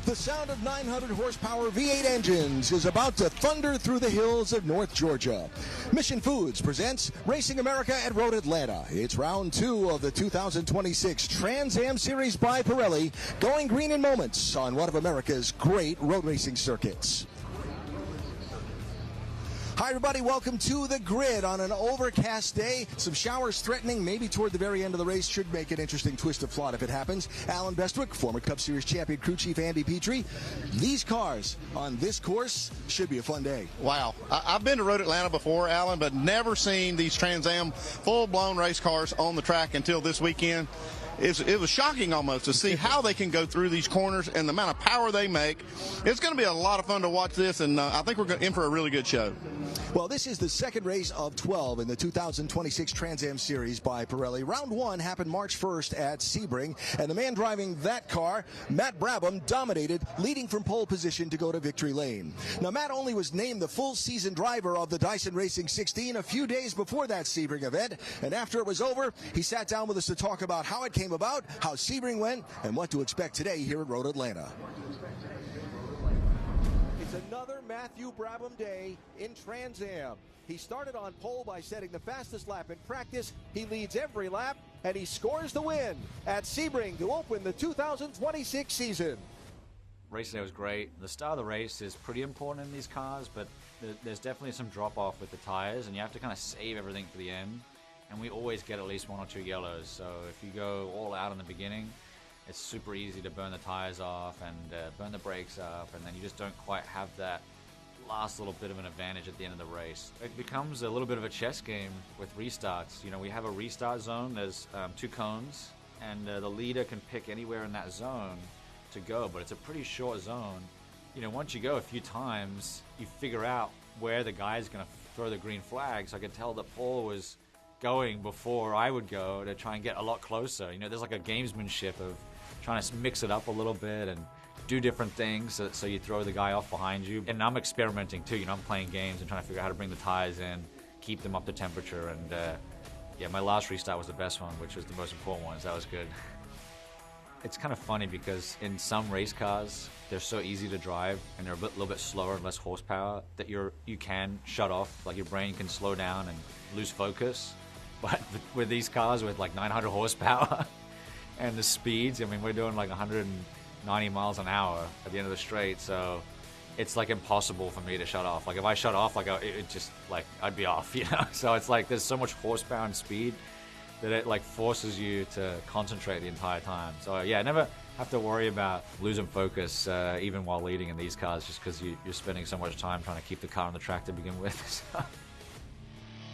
The sound of 900 horsepower V8 engines is about to thunder through the hills of North Georgia. Mission Foods presents Racing America at Road Atlanta. It's round 2 of the 2026 Trans Am Series by Pirelli, going green in moments on one of America's great road racing circuits. Hi, everybody. Welcome to the grid on an overcast day. Some showers threatening, maybe toward the very end of the race. Should make an interesting twist of plot if it happens. Alan Bestwick, former Cup Series champion, crew chief Andy Petrie. These cars on this course should be a fun day. Wow. I've been to Road Atlanta before, Alan, but never seen these Trans Am full-blown race cars on the track until this weekend. It was shocking almost to see how they can go through these corners and the amount of power they make. It's going to be a lot of fun to watch this, and I think we're in for a really good show. Well, this is the second race of 12 in the 2026 Trans Am Series by Pirelli. Round 1 happened March 1st at Sebring, and the man driving that car, Matt Brabham, dominated, leading from pole position to go to victory lane. Now, Matt only was named the full-season driver of the Dyson Racing 16 a few days before that Sebring event, and after it was over, he sat down with us to talk about how it came about, how Sebring went, and what to expect today here at Road Atlanta. It's another Matthew Brabham day in Trans Am. He started on pole by setting the fastest lap in practice. He leads every lap, and he scores the win at Sebring to open the 2026 season. Racing day was great. The start of the race is pretty important in these cars, but there's definitely some drop-off with the tires, and you have to kind of save everything for the end. And we always get at least 1 or 2 yellows, so if you go all out in the beginning, it's super easy to burn the tires off and burn the brakes up, and then you just don't quite have that last little bit of an advantage at the end of the race. It becomes a little bit of a chess game with restarts. You know, we have a restart zone. There's 2 cones, and the leader can pick anywhere in that zone to go, but it's a pretty short zone. You know, once you go a few times, you figure out where the guy's going to throw the green flag. So I could tell that Paul was going before I would go to try and get a lot closer. You know, there's like a gamesmanship of trying to mix it up a little bit and do different things so you throw the guy off behind you. And I'm experimenting too, you know, I'm playing games and trying to figure out how to bring the tires in, keep them up to temperature, and yeah, my last restart was the best one, which was the most important one, so that was good. It's kind of funny because in some race cars, they're so easy to drive and they're a little bit slower and less horsepower that you can shut off, like your brain can slow down and lose focus. But with these cars with like 900 horsepower and the speeds, I mean, we're doing like 190 miles an hour at the end of the straight, so it's like impossible for me to shut off. Like if I shut off, like it just like I'd be off, you know. So it's like there's so much horsepower and speed that it like forces you to concentrate the entire time. So yeah, I never have to worry about losing focus even while leading in these cars, just because you're spending so much time trying to keep the car on the track to begin with.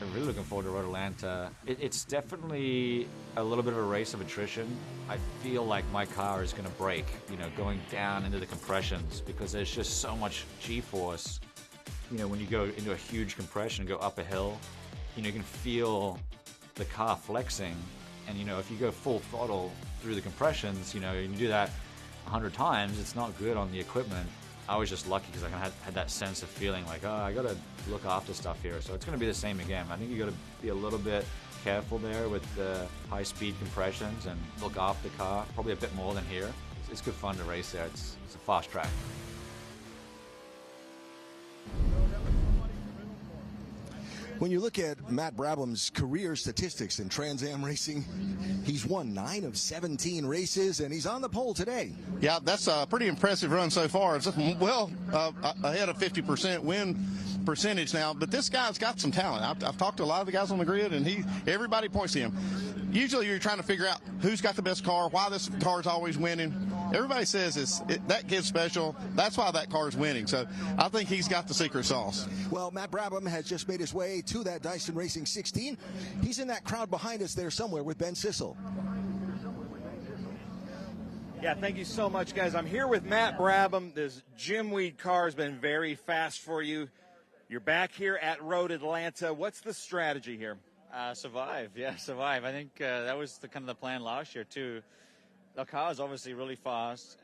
I'm really looking forward to Road Atlanta. It's definitely a little bit of a race of attrition. I feel like my car is going to break, you know, going down into the compressions, because there's just so much G-force. You know, when you go into a huge compression and go up a hill, you know, you can feel the car flexing. And, you know, if you go full throttle through the compressions, you know, you can do that 100 times. It's not good on the equipment. I was just lucky because I had that sense of feeling like, oh, I got to look after stuff here. So it's going to be the same again. I think you got to be a little bit careful there with the high-speed compressions and look after the car, probably a bit more than here. It's good fun to race there. It's a fast track. When you look at Matt Brabham's career statistics in Trans Am racing, he's won 9 of 17 races, and he's on the pole today. Yeah, that's a pretty impressive run so far. It's well ahead of 50% win percentage now, but this guy's got some talent. I've talked to a lot of the guys on the grid, and everybody points to him. Usually you're trying to figure out who's got the best car, why this car's always winning. Everybody says that kid's special. That's why that car's winning. So I think he's got the secret sauce. Well, Matt Brabham has just made his way to that Dyson Racing 16. He's in that crowd behind us there somewhere with Ben Sissel. Yeah, thank you so much, guys. I'm here with Matt Brabham. This Jim Weed car has been very fast for you. You're back here at Road Atlanta. What's the strategy here? Survive. I think that was kind of the plan last year, too. The car is obviously really fast.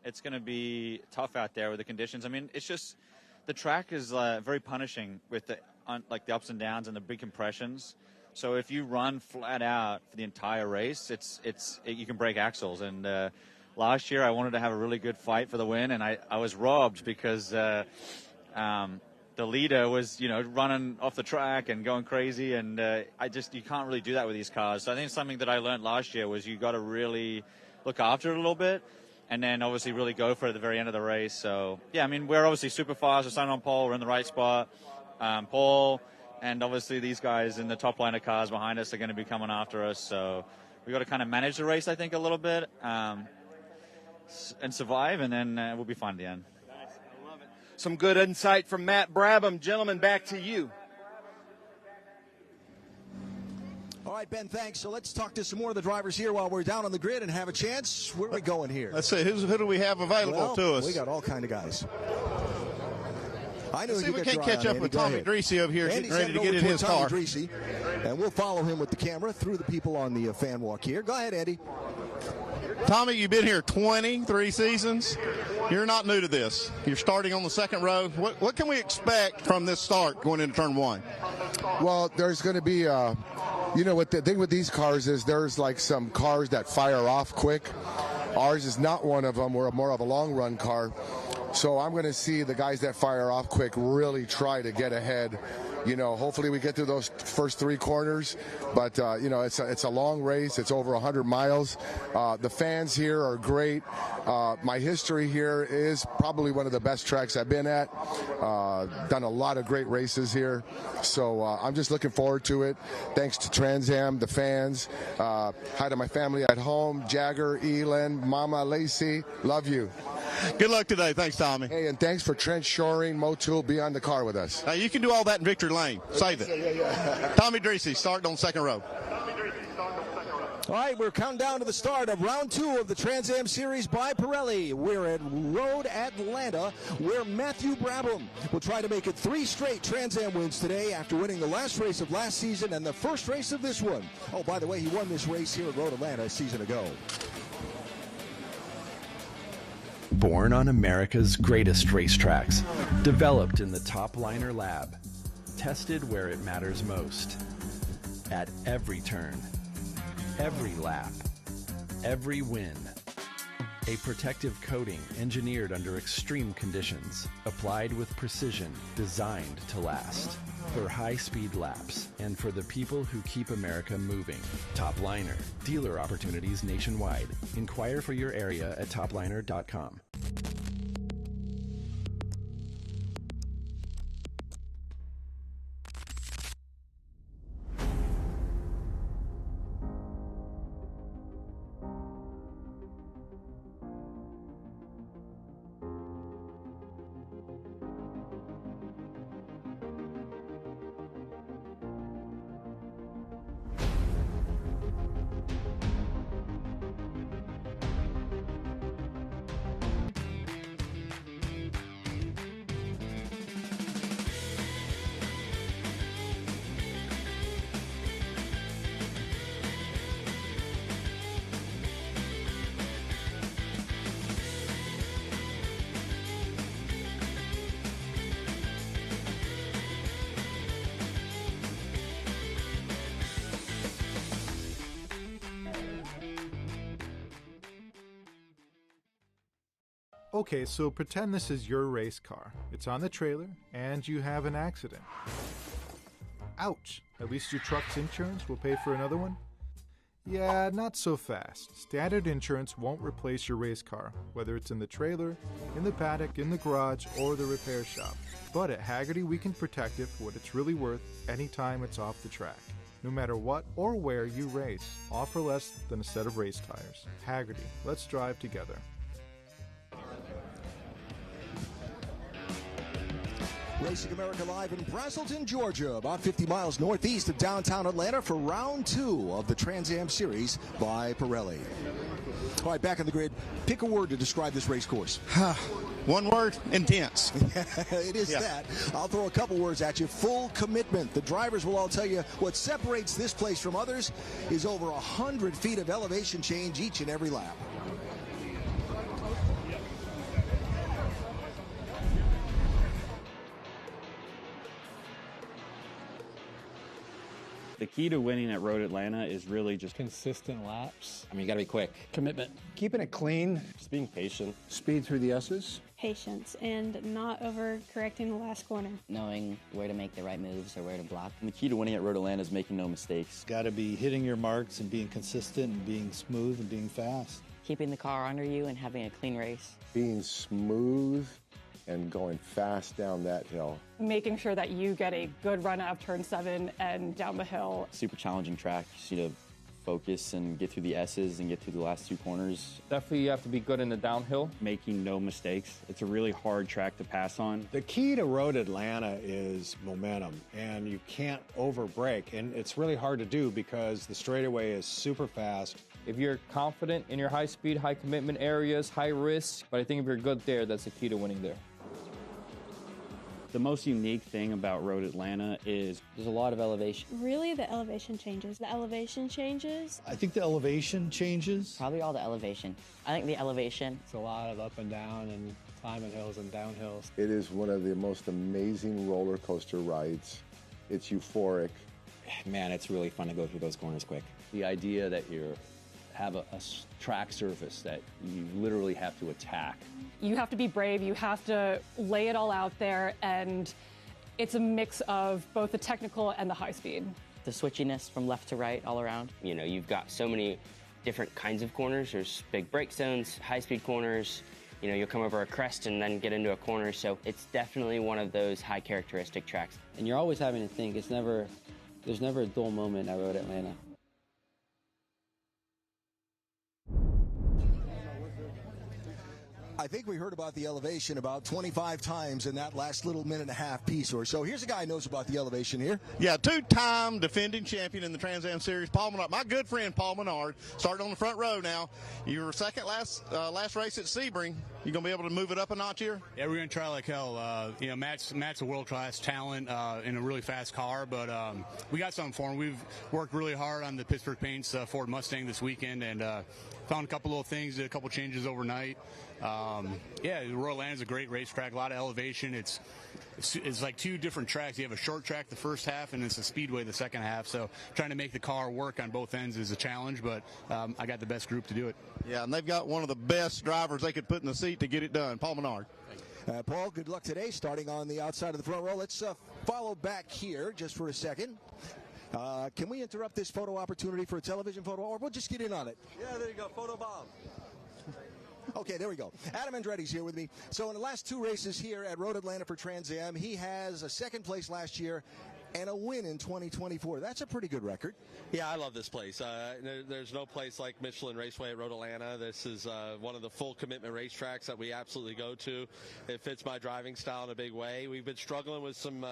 It's going to be tough out there with the conditions. I mean, it's just the track is very punishing with the ups and downs and the big compressions. So if you run flat out for the entire race, you can break axles. And last year I wanted to have a really good fight for the win, and I was robbed because the leader was, running off the track and going crazy, and you can't really do that with these cars. So I think something that I learned last year was you got to really look after it a little bit, and then obviously really go for it at the very end of the race. So, yeah, I mean, we're obviously super fast. We're starting on pole. We're in the right spot. Paul, and obviously these guys in the top line of cars behind us are going to be coming after us. So we got to kind of manage the race, I think, a little bit and survive, and then we'll be fine at the end. Nice. I love it. Some good insight from Matt Brabham. Gentlemen, back to you. All right, Ben, thanks. So let's talk to some more of the drivers here while we're down on the grid and have a chance. Where are we going here? Let's see, who do we have available to us? We got all kind of guys. I know see if we can't catch up with Tomy Drissi over here, getting ready to get in his car. Drissi, and we'll follow him with the camera through the people on the fan walk here. Go ahead, Andy. Tommy, you've been here 23 seasons. You're not new to this. You're starting on the second row. What can we expect from this start going into turn one? Well, there's going to be, what the thing with these cars is there's like some cars that fire off quick. Ours is not one of them. We're more of a long run car. So I'm going to see the guys that fire off quick really try to get ahead. Hopefully we get through those first three corners, but it's a long race. It's over 100 miles. The fans here are great. My history here is probably one of the best tracks I've been at. Done a lot of great races here, so I'm just looking forward to it. Thanks to Trans Am, the fans. Hi to my family at home, Jagger, Elin, Mama, Lacey. Love you. Good luck today. Thanks, Tommy. Hey, and thanks for Trent Shoring, Motul, be on the car with us. You can do all that in Victory Lane. Save it. Yeah. Tomy Drissi, starting on second row. All right, we're counting down to the start of round 2 of the Trans Am Series by Pirelli. We're at Road Atlanta, where Matthew Brabham will try to make it 3 straight Trans Am wins today after winning the last race of last season and the first race of this one. Oh, by the way, he won this race here at Road Atlanta a season ago. Born on America's greatest racetracks, developed in the Top Liner lab, tested where it matters most. At every turn, every lap, every win. A protective coating engineered under extreme conditions, applied with precision, designed to last. For high-speed laps and for the people who keep America moving. Top Liner. Dealer opportunities nationwide. Inquire for your area at topliner.com. Okay, so pretend this is your race car. It's on the trailer, and you have an accident. Ouch! At least your truck's insurance will pay for another one? Yeah, not so fast. Standard insurance won't replace your race car, whether it's in the trailer, in the paddock, in the garage, or the repair shop. But at Hagerty, we can protect it for what it's really worth anytime it's off the track. No matter what or where you race, offer less than a set of race tires. Hagerty, let's drive together. Racing America live in Braselton, Georgia, about 50 miles northeast of downtown Atlanta for round 2 of the Trans Am Series by Pirelli. All right, back on the grid. Pick a word to describe this race course. One word, intense. It is that. I'll throw a couple words at you. Full commitment. The drivers will all tell you what separates this place from others is over 100 feet of elevation change each and every lap. The key to winning at Road Atlanta is really just consistent laps. I mean, you got to be quick. Commitment. Keeping it clean. Just being patient. Speed through the S's. Patience and not overcorrecting the last corner. Knowing where to make the right moves or where to block. And the key to winning at Road Atlanta is making no mistakes. Got to be hitting your marks and being consistent and being smooth and being fast. Keeping the car under you and having a clean race. Being smooth and going fast down that hill. Making sure that you get a good run out of turn 7 and down the hill. Super challenging track. You need to focus and get through the S's and get through the last 2 corners. Definitely you have to be good in the downhill. Making no mistakes. It's a really hard track to pass on. The key to Road Atlanta is momentum, and you can't overbrake. And it's really hard to do because the straightaway is super fast. If you're confident in your high speed, high commitment areas, high risk, but I think if you're good there, that's the key to winning there. The most unique thing about Road Atlanta is there's a lot of elevation. Really, the elevation changes. The elevation changes. I think the elevation changes. Probably all the elevation. I think the elevation. It's a lot of up and down and climbing hills and downhills. It is one of the most amazing roller coaster rides. It's euphoric. Man, it's really fun to go through those corners quick. The idea that you have a track surface that you literally have to attack. You have to be brave, you have to lay it all out there, and it's a mix of both the technical and the high speed. The switchiness from left to right all around. You know, you've got so many different kinds of corners. There's big break zones, high-speed corners. You know, you'll come over a crest and then get into a corner, so it's definitely one of those high characteristic tracks. And you're always having to think, there's never a dull moment at Road Atlanta. I think we heard about the elevation about 25 times in that last little minute and a half piece or so. Here's a guy who knows about the elevation here. Yeah, 2-time defending champion in the Trans Am Series, Paul Menard. My good friend Paul Menard, starting on the front row now. You were second last race at Sebring. You gonna be able to move it up a notch here? Yeah, we're gonna try like hell. You know, Matt's a world-class talent in a really fast car, but we got something for him. We've worked really hard on the Pittsburgh Paints Ford Mustang this weekend, and found a couple little things, did a couple changes overnight. Yeah, Royal Atlanta's a great racetrack, a lot of elevation. It's like 2 different tracks. You have a short track the first half, and it's a speedway the second half. So trying to make the car work on both ends is a challenge, but I got the best group to do it. Yeah, and they've got one of the best drivers they could put in the seat to get it done, Paul Menard. Paul, good luck today, starting on the outside of the front row. Let's follow back here just for a second. Can we interrupt this photo opportunity for a television photo, or we'll just get in on it? Yeah, there you go, photo bomb. Okay, there we go. Adam Andretti's here with me. So in the last 2 races here at Road Atlanta for Trans Am, he has a second place last year and a win in 2024. That's a pretty good record. Yeah, I love this place. There's no place like Michelin Raceway at Road Atlanta. This is one of the full commitment racetracks that we absolutely go to. It fits my driving style in a big way. We've been struggling with some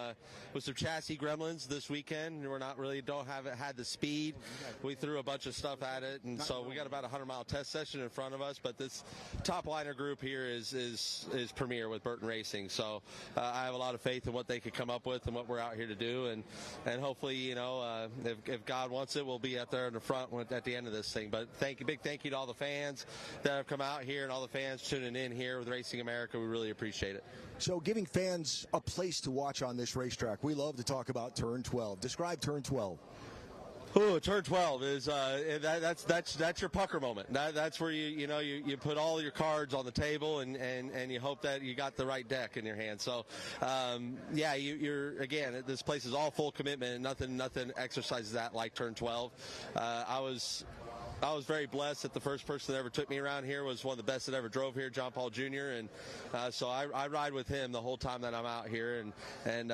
chassis gremlins this weekend. Don't have had the speed. We threw a bunch of stuff at it, and so we got about a 100-mile test session in front of us. But this top liner group here is premier with Burton Racing. So I have a lot of faith in what they could come up with and what we're out here to do. And hopefully, you know, if God wants it, we'll be out there in the front at the end of this thing. But big thank you to all the fans that have come out here and all the fans tuning in here with Racing America. We really appreciate it. So giving fans a place to watch on this racetrack, we love to talk about Turn 12. Describe Turn 12. Oh, turn 12 is that's your pucker moment. That's where you put all your cards on the table and you hope that you got the right deck in your hand. So yeah, you're again, this place is all full commitment and nothing exercises that like turn 12. I was very blessed that the first person that ever took me around here was one of the best that ever drove here, John Paul Jr. And so I ride with him the whole time that I'm out here. And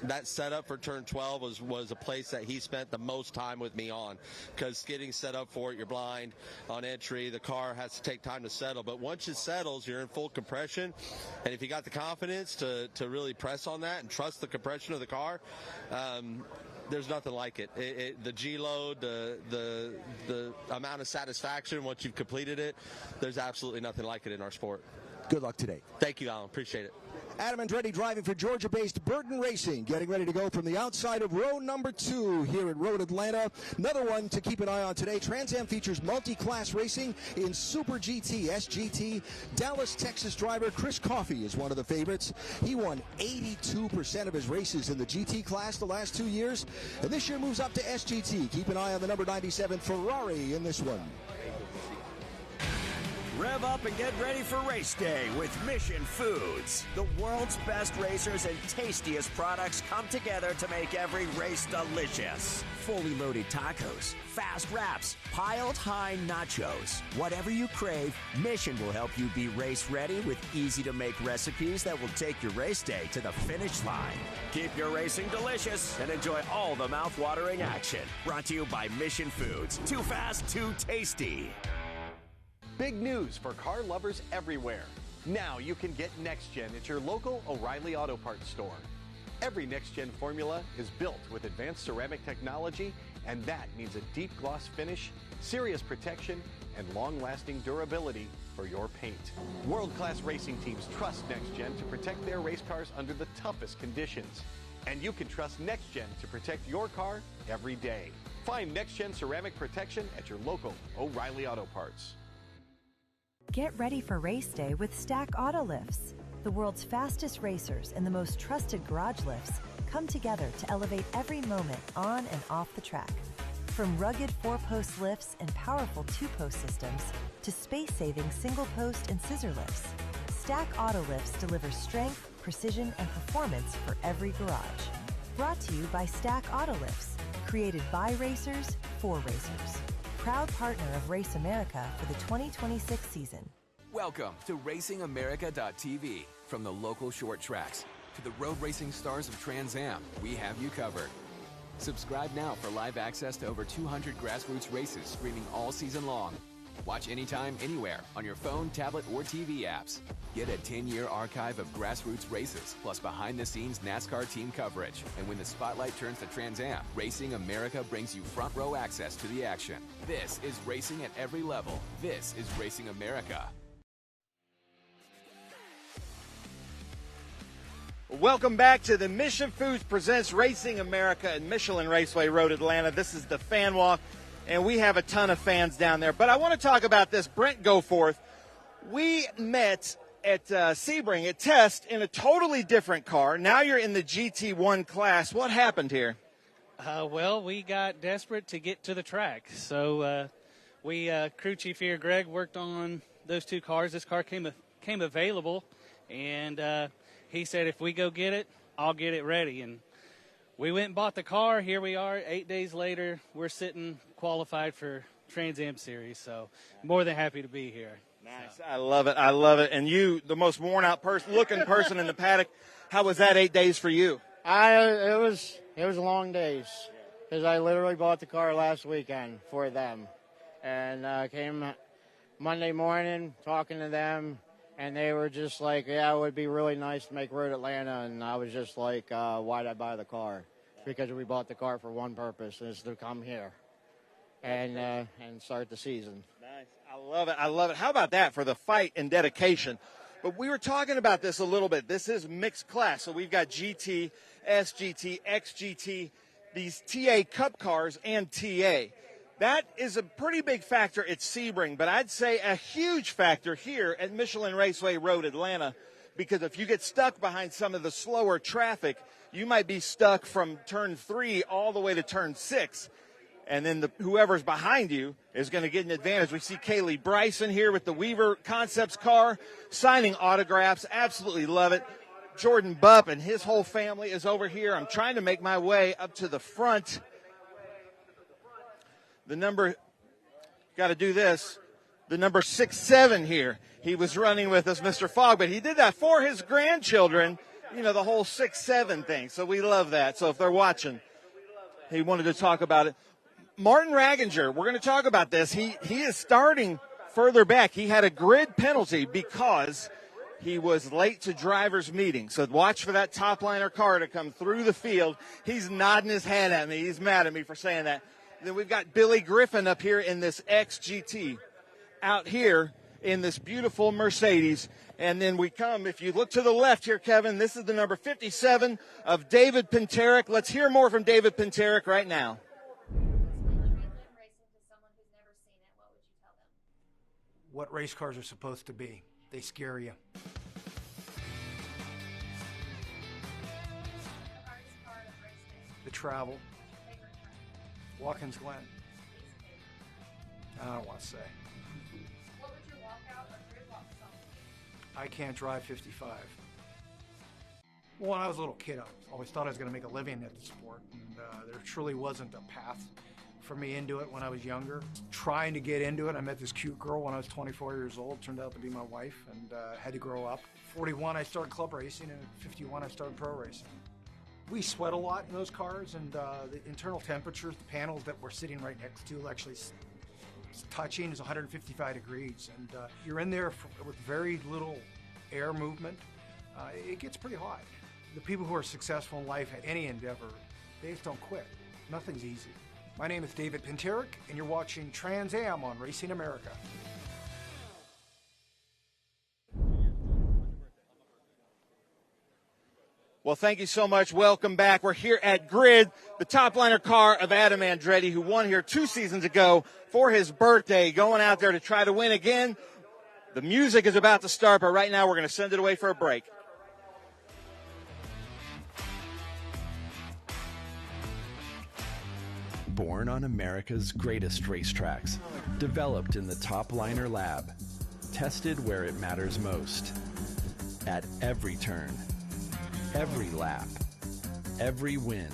that setup for turn 12 was a place that he spent the most time with me on, because getting set up for it, you're blind on entry. The car has to take time to settle. But once it settles, you're in full compression. And if you got the confidence to really press on that and trust the compression of the car, there's nothing like it. The G-load, the amount of satisfaction once you've completed it, there's absolutely nothing like it in our sport. Good luck today. Thank you, Alan. Appreciate it. Adam Andretti driving for Georgia-based Burton Racing, getting ready to go from the outside of row number 2 here at Road Atlanta. Another one to keep an eye on today. Trans Am features multi-class racing in Super GT, SGT. Dallas, Texas driver Chris Coffey is one of the favorites. He won 82% of his races in the GT class the last 2 years, and this year moves up to SGT. Keep an eye on the number 97 Ferrari in this one. Rev up and get ready for race day with Mission Foods. The world's best racers and tastiest products come together to make every race delicious. Fully loaded tacos, fast wraps, piled high nachos. Whatever you crave, Mission will help you be race ready with easy-to-make recipes that will take your race day to the finish line. Keep your racing delicious and enjoy all the mouth-watering action. Brought to you by Mission Foods. Too fast, too tasty. Big news for car lovers everywhere. Now you can get Next Gen at your local O'Reilly Auto Parts store. Every Next Gen formula is built with advanced ceramic technology, and that means a deep gloss finish, serious protection, and long-lasting durability for your paint. World-class racing teams trust Next Gen to protect their race cars under the toughest conditions. And you can trust Next Gen to protect your car every day. Find Next Gen ceramic protection at your local O'Reilly Auto Parts. Get ready for race day with Stack Auto Lifts. The world's fastest racers and the most trusted garage lifts come together to elevate every moment on and off the track. From rugged 4-post lifts and powerful 2-post systems to space-saving single-post and scissor lifts, Stack Auto Lifts delivers strength, precision, and performance for every garage. Brought to you by Stack Auto Lifts, created by racers for racers. Proud partner of Race America for the 2026 season. Welcome to RacingAmerica.tv. From the local short tracks to the road racing stars of Trans Am, we have you covered. Subscribe now for live access to over 200 grassroots races streaming all season long. Watch anytime, anywhere on your phone, tablet, or TV apps. Get a 10-year archive of grassroots races, plus behind-the-scenes NASCAR team coverage. And when the spotlight turns to Trans Am, Racing America brings you front-row access to the action. This is racing at every level. This is Racing America. Welcome back to the Mission Foods presents Racing America at Michelin Raceway Road, Atlanta. This is the fan walk, and we have a ton of fans down there. But I want to talk about this. Brent Goforth, we met at Sebring at Test in a totally different car. Now you're in the GT1 class. What happened here? Well, we got desperate to get to the track. So crew chief here, Greg, worked on those two cars. This car came available, and he said, if we go get it, I'll get it ready. And we went and bought the car. Here we are 8 days later. We're sitting qualified for Trans Am Series. So more than happy to be here. Nice. So. I love it. I love it. And you, the most worn out looking person in the paddock, how was that 8 days for you? It was long days because I literally bought the car last weekend for them. And came Monday morning talking to them. And they were just like, yeah, it would be really nice to make Road Atlanta. And I was just like, why'd I buy the car? Because we bought the car for one purpose, is to come here and start the season. Nice. I love it. I love it. How about that for the fight and dedication? But we were talking about this a little bit. This is mixed class. So we've got GT, SGT, XGT, these TA Cup cars, and TA. That is a pretty big factor at Sebring, but I'd say a huge factor here at Michelin Raceway Road, Atlanta, because if you get stuck behind some of the slower traffic, you might be stuck from turn 3 all the way to turn 6. And then whoever's behind you is going to get an advantage. We see Kaylee Bryson here with the Weaver Concepts car, signing autographs. Absolutely love it. Jordan Bupp and his whole family is over here. I'm trying to make my way up to the front. The number, got to do this, the number 6-7 here. He was running with us, Mr. Fogg, but he did that for his grandchildren, you know, the whole 6-7 thing. So we love that. So if they're watching, he wanted to talk about it. Martin Raginger, we're going to talk about this. He is starting further back. He had a grid penalty because he was late to driver's meeting. So watch for that top liner car to come through the field. He's nodding his head at me. He's mad at me for saying that. Then we've got Billy Griffin up here in this XGT. Out here in this beautiful Mercedes. And then we come, if you look to the left here, Kevin, this is the number 57 of David Pinterick. Let's hear more from David Pinterick right now. What race cars are supposed to be. They scare you. The travel. Watkins Glen. I don't want to say. What would your walkout or grid walk song be? I can't drive 55. Well, when I was a little kid, I always thought I was going to make a living at the sport, and there truly wasn't a path for me into it when I was younger. Trying to get into it, I met this cute girl when I was 24 years old, turned out to be my wife, and had to grow up. 41, I started club racing, and at 51, I started pro racing. We sweat a lot in those cars, and the internal temperatures, the panels that we're sitting right next to actually touching is 155 degrees, and you're in there with very little air movement. It gets pretty hot. The people who are successful in life at any endeavor, they just don't quit. Nothing's easy. My name is David Pinterick, and you're watching Trans Am on Racing America. Well, thank you so much. Welcome back. We're here at Grid, the top liner car of Adam Andretti, who won here 2 seasons ago for his birthday, going out there to try to win again. The music is about to start, but right now we're going to send it away for a break. Born on America's greatest racetracks, developed in the Top Liner Lab, tested where it matters most. At every turn, every lap, every win.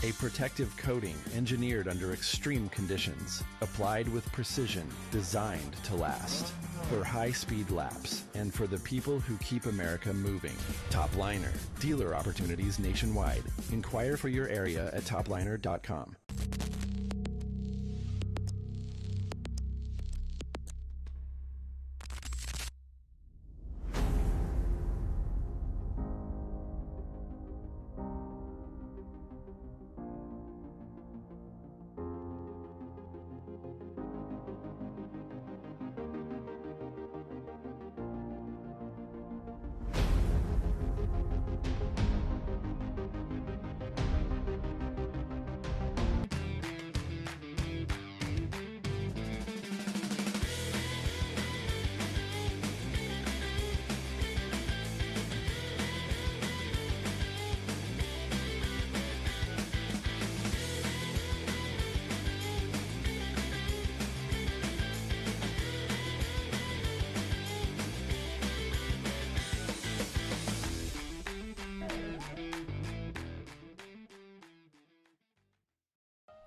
A protective coating engineered under extreme conditions, applied with precision, designed to last. For high-speed laps and for the people who keep America moving. Top Liner. Dealer opportunities nationwide. Inquire for your area at topliner.com.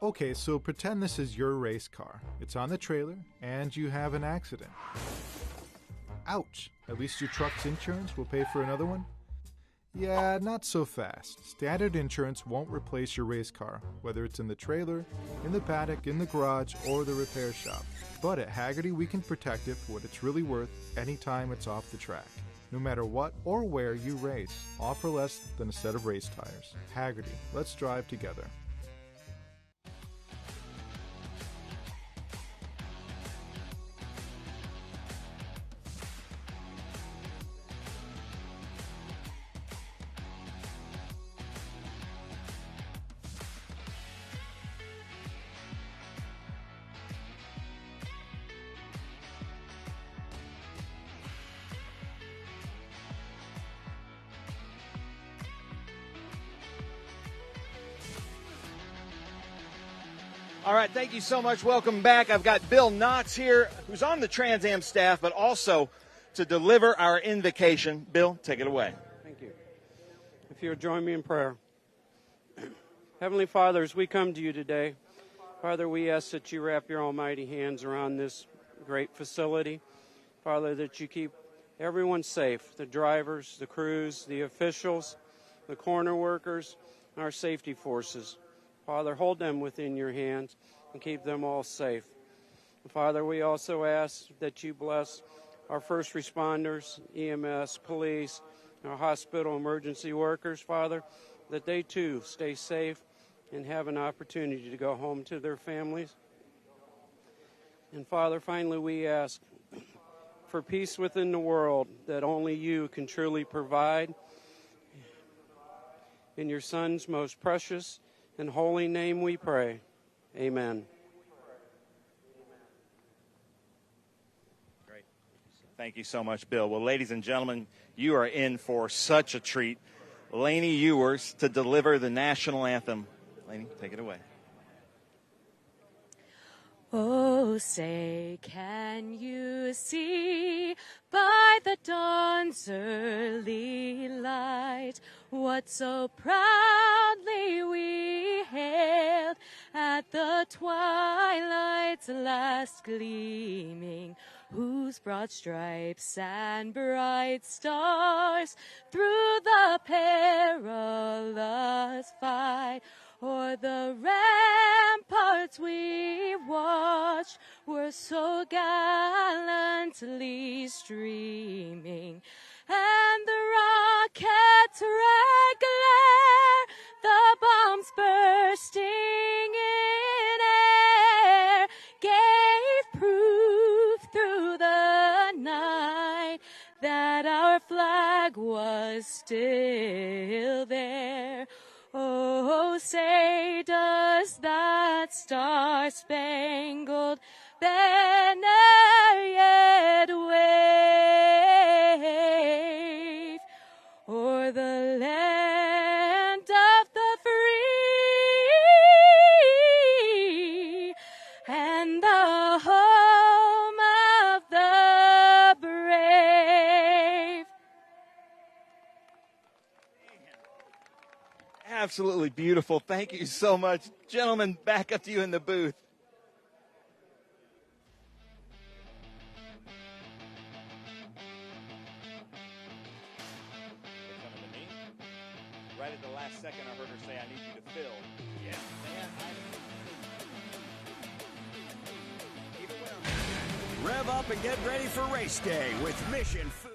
Okay, so pretend this is your race car. It's on the trailer, and you have an accident. Ouch! At least your truck's insurance will pay for another one? Yeah, not so fast. Standard insurance won't replace your race car, whether it's in the trailer, in the paddock, in the garage, or the repair shop. But at Hagerty, we can protect it for what it's really worth anytime it's off the track. No matter what or where you race, offer less than a set of race tires. Hagerty, let's drive together. All right, thank you so much. Welcome back. I've got Bill Knotts here, who's on the Trans Am staff, but also to deliver our invocation. Bill, take it away. Thank you. If you'll join me in prayer. Heavenly Father, as we come to you today, Father, we ask that you wrap your almighty hands around this great facility. Father, that you keep everyone safe, the drivers, the crews, the officials, the corner workers, and our safety forces. Father, hold them within your hands and keep them all safe. Father, we also ask that you bless our first responders, EMS, police, our hospital emergency workers, Father, that they too stay safe and have an opportunity to go home to their families. And Father, finally we ask for peace within the world that only you can truly provide. In your Son's most precious and holy name we pray. Amen. Great. Thank you so much, Bill. Well, ladies and gentlemen, you are in for such a treat. Lainey Ewers to deliver the national anthem. Lainey, take it away. Oh, say, can you see by the dawn's early light what so proudly we hailed at the twilight's last gleaming, whose broad stripes and bright stars through the perilous fight o'er the ramparts we watched were so gallantly streaming, and the rocket's red glare, the bombs bursting in air, gave proof through the night that our flag was still there. Oh, say, does that star-spangled banner yet wave o'er the land of the free and the home of the brave? Absolutely beautiful. Thank you so much. Gentlemen, back up to you in the booth. Right at the last second, I heard her say, I need you to fill. Yeah. Rev up and get ready for race day with Mission Foods.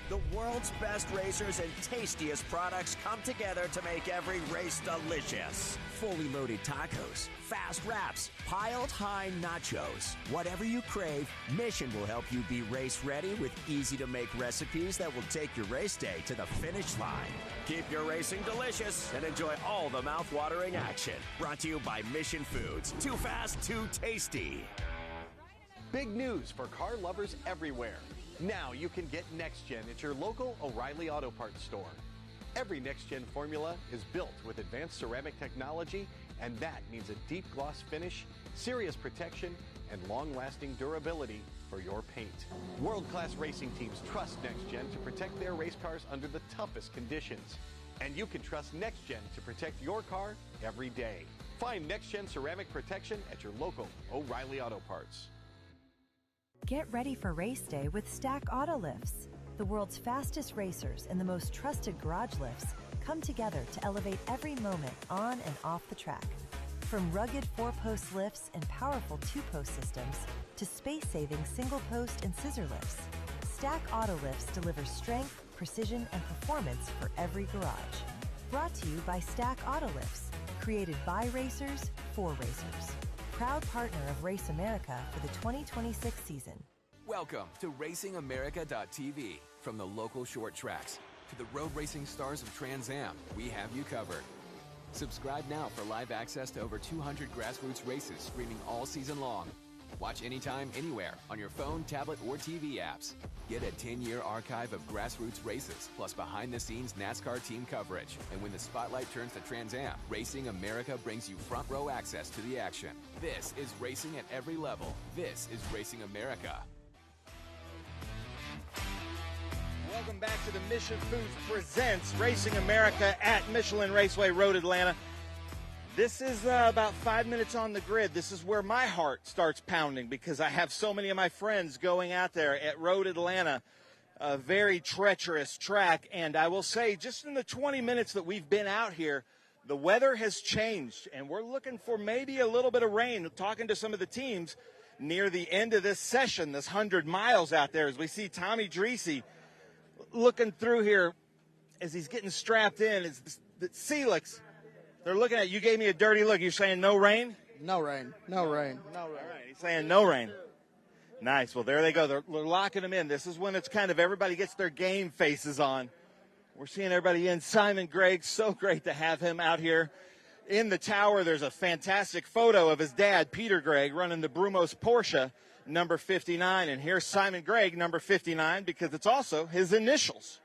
The world's best racers and tastiest products come together to make every race delicious. Fully loaded tacos, fast wraps, piled high nachos. Whatever you crave, Mission will help you be race ready with easy-to-make recipes that will take your race day to the finish line. Keep your racing delicious and enjoy all the mouth-watering action. Brought to you by Mission Foods. Too fast, too tasty. Big news for car lovers everywhere. Now you can get Next Gen at your local O'Reilly Auto Parts store. Every Next Gen formula is built with advanced ceramic technology, and that means a deep gloss finish, serious protection, and long-lasting durability for your paint. World-class racing teams trust Next Gen to protect their race cars under the toughest conditions. And you can trust Next Gen to protect your car every day. Find Next Gen ceramic protection at your local O'Reilly Auto Parts. Get ready for race day with Stack Auto Lifts. The world's fastest racers and the most trusted garage lifts come together to elevate every moment on and off the track. From rugged 4-post lifts and powerful 2-post systems to space-saving single-post and scissor lifts, Stack Auto Lifts delivers strength, precision, and performance for every garage. Brought to you by Stack Auto Lifts, created by racers for racers. Proud partner of Race America for the 2026 season. Welcome to RacingAmerica.tv. From the local short tracks to the road racing stars of Trans Am, we have you covered. Subscribe now for live access to over 200 grassroots races streaming all season long. Watch anytime, anywhere on your phone, tablet, or TV apps. Get a 10-year archive of grassroots races, plus behind-the-scenes NASCAR team coverage. And when the spotlight turns to Trans Am, Racing America brings you front-row access to the action. This is racing at every level. This is Racing America. Welcome back to the Mission Foods Presents Racing America at Michelin Raceway Road, Atlanta. This is about 5 minutes on the grid. This is where my heart starts pounding because I have so many of my friends going out there at Road Atlanta, a very treacherous track. And I will say, just in the 20 minutes that we've been out here, the weather has changed, and we're looking for maybe a little bit of rain. Talking to some of the teams near the end of this session, this 100 miles out there, as we see Tomy Drissi looking through here as he's getting strapped in. Is the Celix. They're looking at you. Gave me a dirty look. You're saying no rain? No rain. No rain. No rain. All right. He's saying no rain. Nice. Well, there they go. They're locking them in. This is when it's kind of everybody gets their game faces on. We're seeing everybody in. Simon Gregg, so great to have him out here in the tower. There's a fantastic photo of his dad, Peter Gregg, running the Brumos Porsche, number 59. And here's Simon Gregg, number 59, because it's also his initials.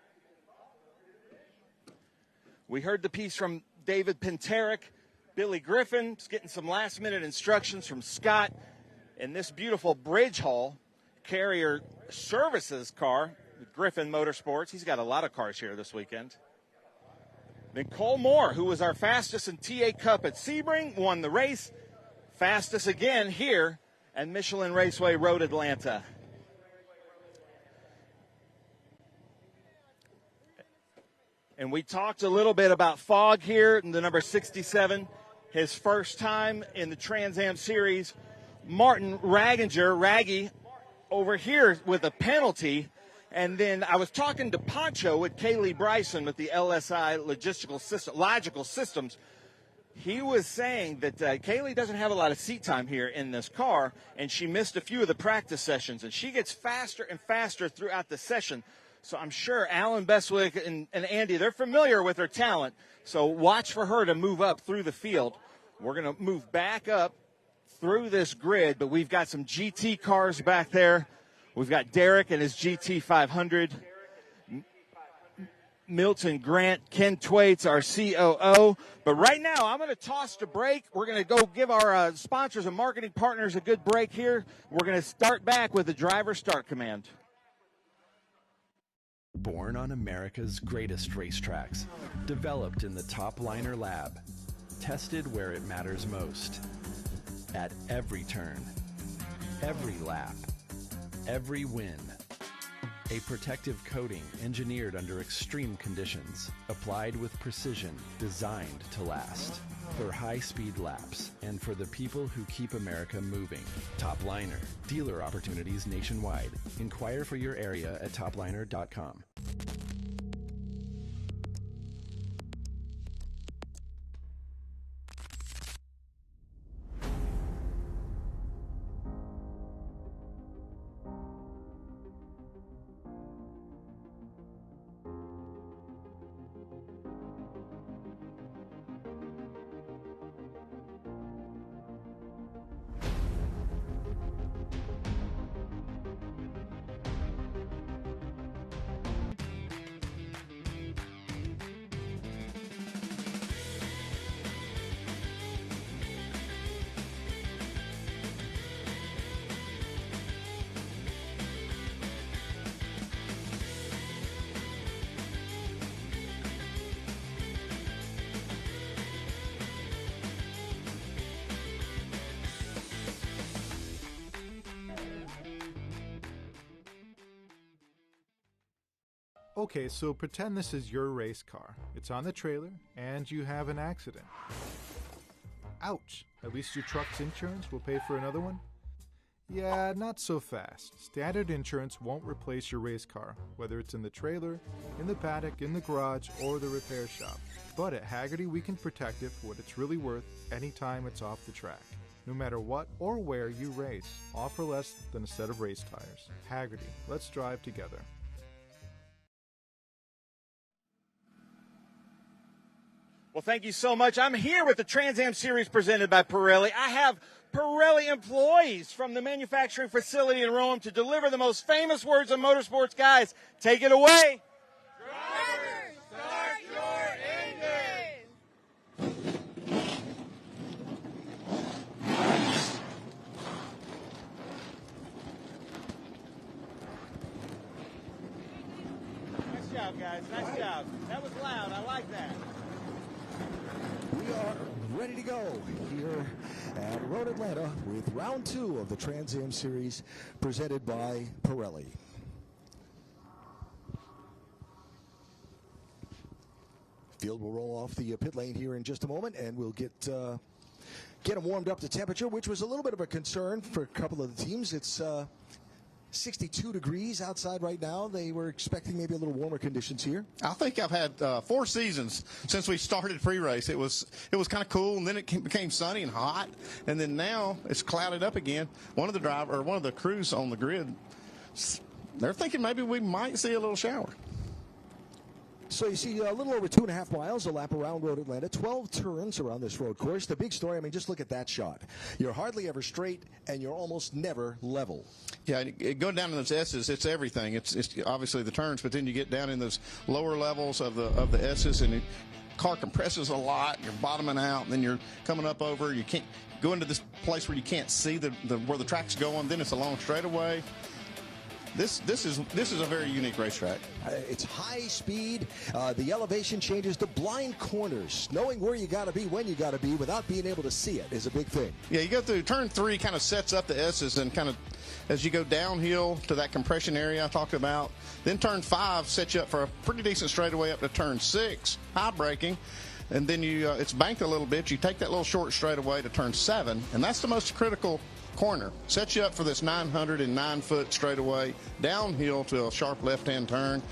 We heard the piece from David Pinterick. Billy Griffin's getting some last-minute instructions from Scott. In this beautiful Bridge Hall Carrier Services car, Griffin Motorsports. He's got a lot of cars here this weekend. Then Cole Moore, who was our fastest in TA Cup at Sebring, won the race. Fastest again here at Michelin Raceway Road Atlanta. And we talked a little bit about Fogg here in the number 67, his first time in the Trans Am Series. Martin Raginger, Raggy, over here with a penalty. And then I was talking to Poncho with Kaylee Bryson with the LSI Logical Systems. He was saying that Kaylee doesn't have a lot of seat time here in this car, and she missed a few of the practice sessions. And she gets faster and faster throughout the session. So I'm sure Alan Beswick and Andy, they're familiar with her talent. So watch for her to move up through the field. We're going to move back up through this grid, but we've got some GT cars back there. We've got Derek and his GT 500. Milton Grant, Ken Twaits, our COO. But right now, I'm going to toss to break. We're going to go give our sponsors and marketing partners a good break here. We're going to start back with the driver start command. Born on America's greatest racetracks, developed in the Top Liner Lab, tested where it matters most. At every turn, every lap, every win. A protective coating engineered under extreme conditions, applied with precision, designed to last. For high-speed laps and for the people who keep America moving. Top Liner. Dealer opportunities nationwide. Inquire for your area at topliner.com. Okay, so pretend this is your race car. It's on the trailer, and you have an accident. Ouch! At least your truck's insurance will pay for another one? Yeah, not so fast. Standard insurance won't replace your race car, whether it's in the trailer, in the paddock, in the garage, or the repair shop. But at Hagerty, we can protect it for what it's really worth anytime it's off the track. No matter what or where you race, all for less than a set of race tires. Hagerty, let's drive together. Well, thank you so much. I'm here with the Trans Am Series presented by Pirelli. I have Pirelli employees from the manufacturing facility in Rome to deliver the most famous words of motorsports. Guys, take it away. Drivers, start your engines! Nice job, guys. Nice job. That was loud. I like that. We are ready to go here at Road Atlanta with round 2 of the Trans Am Series presented by Pirelli. Field will roll off the pit lane here in just a moment, and we'll get them warmed up to temperature, which was a little bit of a concern for a couple of the teams. It's 62 degrees outside right now. They were expecting maybe a little warmer conditions here. I think I've had 4 seasons since we started pre-race. It was kind of cool, and then it became sunny and hot, and then now it's clouded up again. One of the crews on the grid, they're thinking maybe we might see a little shower. So you see a little over 2.5 miles, a lap around Road Atlanta, 12 turns around this road course. The big story, I mean, just look at that shot. You're hardly ever straight, and you're almost never level. Yeah, going down in those S's, it's everything. It's obviously the turns, but then you get down in those lower levels of the S's, and the car compresses a lot. You're bottoming out, and then you're coming up over. You can't go into this place where you can't see where the track's going. Then it's a long straightaway. This is a very unique racetrack. It's high speed. The elevation changes to blind corners. Knowing where you got to be, when you got to be, without being able to see it is a big thing. Yeah, you go through turn 3, kind of sets up the S's, and kind of as you go downhill to that compression area I talked about. Then turn 5 sets you up for a pretty decent straightaway up to turn 6, high braking. And then it's banked a little bit. You take that little short straightaway to turn 7, and that's the most critical corner. Sets you up for this 909-foot straightaway downhill to a sharp left-hand turn,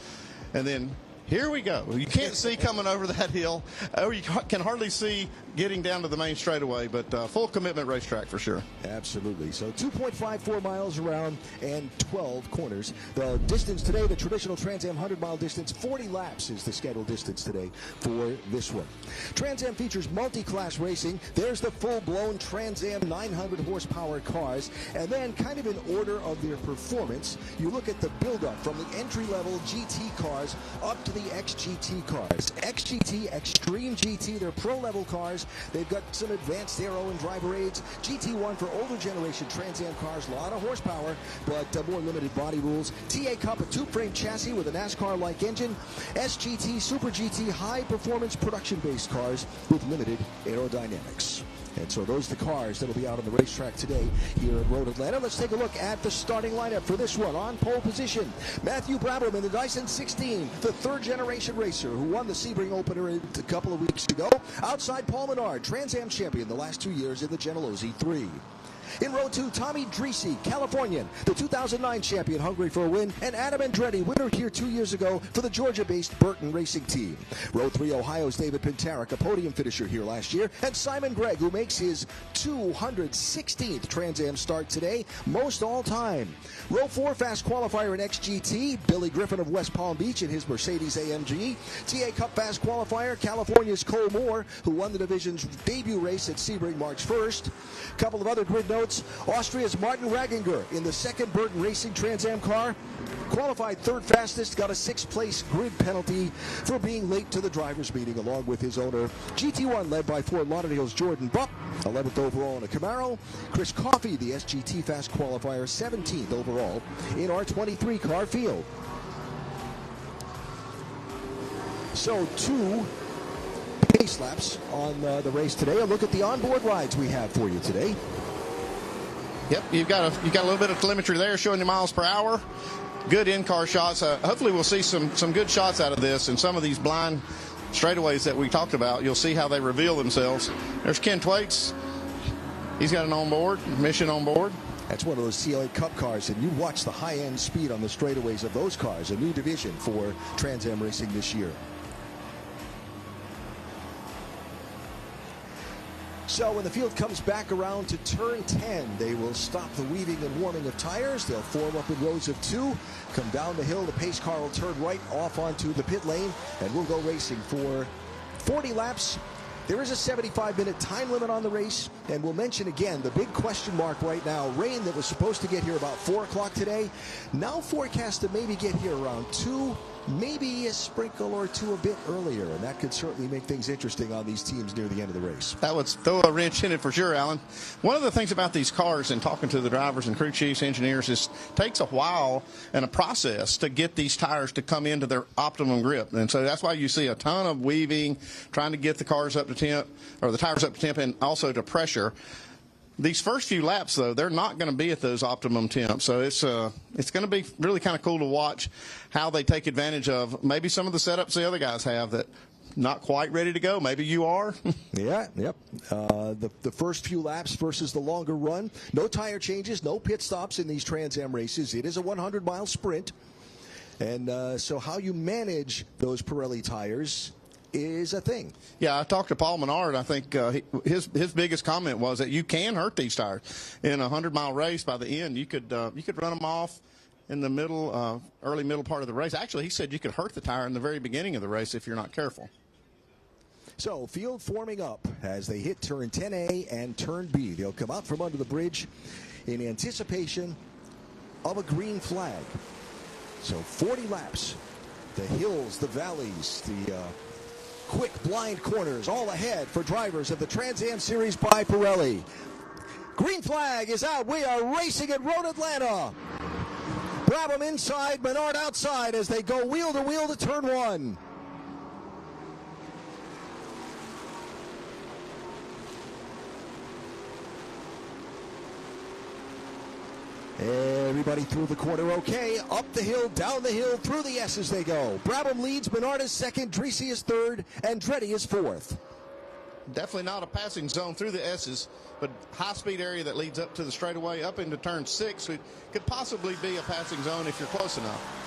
and then here we go. You can't see coming over that hill, or you can hardly see getting down to the main straightaway, but full commitment racetrack for sure. Absolutely. So 2.54 miles around and 12 corners. The distance today, the traditional Trans Am 100-mile distance, 40 laps is the scheduled distance today for this one. Trans Am features multi-class racing. There's the full-blown Trans Am 900-horsepower cars, and then kind of in order of their performance, you look at the build-up from the entry-level GT cars up to the XGT cars. XGT, Extreme GT, they're pro-level cars. They've got some advanced aero and driver aids. GT1 for older generation Trans Am cars, a lot of horsepower, but more limited body rules. TA Cup, a tube-frame chassis with a NASCAR-like engine. SGT, Super GT, high-performance production-based cars with limited aerodynamics. And so those are the cars that will be out on the racetrack today here at Road Atlanta. Let's take a look at the starting lineup for this one. On pole position, Matthew Brabham in the Dyson 16, the third-generation racer who won the Sebring Opener a couple of weeks ago. Outside, Paul Menard, Trans Am champion the last 2 years in the Genelosi 3. In row 2, Tomy Drissi, Californian, the 2009 champion, hungry for a win, and Adam Andretti, winner here 2 years ago for the Georgia-based Burton Racing Team. Row 3, Ohio's David Pintarik, a podium finisher here last year, and Simon Gregg, who makes his 216th Trans Am start today, most all time. Row 4, fast qualifier in XGT, Billy Griffin of West Palm Beach in his Mercedes AMG. TA Cup fast qualifier, California's Cole Moore, who won the division's debut race at Sebring March 1st. A couple of other grid notes. Austria's Martin Raginger in the second Burton Racing Trans Am car. Qualified third fastest, got a 6th place grid penalty for being late to the drivers' meeting along with his owner. GT1 led by Fort Lauderdale's Jordan Buck, 11th overall in a Camaro. Chris Coffey, the SGT fast qualifier, 17th overall in our 23 car field. So 2 pace laps on the race today. A look at the onboard rides we have for you today. Yep, you've got a little bit of telemetry there showing you miles per hour. Good in-car shots. Hopefully we'll see some good shots out of this, and some of these blind straightaways that we talked about. You'll see how they reveal themselves. There's Ken Twaits. He's got an onboard, mission on board. That's one of those CLA Cup cars, and you watch the high-end speed on the straightaways of those cars, a new division for Trans Am racing this year. So when the field comes back around to turn 10, they will stop the weaving and warming of tires. They'll form up in rows of 2, come down the hill. The pace car will turn right off onto the pit lane, and we'll go racing for 40 laps. There is a 75-minute time limit on the race, and we'll mention again the big question mark right now. Rain that was supposed to get here about 4 o'clock today, now forecast to maybe get here around 2, maybe a sprinkle or 2 a bit earlier, and that could certainly make things interesting on these teams near the end of the race. That would throw a wrench in it for sure, Alan. One of the things about these cars and talking to the drivers and crew chiefs, engineers, is it takes a while and a process to get these tires to come into their optimum grip. And so that's why you see a ton of weaving, trying to get the cars up to temp, or the tires up to temp, and also to pressure. These first few laps, though, they're not going to be at those optimum temps. So it's going to be really kind of cool to watch how they take advantage of maybe some of the setups the other guys have that not quite ready to go. Maybe you are. Yeah, yep. The first few laps versus the longer run. No tire changes, no pit stops in these Trans Am races. It is a 100-mile sprint. And so how you manage those Pirelli tires is a thing. Yeah, I talked to Paul Menard. I think his biggest comment was that you can hurt these tires in a 100-mile race. By the end, you could run them off in the middle, early middle part of the race. Actually, he said you could hurt the tire in the very beginning of the race if you're not careful. So field forming up as they hit turn 10A and turn B. They'll come out from under the bridge in anticipation of a green flag. So 40 laps. The hills, the valleys, the quick blind corners all ahead for drivers of the Trans Am Series by Pirelli. Green flag is out. We are racing at Road Atlanta. Brabham inside, Menard outside as they go wheel to turn 1. Everybody through the corner okay. Up the hill, down the hill, through the S's they go. Brabham leads, Menard is second, Drissi is third, and Andretti is fourth. Definitely not a passing zone through the S's, but high-speed area that leads up to the straightaway, up into turn 6. It could possibly be a passing zone if you're close enough.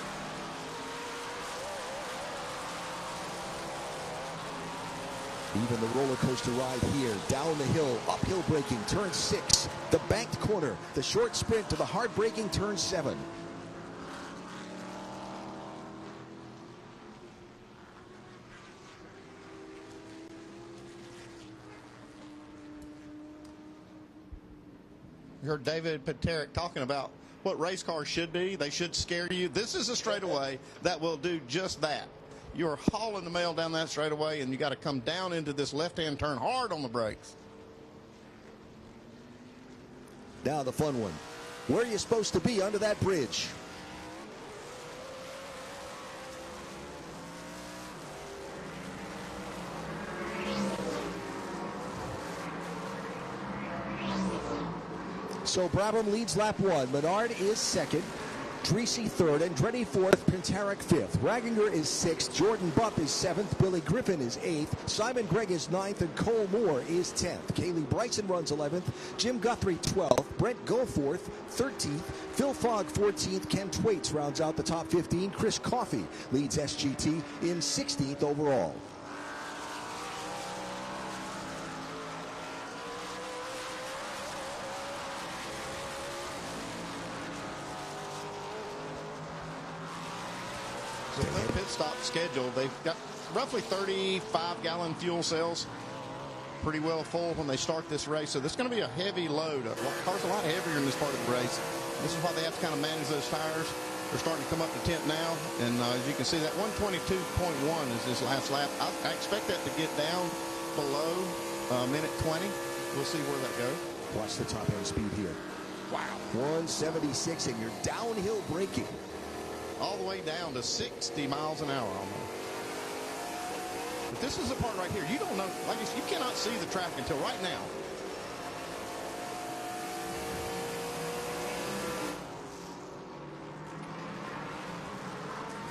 Even the roller coaster ride here, down the hill, uphill braking, turn 6, the banked corner, the short sprint to the hard braking turn 7. You heard David Paterick talking about what race cars should be. They should scare you. This is a straightaway that will do just that. You're hauling the mail down that straightaway, and you got to come down into this left-hand turn hard on the brakes. Now the fun one. Where are you supposed to be under that bridge? So Brabham leads lap 1. Menard is second. Drissi third, Andretti fourth, Paterick fifth. Raginger is sixth, Jordan Buff is seventh, Billy Griffin is eighth, Simon Gregg is ninth, and Cole Moore is 10th. Kaylee Bryson runs 11th, Jim Guthrie 12th, Brent Goforth 13th, Phil Fogg 14th, Ken Twaits rounds out the top 15, Chris Coffey leads SGT in 16th overall. So the pit stop schedule, they've got roughly 35-gallon fuel cells, pretty well full when they start this race. So this is going to be a heavy load. The car's a lot heavier in this part of the race. This is why they have to kind of manage those tires. They're starting to come up to 10th now, and as you can see, that 122.1 is this last lap. I expect that to get down below minute 20. We'll see where that goes. Watch the top end speed here. Wow. 176, and you're downhill braking. All the way down to 60 miles an hour almost. But this is the part right here. You don't know, like you cannot see the track until right now.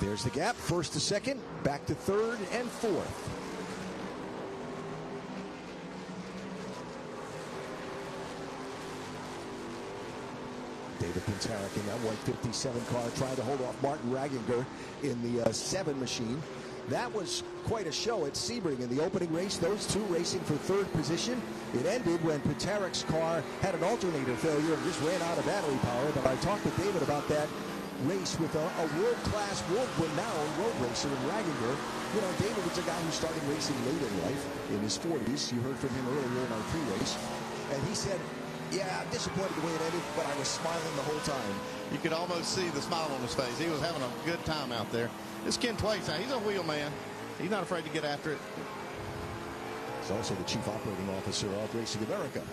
There's the gap, first to second, back to third and fourth. David Paterick in that 157 car trying to hold off Martin Raginger in the 7 machine. That was quite a show at Sebring in the opening race. Those two racing for third position. It ended when Paterick's car had an alternator failure and just ran out of battery power. But I talked to David about that race with a world-class, world-renowned road racer in Raginger. You know, David was a guy who started racing late in life, in his 40s. You heard from him earlier in our pre-race. And he said, yeah, I'm disappointed the way it ended, but I was smiling the whole time. You could almost see the smile on his face. He was having a good time out there. This Ken Twaits, he's a wheel man. He's not afraid to get after it. He's also the chief operating officer of Racing America.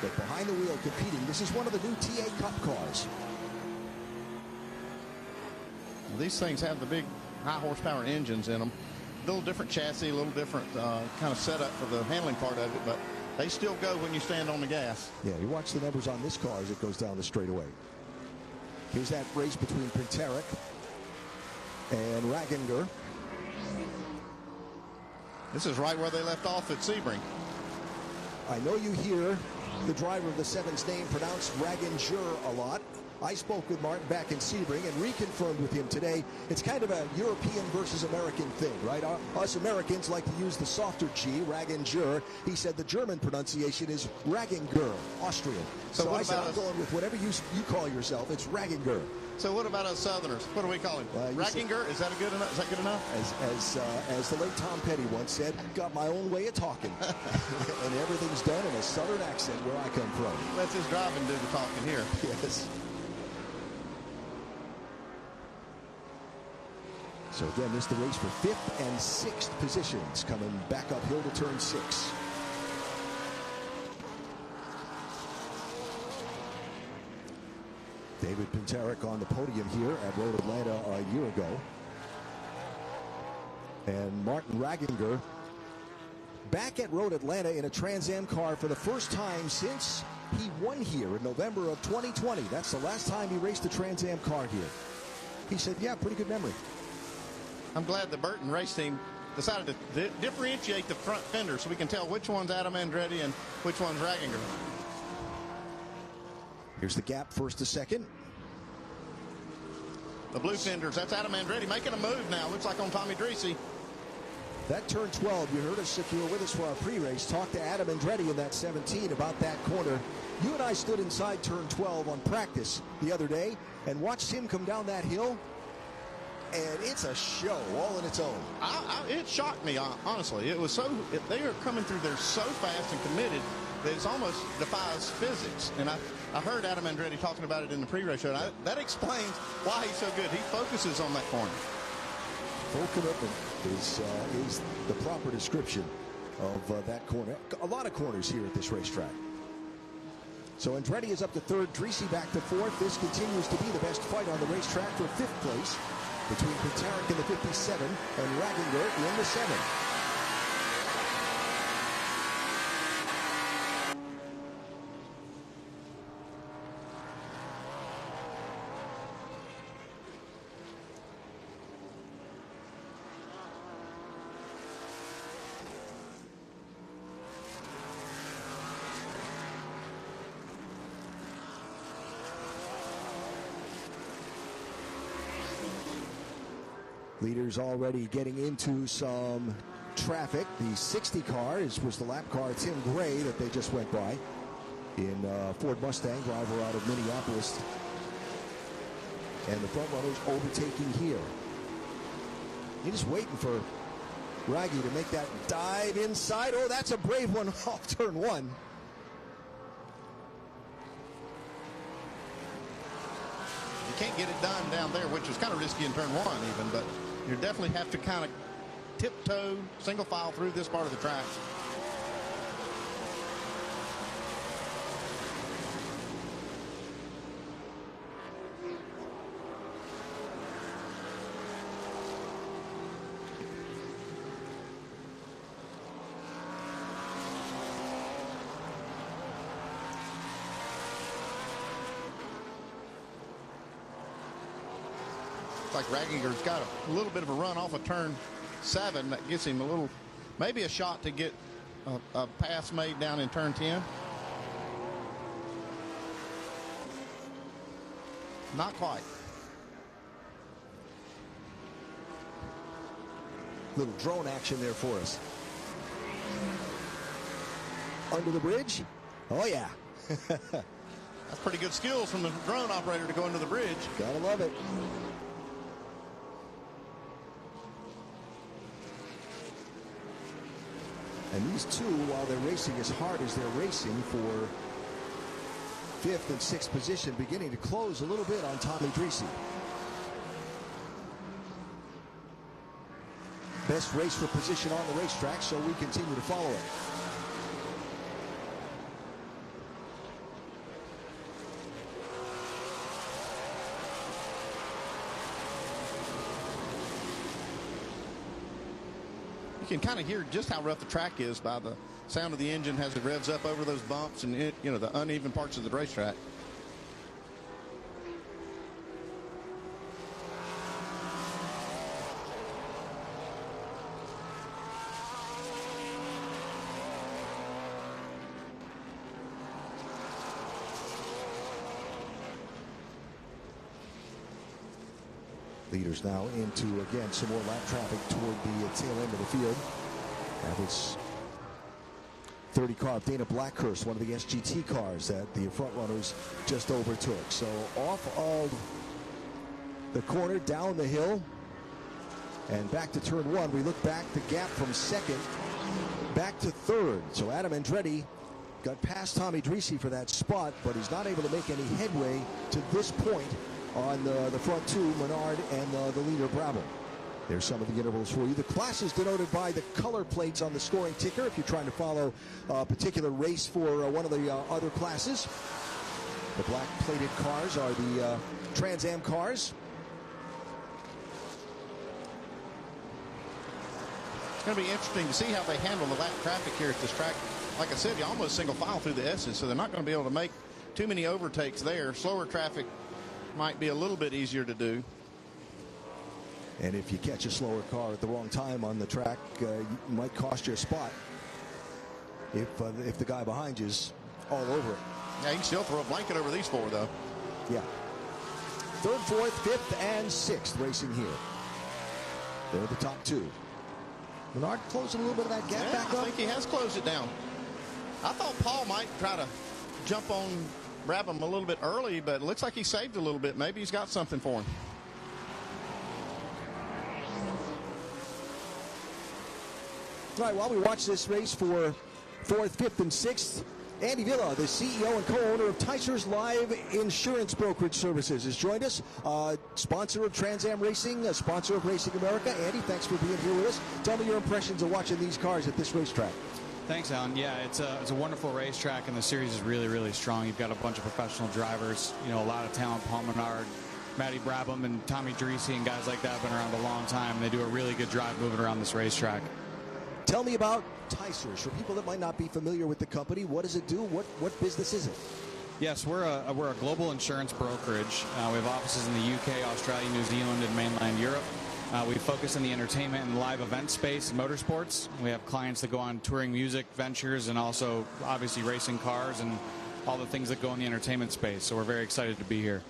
But behind the wheel competing, this is one of the new TA Cup cars. Well, these things have the big high horsepower engines in them. A little different chassis, a little different kind of setup for the handling part of it, but they still go when you stand on the gas. Yeah, you watch the numbers on this car as it goes down the straightaway. Here's that race between Paterick and Raginger. This is right where they left off at Sebring. I know you hear the driver of the 7's name pronounced Raginger a lot. I spoke with Martin back in Sebring and reconfirmed with him today. It's kind of a European versus American thing, right? Us Americans like to use the softer G, Raginger. He said the German pronunciation is Raginger, Austrian. So I said, I'm going with whatever you call yourself. It's Raginger. So what about us Southerners? What do we call him? Raginger? Is that good enough? Is that good enough? As the late Tom Petty once said, got my own way of talking. And everything's done in a Southern accent where I come from. Let's his driving do the talking here. Yes. So again, this is the race for 5th and 6th positions, coming back uphill to turn 6. David Pinteric on the podium here at Road Atlanta a year ago. And Martin Raginger back at Road Atlanta in a Trans Am car for the first time since he won here in November of 2020. That's the last time he raced a Trans Am car here. He said, yeah, pretty good memory. I'm glad the Burton race team decided to differentiate the front fender so we can tell which one's Adam Andretti and which one's Raginger. Here's the gap, 1st to 2nd. The blue fenders, that's Adam Andretti making a move now. Looks like on Tomy Drissi. That turn 12, you heard us if you were with us for our pre-race. Talk to Adam Andretti in that 17 about that corner. You and I stood inside turn 12 on practice the other day and watched him come down that hill. And it's a show all in its own. It shocked me, honestly. It was so, they are coming through there so fast and committed that it almost defies physics. And I heard Adam Andretti talking about it in the pre-race show. And that explains why he's so good. He focuses on that corner. Full commitment is the proper description of that corner. A lot of corners here at this racetrack. So Andretti is up to 3rd, Drissi back to 4th. This continues to be the best fight on the racetrack for 5th place between Pinteric in the 57 and Raginger in the 7. Leaders already getting into some traffic. The 60 car was the lap car, Tim Gray, that they just went by in Ford Mustang, driver out of Minneapolis. And the front runners overtaking here. You're just waiting for Raggy to make that dive inside. Oh, that's a brave one off turn 1. You can't get it done down there, which was kind of risky in turn 1 even, but you definitely have to kind of tiptoe, single file through this part of the track. Like Raginger's got a little bit of a run off of turn 7 that gives him a little, maybe a shot to get a pass made down in turn 10. Not quite. Little drone action there for us. Under the bridge. Oh, yeah. That's pretty good skills from the drone operator to go under the bridge. Gotta love it. And these two, while they're racing as hard as they're racing for 5th and 6th position, beginning to close a little bit on Tomy Drissi. Best race for position on the racetrack, so we continue to follow it. You can kind of hear just how rough the track is by the sound of the engine as it revs up over those bumps and the uneven parts of the racetrack. Leaders now into, again, some more lap traffic toward the tail end of the field. That was 30 car of Dana Blackhurst, one of the SGT cars that the front runners just overtook. So off of the corner, down the hill, and back to turn one. We look back, the gap from second back to third. So Adam Andretti got past Tomy Drissi for that spot, but he's not able to make any headway to this point on the front two, Menard and the leader, Brabham. There's some of the intervals for you. The class is denoted by the color plates on the scoring ticker if you're trying to follow a particular race for one of the other classes. The black plated cars are the Trans Am cars. It's going to be interesting to see how they handle the lap traffic here at this track. Like I said, you almost single file through the S's, so they're not going to be able to make too many overtakes there. Slower traffic might be a little bit easier to do. And if you catch a slower car at the wrong time on the track, you might cost you a spot if the guy behind you is all over it. Yeah, you can still throw a blanket over these four, though. Yeah. Third, fourth, fifth, and sixth racing here. They're the top two. Menard closing a little bit of that gap back up. I think he has closed it down. I thought Paul might try to jump on Brabham a little bit early, but it looks like he saved a little bit. Maybe he's got something for him. All right, while we watch this race for fourth, fifth, and sixth, Andy Villa, the CEO and co-owner of Tyser's Live Insurance Brokerage Services, has joined us. Sponsor of Trans Am Racing, a sponsor of Racing America. Andy, thanks for being here with us. Tell me your impressions of watching these cars at this racetrack. Thanks, Alan. Yeah, it's a wonderful racetrack, and the series is really, really strong. You've got a bunch of professional drivers, a lot of talent. Paul Menard, Matty Brabham, and Tomy Drissi, and guys like that have been around a long time. And they do a really good drive moving around this racetrack. Tell me about Tyser's. For people that might not be familiar with the company, what does it do? What business is it? Yes, we're a global insurance brokerage. We have offices in the UK, Australia, New Zealand, and mainland Europe. We focus in the entertainment and live event space and motorsports. We have clients that go on touring music ventures and also obviously racing cars and all the things that go in the entertainment space. So we're very excited to be here.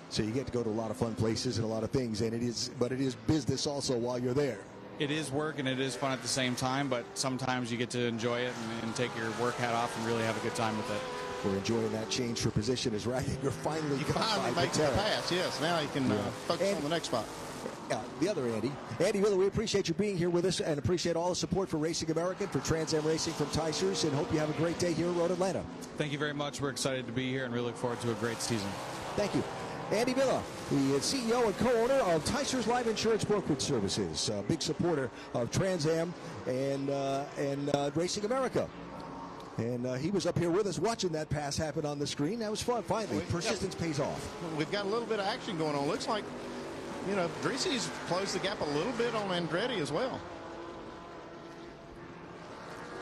So you get to go to a lot of fun places and a lot of things, and it is business also while you're there. It is work and it is fun at the same time, but sometimes you get to enjoy it and take your work hat off and really have a good time with it. We're enjoying that change for position as Ragginger finally makes the pass. Yes, now you can focus on the next spot. The other Andy. Andy Wheeler, we appreciate you being here with us and appreciate all the support for Racing American, for Trans Am Racing from Tyser's, and hope you have a great day here in Road Atlanta. Thank you very much. We're excited to be here and really look forward to a great season. Thank you. Andy Villa, the CEO and co-owner of Tyser's Live Insurance Brokerage Services, a big supporter of Trans Am and Racing America. And he was up here with us watching that pass happen on the screen. That was fun. Finally, persistence pays off. We've got a little bit of action going on. Looks like, Drissi's closed the gap a little bit on Andretti as well.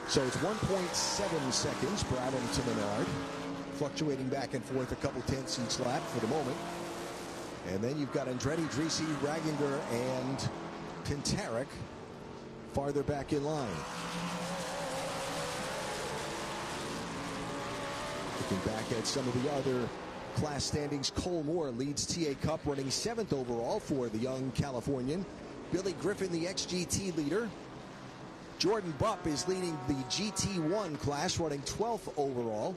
So it's 1.7 seconds, Brabham to Menard, fluctuating back and forth a couple tenths each lap for the moment. And then you've got Andretti, Drissi, Ragginger, and Pintarek farther back in line. Looking back at some of the other class standings, Cole Moore leads TA Cup, running 7th overall for the young Californian. Billy Griffin, the XGT leader. Jordan Bupp is leading the GT1 class, running 12th overall.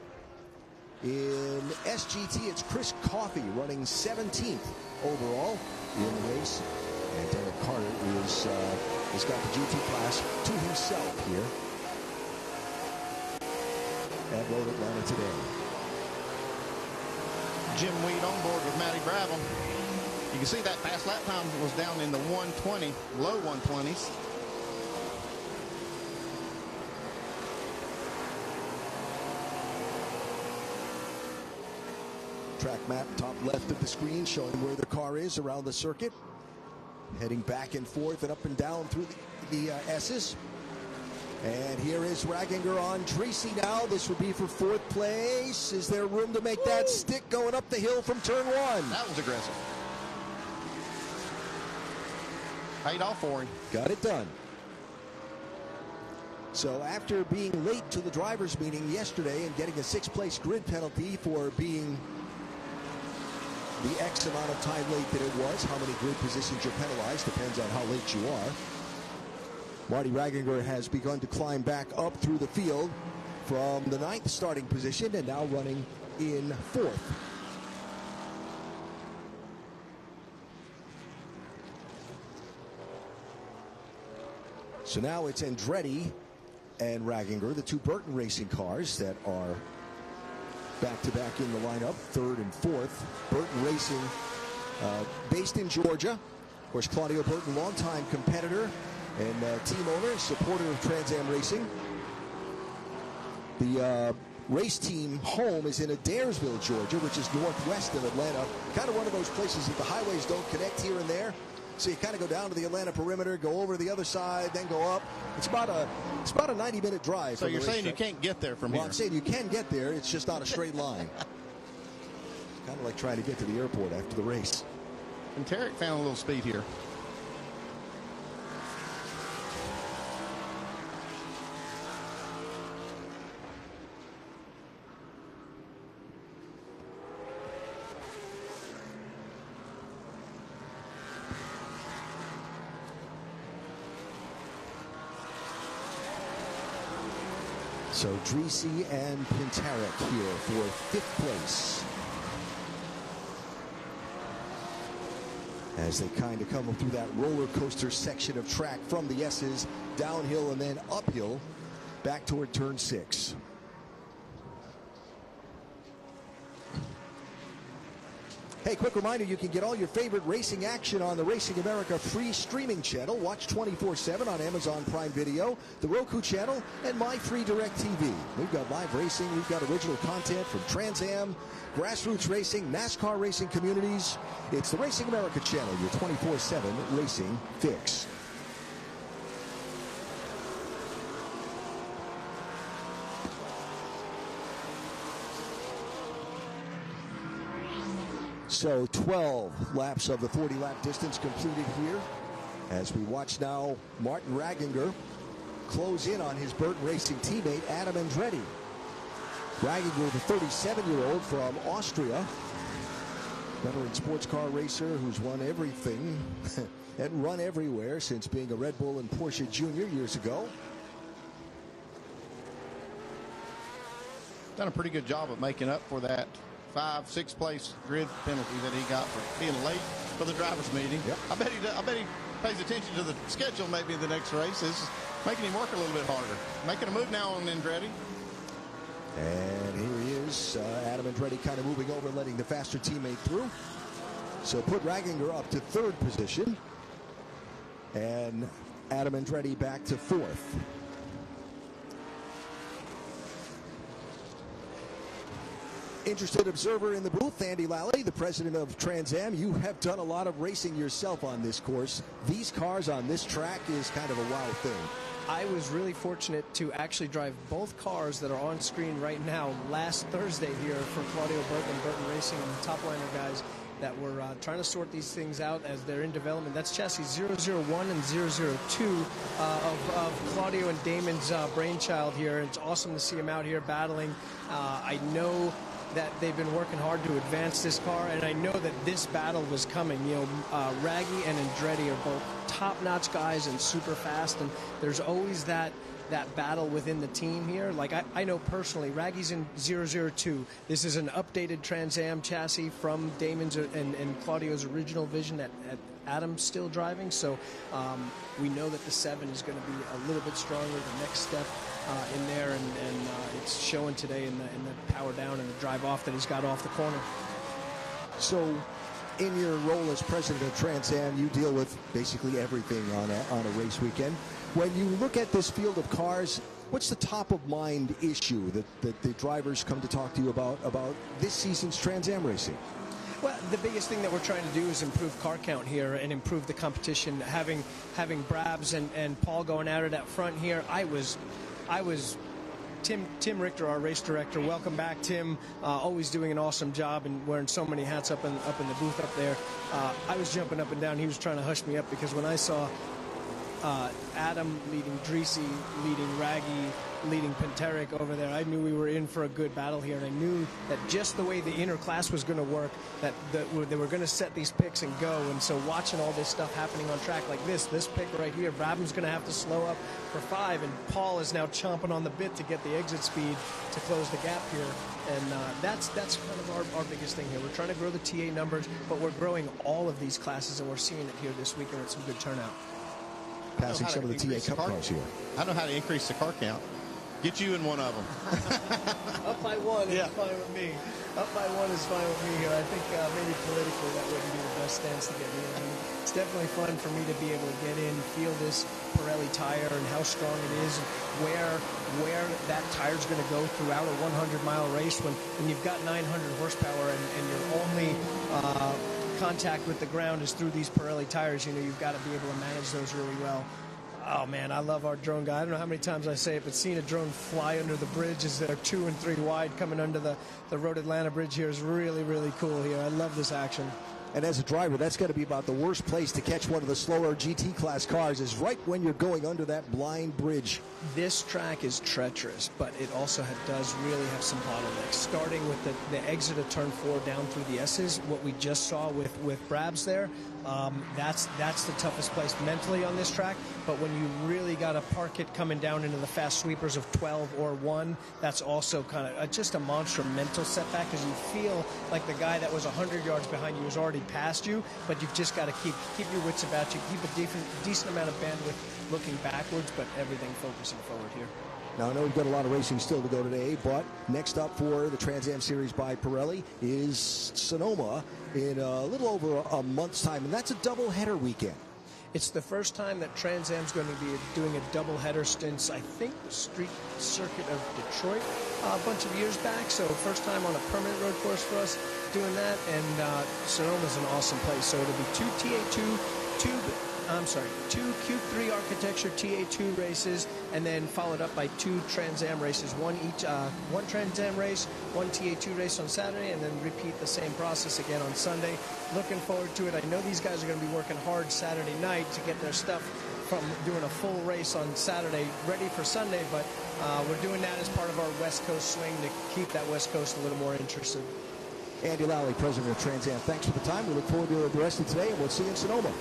In SGT, it's Chris Coffey running 17th overall in the race. And Derek Carter has got the GT class to himself here at Road Atlanta today. Jim Weed on board with Matty Brabham. You can see that fast lap time was down in the 120, low 120s. Track map top left of the screen showing where the car is around the circuit. Heading back and forth and up and down through the S's. And here is Ragginger on Drissi now. This would be for 4th place. Is there room to make that stick going up the hill from turn 1? That was aggressive. Paid off for him. Got it done. So after being late to the drivers' meeting yesterday and getting a 6th place grid penalty for being the X amount of time late that it was. How many grid positions you're penalized depends on how late you are. Marty Raginger has begun to climb back up through the field from the 9th starting position and now running in 4th. So now it's Andretti and Raginger, the two Burton Racing cars that are back-to-back in the lineup, 3rd and 4th. Burton Racing, based in Georgia. Of course, Claudio Burton, longtime competitor and team owner, supporter of Trans Am Racing. The race team home is in Adairsville, Georgia, which is northwest of Atlanta. Kind of one of those places that the highways don't connect here and there. So you kind of go down to the Atlanta perimeter, go over to the other side, then go up. It's about a 90-minute drive. So you're saying you can't get there from here? Well, I'm saying you can get there. It's just not a straight line. Kind of like trying to get to the airport after the race. And Tarek found a little speed here. So Drissi and Pintarek here for 5th place. As they kind of come through that roller coaster section of track from the S's, downhill and then uphill, back toward turn 6. Hey, quick reminder, you can get all your favorite racing action on the Racing America free streaming channel. Watch 24/7 on Amazon Prime Video, the Roku channel, and My Free Direct TV. We've got live racing. We've got original content from Trans Am, grassroots racing, NASCAR racing communities. It's the Racing America channel, your 24/7 racing fix. So 12 laps of the 40-lap distance completed here. As we watch now Martin Raginger close in on his Burton Racing teammate Adam Andretti. Raginger, the 37-year-old from Austria, veteran sports car racer who's won everything and run everywhere since being a Red Bull and Porsche Junior years ago. Done a pretty good job of making up for that 5-6 place grid penalty that he got for being late for the drivers' meeting. Yep. I bet he pays attention to the schedule maybe in the next race. It's making him work a little bit harder. Making a move now on Andretti. And here he is, Adam Andretti kind of moving over, letting the faster teammate through. So put Raginger up to 3rd position. And Adam Andretti back to 4th. Interested observer in the booth, Andy Lally, the president of Trans Am. You have done a lot of racing yourself on this course. These cars on this track is kind of a wow thing. I was really fortunate to actually drive both cars that are on screen right now last Thursday here for Claudio Burton, Burton Racing, and the top liner guys that were trying to sort these things out as they're in development. That's chassis 001 and 002 of Claudio and Damon's brainchild here. It's awesome to see them out here battling. I know that they've been working hard to advance this car, and I know that this battle was coming. You know, Raggy and Andretti are both top-notch guys and super fast, and there's always that battle within the team here. Like, I know personally, Raggy's in 002. This is an updated Trans Am chassis from Damon's and Claudio's original vision that Adam's still driving, so we know that the 7 is going to be a little bit stronger, the next step in there, and it's showing today in the power down and the drive off that he's got off the corner. So in your role as president of Trans Am, you deal with basically everything on a race weekend. When you look at this field of cars, what's the top of mind issue that the drivers come to talk to you about this season's Trans Am racing? Well, the biggest thing that we're trying to do is improve car count here and improve the competition. Having Brabs and Paul going at it up front here, I was Tim Richter, our race director. Welcome back, Tim. Always doing an awesome job and wearing so many hats up in the booth up there. I was jumping up and down. He was trying to hush me up because when I saw Adam leading Drissi, leading Raggy, leading Penteric over there, I knew we were in for a good battle here, and I knew that just the way the inner class was going to work, that they were going to set these picks and go. And so watching all this stuff happening on track like this pick right here, Brabham's going to have to slow up for 5, and Paul is now chomping on the bit to get the exit speed to close the gap here. And that's kind of our biggest thing here. We're trying to grow the TA numbers, but we're growing all of these classes, and we're seeing it here this weekend with some good turnout. Passing some of the TA Cup cars here. I know how to increase the car count. Get you in one of them. Up by 1 is fine with me. Up by 1 is fine with me here. I think maybe politically that wouldn't be the best stance to get me in. I mean, it's definitely fun for me to be able to get in, feel this Pirelli tire and how strong it is, where that tire's going to go throughout a 100-mile race when you've got 900 horsepower and your only contact with the ground is through these Pirelli tires. You know, you've got to be able to manage those really well. Oh, man, I love our drone guy. I don't know how many times I say it, but seeing a drone fly under the bridge as they're 2 and 3 wide coming under the Road Atlanta Bridge here is really, really cool here. I love this action. And as a driver, that's going to be about the worst place to catch one of the slower GT class cars is right when you're going under that blind bridge. This track is treacherous, but it also does really have some bottlenecks. Starting with the exit of turn 4 down through the S's, what we just saw with Brabs there, that's the toughest place mentally on this track. But when you really got to park it coming down into the fast sweepers of 12 or 1, that's also kind of just a monster mental setback because you feel like the guy that was 100 yards behind you is already past you, but you've just got to keep your wits about you, keep a decent amount of bandwidth looking backwards, but everything focusing forward here. Now, I know we've got a lot of racing still to go today, but next up for the Trans Am Series by Pirelli is Sonoma in a little over a month's time, and that's a double-header weekend. It's the first time that Trans Am's going to be doing a double-header since, I think, the Street Circuit of Detroit a bunch of years back. So first time on a permanent road course for us doing that, and Sonoma's an awesome place. So it'll be two Q3 architecture TA2 races, and then followed up by 2 Trans Am races, one Trans Am race, 1 TA2 race on Saturday, and then repeat the same process again on Sunday. Looking forward to it. I know these guys are going to be working hard Saturday night to get their stuff from doing a full race on Saturday ready for Sunday, but we're doing that as part of our West Coast swing to keep that West Coast a little more interested. Andy Lally, president of Trans Am, thanks for the time. We look forward to the rest of today, and we'll see you in Sonoma.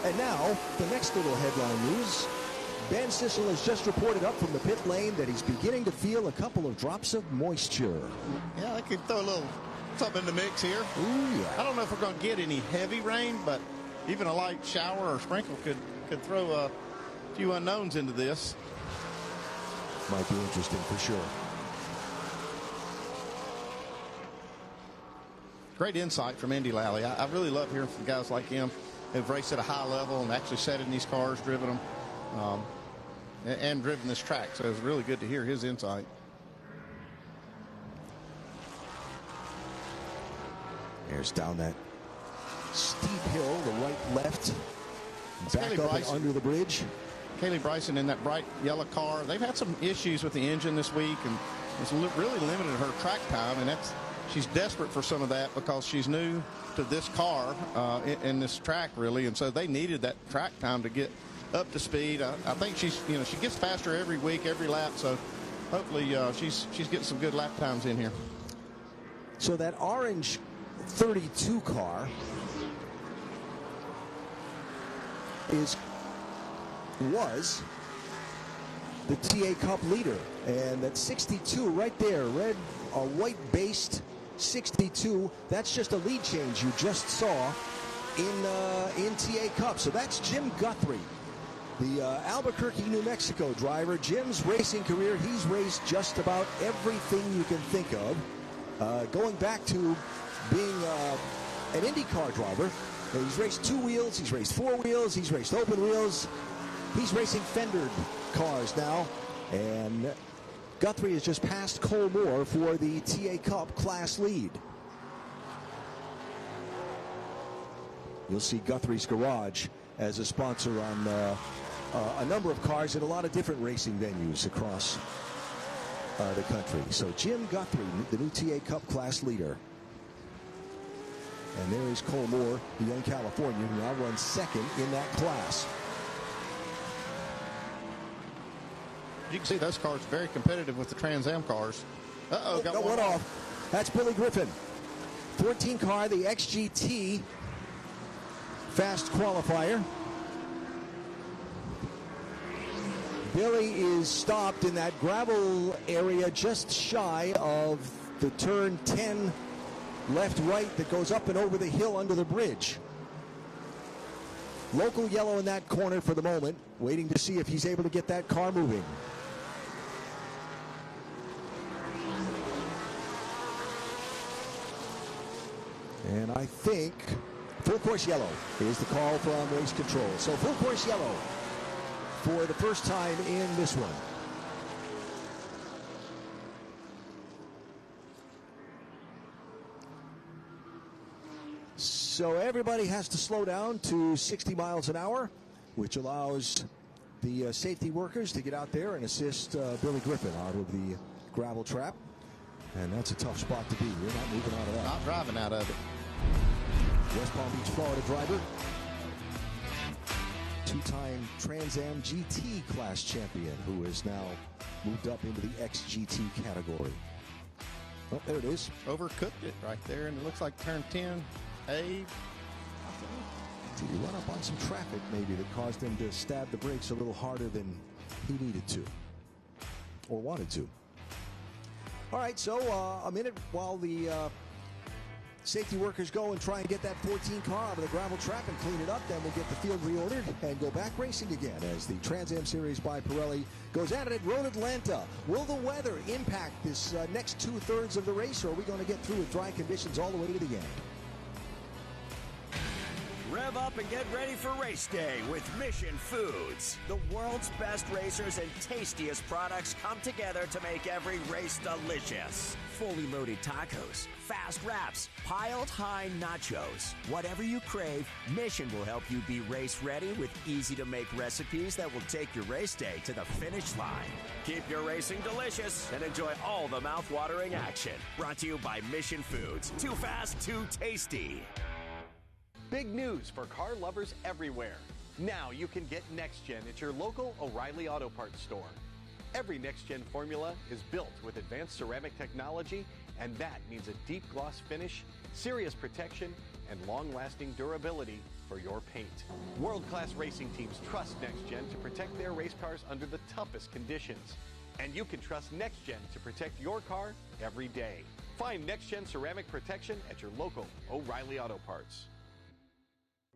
And now, the next little headline news. Ben Sissel has just reported up from the pit lane that he's beginning to feel a couple of drops of moisture. Yeah, I could throw a little something in the mix here. Ooh, yeah. I don't know if we're going to get any heavy rain, but even a light shower or sprinkle could throw a few unknowns into this. Might be interesting for sure. Great insight from Andy Lally. I really love hearing from guys like him who've raced at a high level and actually sat in these cars, driven them, and driven this track. So it was really good to hear his insight. There's down that steep hill, the right, left, back Kelly up and Bryson. under the bridge. Kaylee Bryson in that bright yellow car. They've had some issues with the engine this week, and it's really limited her track time, and she's desperate for some of that because she's new to this car in this track, really, and so they needed that track time to get up to speed. I think she gets faster every week, every lap, so hopefully she's getting some good lap times in here. So that orange 32 car was the TA Cup leader, and that 62 right there, red or white based 62, that's just a lead change you just saw in TA Cup. So that's Jim Guthrie, the Albuquerque, New Mexico driver. Jim's racing career, he's raced just about everything you can think of, going back to being an IndyCar driver. He's raced 2 wheels, he's raced 4 wheels, he's raced open wheels. He's racing fendered cars now, and Guthrie has just passed Cole Moore for the TA Cup class lead. You'll see Guthrie's Garage as a sponsor on a number of cars in a lot of different racing venues across the country. So Jim Guthrie, the new TA Cup class leader. And there is Cole Moore, the young Californian, who now runs second in that class. You can see those cars very competitive with the Trans Am cars. Uh-oh, got one off. That's Billy Griffin. 14 car, the XGT fast qualifier. Billy is stopped in that gravel area just shy of the turn 10 left-right that goes up and over the hill under the bridge. Local yellow in that corner for the moment, waiting to see if he's able to get that car moving. And I think full course yellow is the call from race control. So full course yellow for the first time in this one. So everybody has to slow down to 60 miles an hour, which allows the safety workers to get out there and assist Billy Griffin out of the gravel trap. And that's a tough spot to be. You're not moving out of that. Not driving out of it. West Palm Beach, Florida driver. Two-time Trans Am GT class champion who has now moved up into the XGT category. Oh, there it is. Overcooked it right there, and it looks like turn 10. Did he run up on some traffic maybe that caused him to stab the brakes a little harder than he needed to or wanted to? All right, so a minute while the safety workers go and try and get that 14 car out of the gravel trap and clean it up. Then we'll get the field reordered and go back racing again as the Trans Am Series by Pirelli goes at it at Road Atlanta. Will the weather impact this next two-thirds of the race, or are we going to get through with dry conditions all the way to the end? Rev up and get ready for race day with Mission Foods. The world's best racers and tastiest products come together to make every race delicious. Fully loaded tacos, fast wraps, piled high nachos. Whatever you crave, Mission will help you be race ready with easy-to-make recipes that will take your race day to the finish line. Keep your racing delicious and enjoy all the mouth-watering action. Brought to you by Mission Foods. Too fast, too tasty. Big news for car lovers everywhere. Now you can get Next Gen at your local O'Reilly Auto Parts store. Every Next Gen formula is built with advanced ceramic technology, and that means a deep gloss finish, serious protection, and long-lasting durability for your paint. World-class racing teams trust Next Gen to protect their race cars under the toughest conditions. And you can trust Next Gen to protect your car every day. Find Next Gen ceramic protection at your local O'Reilly Auto Parts.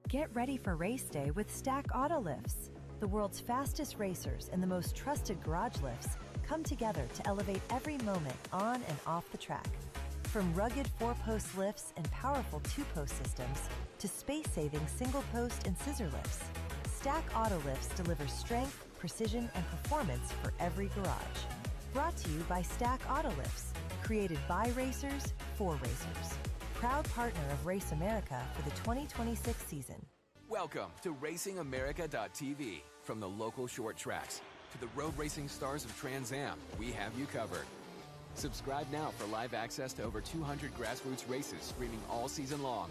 Get ready for race day with Stack Auto Lifts. The world's fastest racers and the most trusted garage lifts come together to elevate every moment on and off the track. From rugged 4-post lifts and powerful 2-post systems to space-saving single-post and scissor lifts, Stack Auto Lifts delivers strength, precision, and performance for every garage. Brought to you by Stack Auto Lifts, created by racers for racers. Proud partner of Race America for the 2026 season. Welcome to RacingAmerica.tv. From the local short tracks to the road racing stars of Trans Am, we have you covered. Subscribe now for live access to over 200 grassroots races streaming all season long.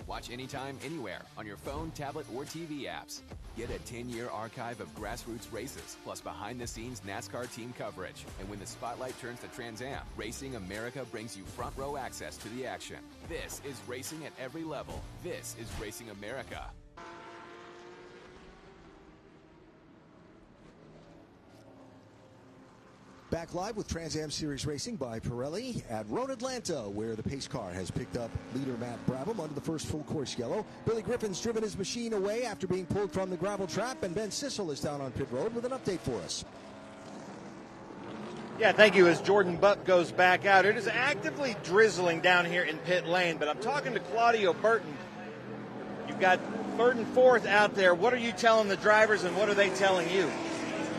Watch anytime, anywhere, on your phone, tablet, or TV apps. Get a 10-year archive of grassroots races, plus behind-the-scenes NASCAR team coverage. And when the spotlight turns to Trans Am, Racing America brings you front-row access to the action. This is racing at every level. This is Racing America. Back live with Trans Am Series Racing by Pirelli at Road Atlanta, where the pace car has picked up leader Matt Brabham under the first full course yellow. Billy Griffin's driven his machine away after being pulled from the gravel trap, and Ben Sissel is down on pit road with an update for us. Yeah, thank you. As Jordan Buck goes back out, it is actively drizzling down here in pit lane, but I'm talking to Claudio Burton. You've got third and fourth out there. What are you telling the drivers, and what are they telling you?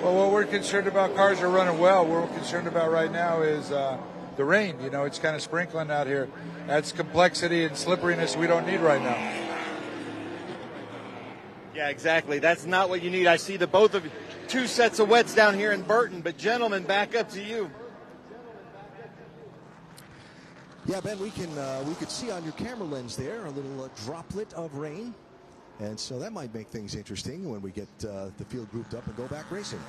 Well, what we're concerned about, cars are running well. What we're concerned about right now is the rain. You know, it's kind of sprinkling out here. That's complexity and slipperiness we don't need right now. Yeah, exactly. That's not what you need. I see the both of you, two sets of wets down here in Burton, but gentlemen, back up to you. Yeah, Ben, we could see on your camera lens there a little droplet of rain. And so that might make things interesting when we get the field grouped up and go back racing.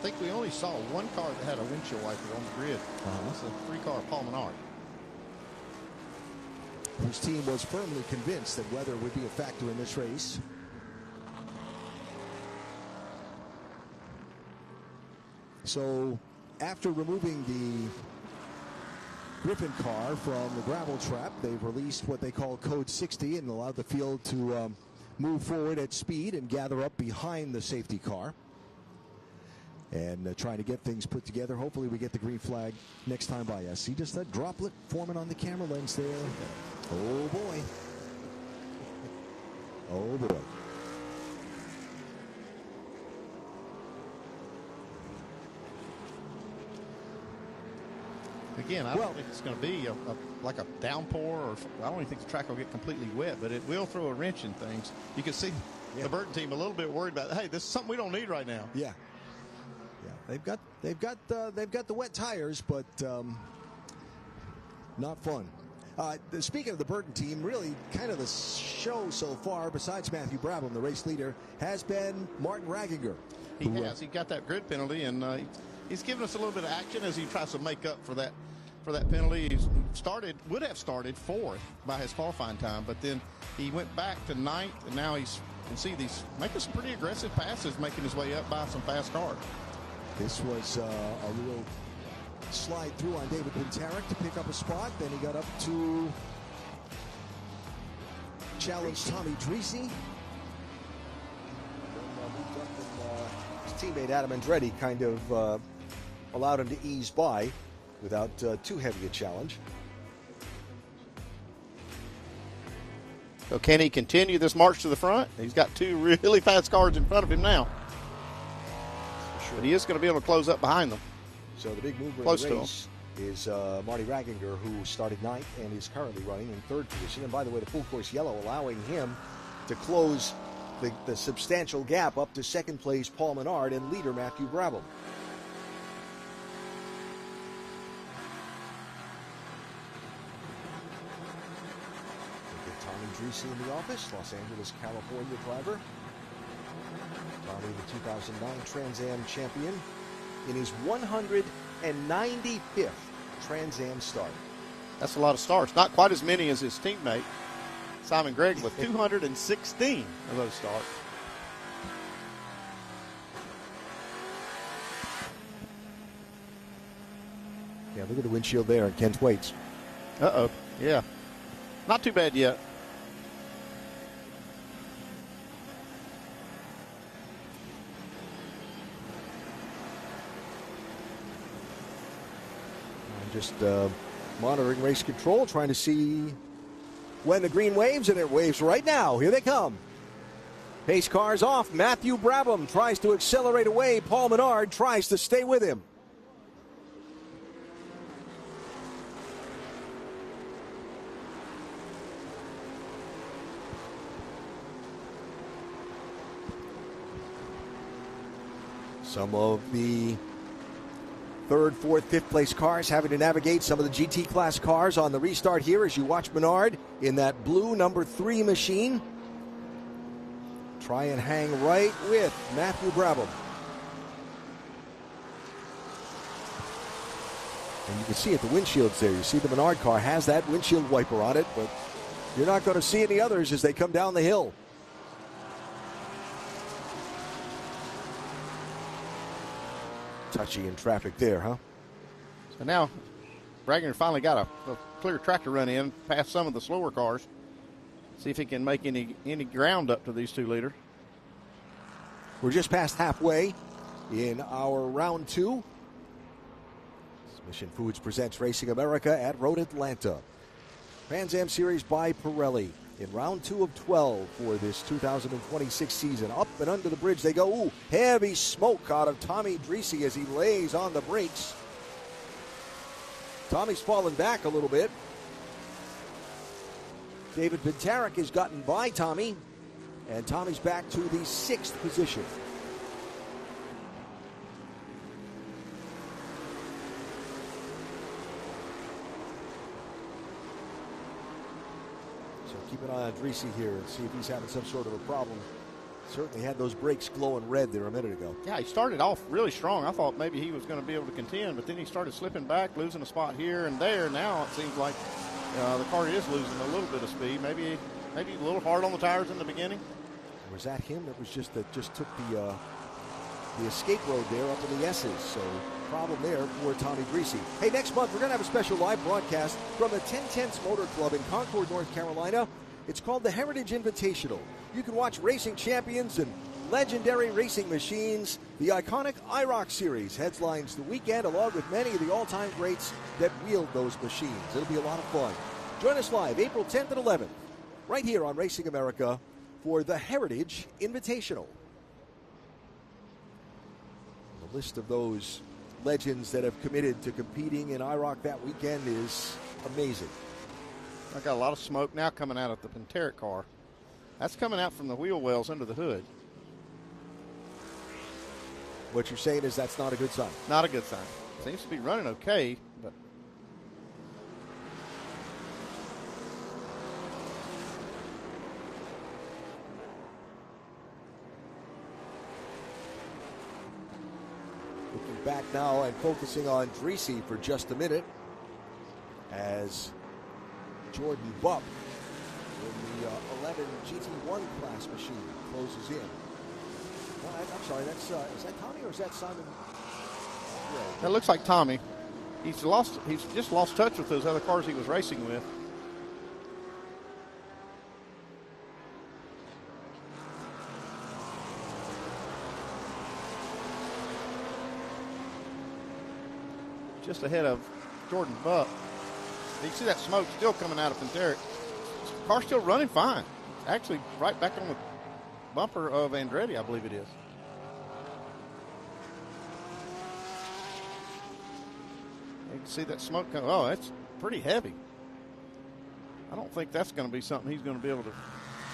think we only saw one car that had a windshield wiper on the grid. That's a 3-car Paul Menard. His team was firmly convinced that weather would be a factor in this race. So after removing the Griffin car from the gravel trap, they've released what they call Code 60 and allowed the field to move forward at speed and gather up behind the safety car. And trying to get things put together. Hopefully we get the green flag next time by us. See just that droplet forming on the camera lens there. Oh boy. Oh boy. Again, I don't think it's going to be like a downpour, or I don't even think the track will get completely wet, but it will throw a wrench in things. You can see the Burton team a little bit worried about, hey, this is something we don't need right now. Yeah. Yeah, they've got the wet tires, but not fun. Speaking of the Burton team, really kind of the show so far, besides Matthew Brabham, the race leader, has been Martin Raginger. He has. He got that grid penalty, and he's given us a little bit of action as he tries to make up for that penalty. He would have started 4th by his qualifying time, but then he went back to 9th, and now you can see these making some pretty aggressive passes, making his way up by some fast cars. This was a real slide through on David Winterick to pick up a spot. Then he got up to challenge Tomy Drissi. His teammate Adam Andretti kind of allowed him to ease by without too heavy a challenge. So can he continue this march to the front? He's got 2 really fast cars in front of him now. But he is going to be able to close up behind them. So the big mover Close in to the race is Marty Raginger, who started 9th and is currently running in 3rd position. And by the way, the full course yellow allowing him to close the substantial gap up to 2nd place Paul Menard and leader Matthew Brabham. Tomy Drissi in the office, Los Angeles, California driver. Tomy, the 2009 Trans Am champion, in his 195th Trans Am start. That's a lot of starts. Not quite as many as his teammate, Simon Gregg, with 216 of those starts. Yeah, look at the windshield there and Kent Waits. Uh-oh, yeah. Not too bad yet. Just monitoring race control, trying to see when the green waves, and it waves right now. Here they come. Pace cars off. Matthew Brabham tries to accelerate away. Paul Menard tries to stay with him. Some of the 3rd, 4th, 5th place cars having to navigate some of the GT class cars on the restart here as you watch Menard in that blue number 3 machine try and hang right with Matthew Brabham. And you can see at the windshields there, you see the Menard car has that windshield wiper on it, but you're not going to see any others as they come down the hill. Touchy in traffic there, huh? So now Bragner finally got a clear track to run in past some of the slower cars. See if he can make any ground up to these 2 leaders. We're just past halfway in our round 2. Mission Foods presents Racing America at Road Atlanta. Trans Am Series by Pirelli in round 2 of 12 for this 2026 season. Up and under the bridge they go. Ooh, heavy smoke out of Tomy Drissi as he lays on the brakes. Tommy's fallen back a little bit. David Winterick has gotten by Tomy, and Tommy's back to the 6th position. So keep an eye on Drissi here and see if he's having some sort of a problem Certainly had those brakes glowing red there a minute ago. Yeah, he started off really strong. I thought maybe he was going to be able to contend, but then he started slipping back, losing a spot here and there. Now it seems like the car is losing a little bit of speed. Maybe a little hard on the tires in the beginning. Was that him? That was just took the escape road there up in the S's. So problem there for Tomy Drissi. Hey, next month we're going to have a special live broadcast from the 1010s Motor Club in Concord, North Carolina. It's called the Heritage Invitational. You can watch racing champions and legendary racing machines. The iconic IROC Series headlines the weekend along with many of the all-time greats that wield those machines. It'll be a lot of fun. Join us live April 10th and 11th right here on Racing America for the Heritage Invitational. The list of those legends that have committed to competing in IROC that weekend is amazing. I got a lot of smoke now coming out of the Penteric car. That's coming out from the wheel wells under the hood. What you're saying is that's not a good sign? Not a good sign. Seems to be running okay, but looking back now and focusing on Drissi for just a minute as Jordan Bupp in the 11 GT1 class machine closes in. Well, I'm sorry, that's is that Tommy or is that Simon? that looks like Tommy. He's just lost touch with those other cars he was racing with. Just ahead of Jordan Bupp. You see that smoke still coming out of Penteric. The car's still running fine. Actually, right back on the bumper of Andretti, I believe it is. You can see that smoke coming. Oh, that's pretty heavy. I don't think that's going to be something he's going to be able to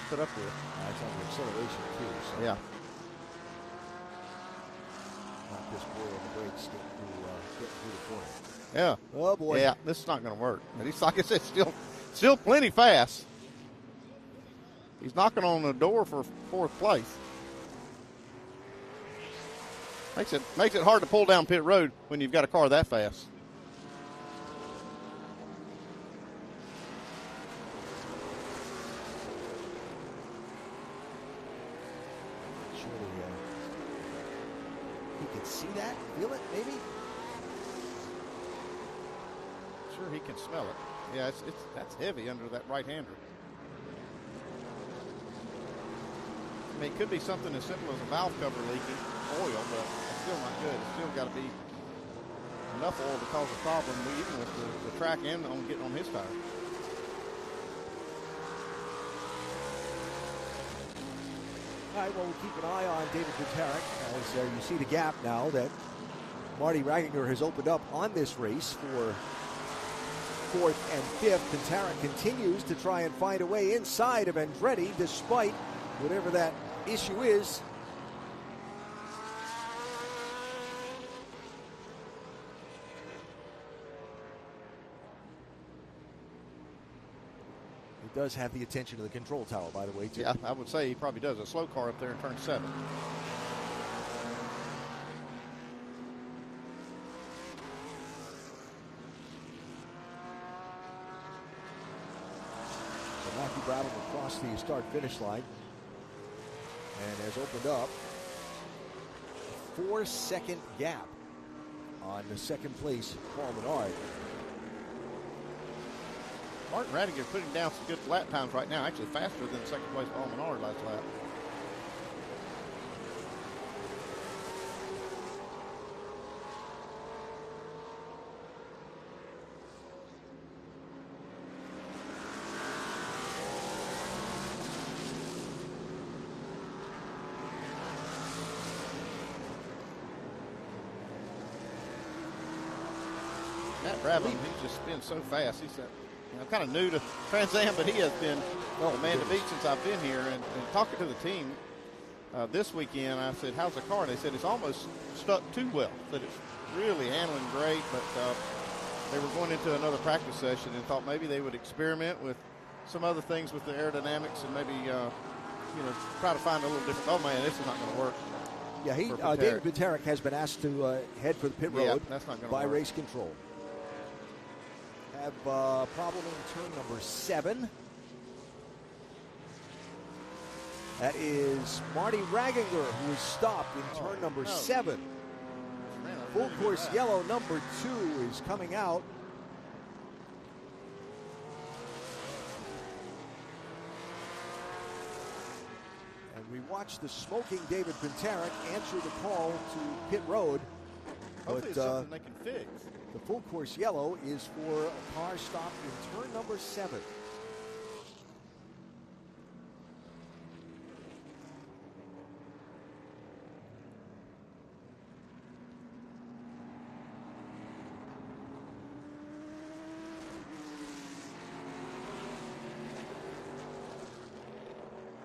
put up with. That's on the acceleration too. So. Yeah. Not just boy on the brakes getting through the corner. Yeah. Oh boy. Yeah, this is not going to work. And he's, like I said, still plenty fast. He's knocking on the door for fourth place. Makes it hard to pull down pit road when you've got a car that fast. Surely, he can see that, feel it, maybe. Sure, he can smell it. Yeah, that's heavy under that right hander. I mean, it could be something as simple as a valve cover leaking oil, but it's still not good. It's still got to be enough oil to cause a problem, even with the track and on getting on his tire. All right, well, we'll keep an eye on David Penteric as you see the gap now that Marty Ragginger has opened up on this race for fourth and fifth. Penteric continues to try and find a way inside of Andretti despite whatever that issue is. He does have the attention of the control tower, by the way, too. Yeah, I would say he probably does. A slow car up there in turn 7. So Matthew Brabham across the start-finish line and has opened up a 4-second gap on the second place Paul Menard. Martin Radiger putting down some good lap times right now, actually faster than second place Paul Menard last lap. Matt Brabham, he's just been so fast. He's kind of new to Trans Am, but he has been the man to beat since I've been here. And talking to the team this weekend, I said, how's the car? And they said it's almost stuck too well, that it's really handling great, but they were going into another practice session and thought maybe they would experiment with some other things with the aerodynamics and maybe try to find a little different. Oh man, this is not going to work. Yeah, David Piterek has been asked to head for the pit road that's not gonna by work. race control. Have a problem in turn number 7. That is Marty Raginger, who is stopped in turn number 7. Full course yellow number 2 is coming out. And we watched the smoking David Piterek answer the call to pit road. Hopefully it's something they can fix. The full course yellow is for a car stopped in turn number 7.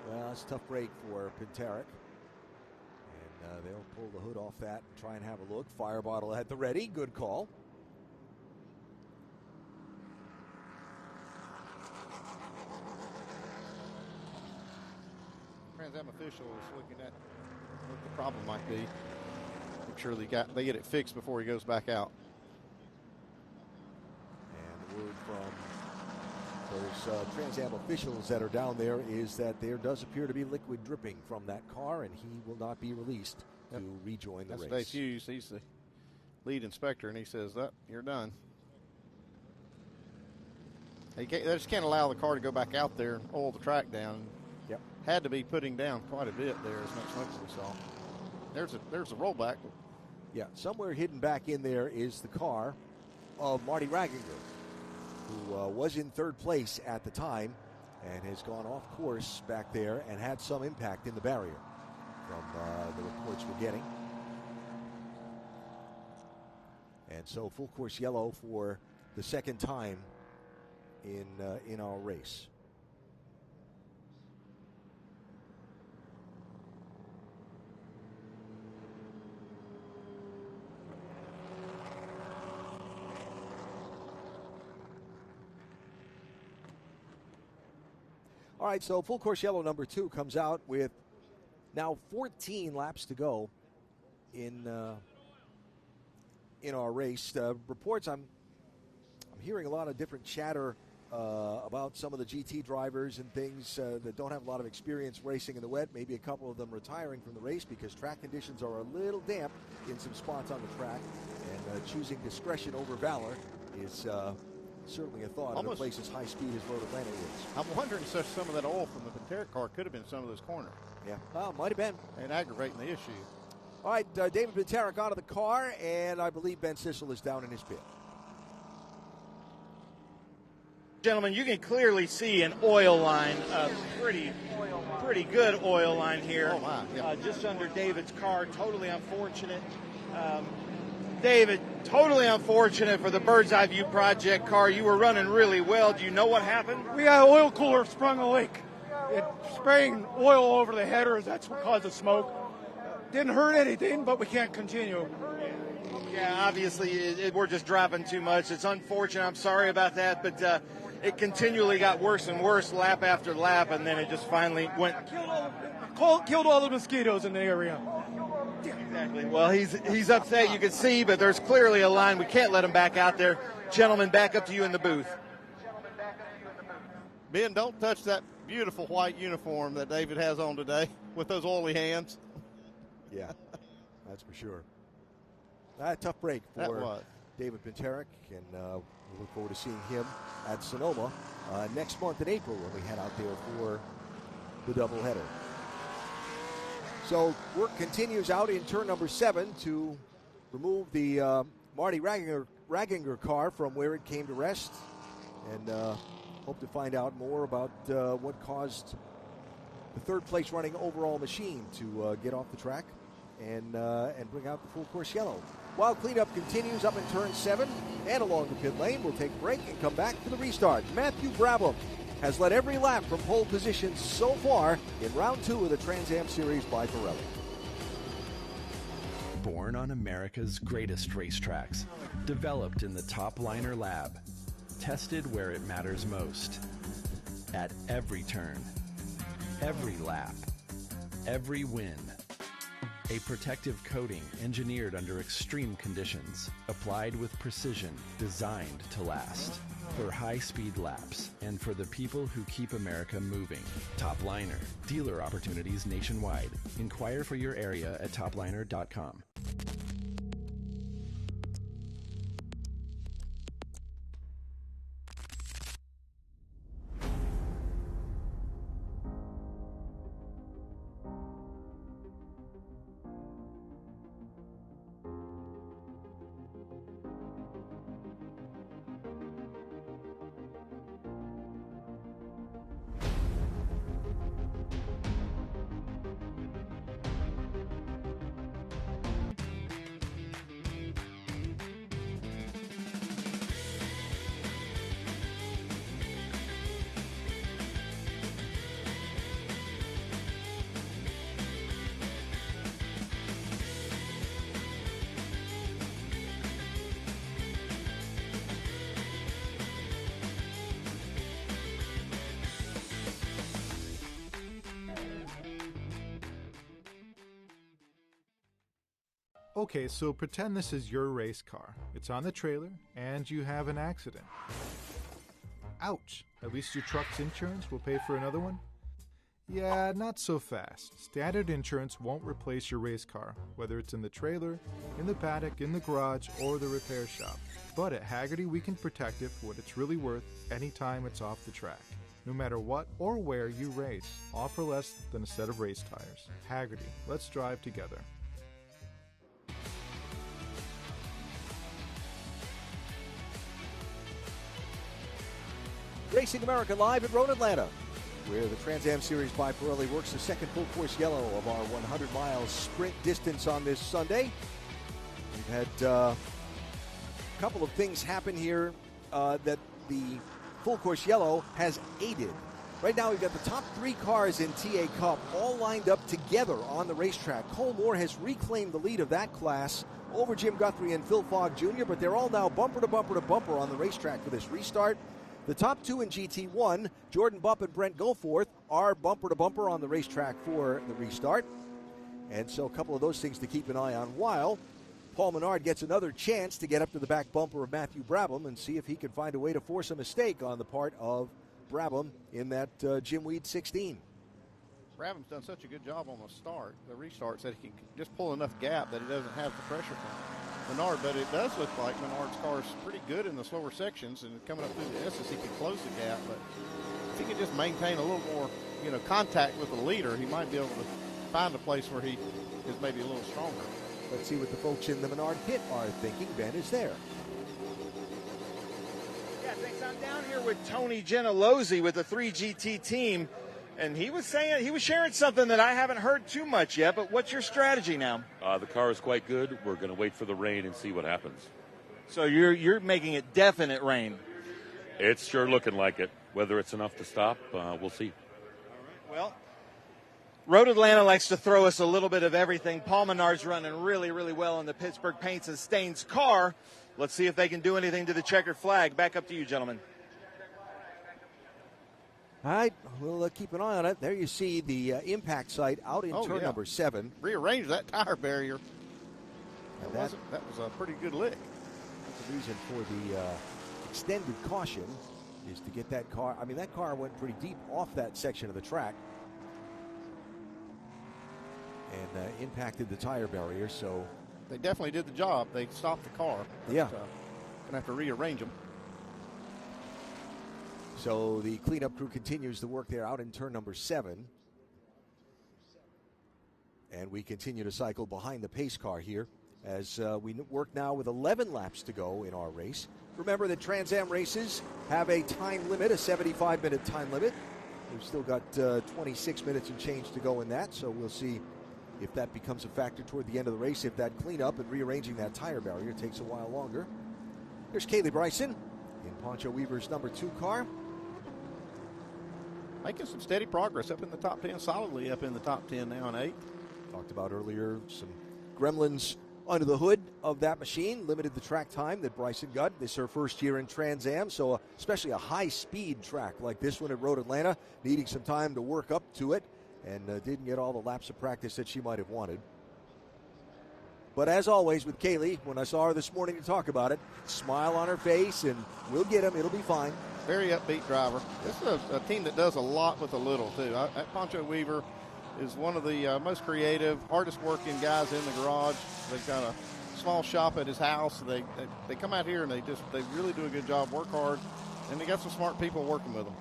Well, it's a tough break for Piterek. And they'll pull the hood off that and try and have a look. Fire bottle at the ready. Good call. Trans Am official is looking at what the problem might be. Make sure they get it fixed before he goes back out. And the word from those Trans Am officials that are down there is that there does appear to be liquid dripping from that car, and he will not be released to rejoin the race. That's Dave Hughes. He's the lead inspector, and he says, you're done. They just can't allow the car to go back out there and oil the track down. Yep. Had to be putting down quite a bit there, as much smoke as we saw. There's a rollback. Yeah, somewhere hidden back in there is the car of Marty Raginger, who was in third place at the time and has gone off course back there and had some impact in the barrier from the reports we're getting. And so full course yellow for the second time in our race. All right, so full course yellow number 2 comes out with now 14 laps to go in our race. Reports I'm hearing a lot of different chatter about some of the GT drivers and things that don't have a lot of experience racing in the wet. Maybe a couple of them retiring from the race because track conditions are a little damp in some spots on the track, and choosing discretion over valor is certainly a thought in a place as high speed as Road Atlanta is. I'm wondering if some of that oil from the Piterek car could have been some of those corners. Yeah, well, might have been. And aggravating the issue. All right, David Piterek out of the car, and I believe Ben Sissel is down in his pit. Gentlemen, you can clearly see an oil line, a pretty good oil line here. Oh, wow. Yeah. Just under David's car. Totally unfortunate. David, totally unfortunate for the Bird's Eye View Project car. You were running really well. Do you know what happened? We had an oil cooler sprung a leak. It spraying oil over the headers. That's what caused the smoke. Didn't hurt anything, but we can't continue. Yeah, obviously we're just dropping too much. It's unfortunate. I'm sorry about that, but it continually got worse and worse lap after lap, and then it just finally went. Killed all the mosquitoes in the area. Exactly. Well, he's upset, you can see, but there's clearly a line. We can't let him back out there. Gentlemen, back up to you in the booth. Ben, don't touch that beautiful white uniform that David has on today with those oily hands. Yeah, that's for sure. A tough break for David Piterek, and we look forward to seeing him at Sonoma next month in April when we head out there for the doubleheader. So work continues out in turn number 7 to remove the Marty Raginger car from where it came to rest, and hope to find out more about what caused the third place running overall machine to get off the track and bring out the full course yellow. While cleanup continues up in turn 7 and along the pit lane, we'll take a break and come back for the restart. Matthew Brabham has led every lap from pole position so far in round 2 of the Trans Am Series by Pirelli. Born on America's greatest racetracks, developed in the Top Liner Lab, tested where it matters most, at every turn, Every lap, every win. A protective coating engineered under extreme conditions, applied with precision, designed to last. For high-speed laps and for the people who keep America moving. Top Liner. Dealer opportunities nationwide. Inquire for your area at topliner.com. Okay, so pretend this is your race car. It's on the trailer, and you have an accident. Ouch! At least your truck's insurance will pay for another one? Yeah, not so fast. Standard insurance won't replace your race car, whether it's in the trailer, in the paddock, in the garage, or the repair shop. But at Hagerty, we can protect it for what it's really worth anytime it's off the track. No matter what or where you race, all for less than a set of race tires. Hagerty, let's drive together. Racing America live at Road Atlanta, where the Trans Am Series by Pirelli works the second full course yellow of our 100-mile sprint distance on this Sunday. We've had a couple of things happen here that the full course yellow has aided. Right now we've got the top three cars in TA Cup all lined up together on the racetrack. Cole Moore has reclaimed the lead of that class over Jim Guthrie and Phil Fogg Jr., but they're all now bumper to bumper to bumper on the racetrack for this restart. The top two in GT1, Jordan Bupp and Brent Goforth, are bumper to bumper on the racetrack for the restart. And so a couple of those things to keep an eye on, while Paul Menard gets another chance to get up to the back bumper of Matthew Brabham and see if he can find a way to force a mistake on the part of Brabham in that Jim Weed 16. Brabham's done such a good job on the restarts, that he can just pull enough gap that he doesn't have the pressure from Menard. But it does look like Menard's car is pretty good in the slower sections, and coming up through the S's, he can close the gap. But if he can just maintain a little more, contact with the leader, he might be able to find a place where he is maybe a little stronger. Let's see what the folks in the Menard pit are thinking. Ben is there. Yeah, thanks. I'm down here with Tony Gentilozzi with the 3GT team. And he was sharing something that I haven't heard too much yet, but what's your strategy now? The car is quite good. We're going to wait for the rain and see what happens. So you're making it definite rain. It's sure looking like it. Whether it's enough to stop, we'll see. All right. Well, Road Atlanta likes to throw us a little bit of everything. Paul Menard's running really, really well in the Pittsburgh Paints and Stains car. Let's see if they can do anything to the checkered flag. Back up to you, gentlemen. All right, we'll keep an eye on it. There you see the impact site out in turn number 7. Rearrange that tire barrier. And that was a pretty good lick. That's the reason for the extended caution, is to get that car. I mean, that car went pretty deep off that section of the track and impacted the tire barrier. So they definitely did the job. They stopped the car. Yeah. Gonna have to rearrange them. So the cleanup crew continues the work there out in turn number 7. And we continue to cycle behind the pace car here as we work now with 11 laps to go in our race. Remember that Trans Am races have a time limit, a 75-minute time limit. We've still got 26 minutes and change to go in that, so we'll see if that becomes a factor toward the end of the race, if that cleanup and rearranging that tire barrier takes a while longer. There's Kaylee Bryson in Poncho Weaver's number 2 car. Making some steady progress up in the top 10, solidly up in the top 10 now in 8th. Talked about earlier some gremlins under the hood of that machine, limited the track time that Bryson got. This is her first year in Trans Am, so especially a high-speed track like this one at Road Atlanta, needing some time to work up to it, and didn't get all the laps of practice that she might have wanted. But as always with Kaylee, when I saw her this morning to talk about it, smile on her face, and we'll get him. It'll be fine. Very upbeat driver. This is a team that does a lot with a little, too. Poncho Weaver is one of the most creative, hardest working guys in the garage. They've got a small shop at his house. They come out here and they really do a good job, work hard, and they got some smart people working with them.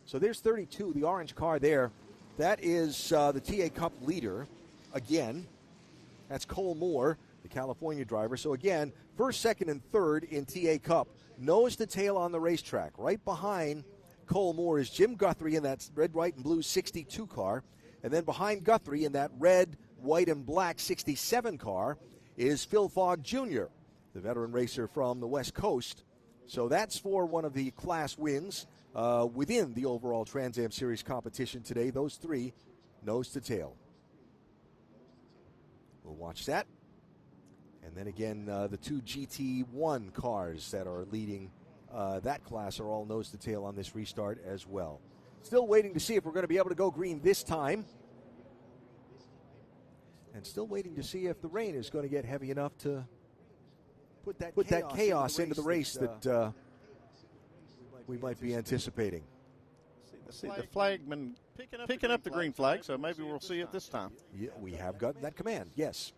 So there's 32, the orange car there. That is the TA Cup leader. Again, that's Cole Moore, the California driver. So again, first, second, and third in TA Cup. Nose to tail on the racetrack. Right behind Cole Moore is Jim Guthrie in that red, white, and blue 62 car. And then behind Guthrie in that red, white, and black 67 car is Phil Fogg Jr., the veteran racer from the West Coast. So that's for one of the class wins within the overall Trans Am Series competition today. Those three, nose to tail. We'll watch that. And then again, the two GT1 cars that are leading that class are all nose to tail on this restart as well. Still waiting to see if we're going to be able to go green this time. And still waiting to see if the rain is going to get heavy enough to put that chaos into the race that we might be anticipating. See the flagman picking up the green flag, so maybe we'll see it this time. Yeah, we have gotten that command, yes.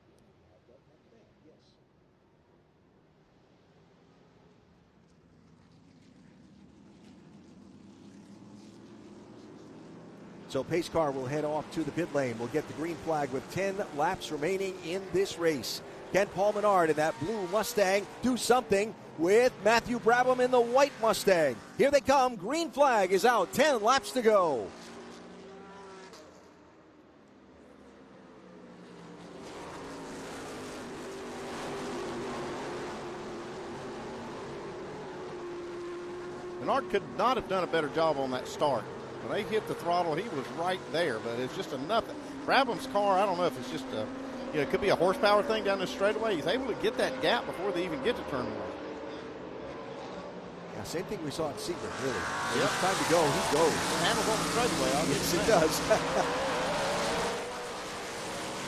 So pace car will head off to the pit lane. We'll get the green flag with 10 laps remaining in this race. Can Paul Menard in that blue Mustang do something with Matthew Brabham in the white Mustang? Here they come. Green flag is out. 10 laps to go. Menard could not have done a better job on that start. When they hit the throttle, he was right there, but it's just a nothing. Brabham's car, I don't know if it's just it could be a horsepower thing down the straightaway. He's able to get that gap before they even get to turn one. Yeah, same thing we saw at Sebring, really. Yep. It's time to go. He goes. It handles on the straightaway. Yes, he does.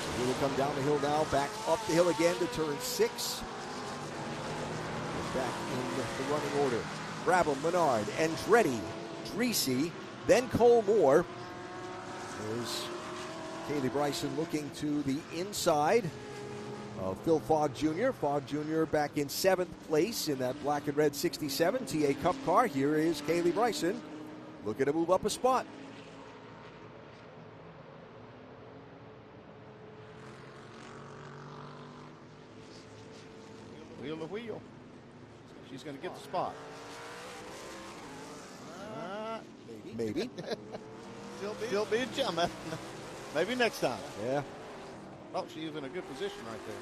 So he will come down the hill now, back up the hill again to turn 6. Back in the running order. Brabham, Menard, Andretti, Drissi, then Cole Moore. There's Kaylee Bryson looking to the inside of Phil Fogg Jr. Fogg Jr. back in 7th place in that black and red 67 TA Cup car. Here is Kaylee Bryson looking to move up a spot. Wheel to wheel. She's going to get the spot. Maybe. Still be a jammer. Maybe next time. Yeah. Oh, she is in a good position right there.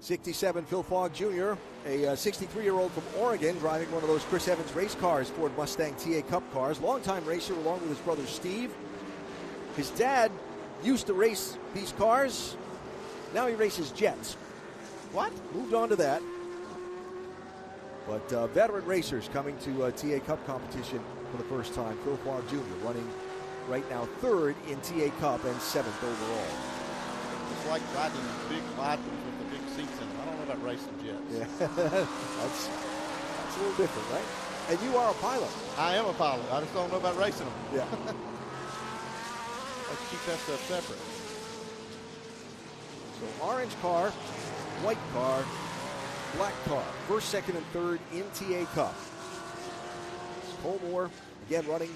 67 Phil Fogg Jr., a 63-year-old from Oregon, driving one of those Chris Evans race cars, Ford Mustang TA Cup cars. Longtime racer along with his brother Steve. His dad used to race these cars. Now he races jets. What? Moved on to that. But veteran racers coming to TA Cup competition for the first time. Phil Fogg Jr. running right now 3rd in TA Cup and 7th overall. It's like riding big Latins with the big seats in them. I don't know about racing jets. Yeah, that's a little different, right? And you are a pilot. I am a pilot. I just don't know about racing them. Yeah. Let's keep that stuff separate. So orange car, white car, black car. 1st, 2nd, and 3rd in TA Cup. Cole Moore, again, running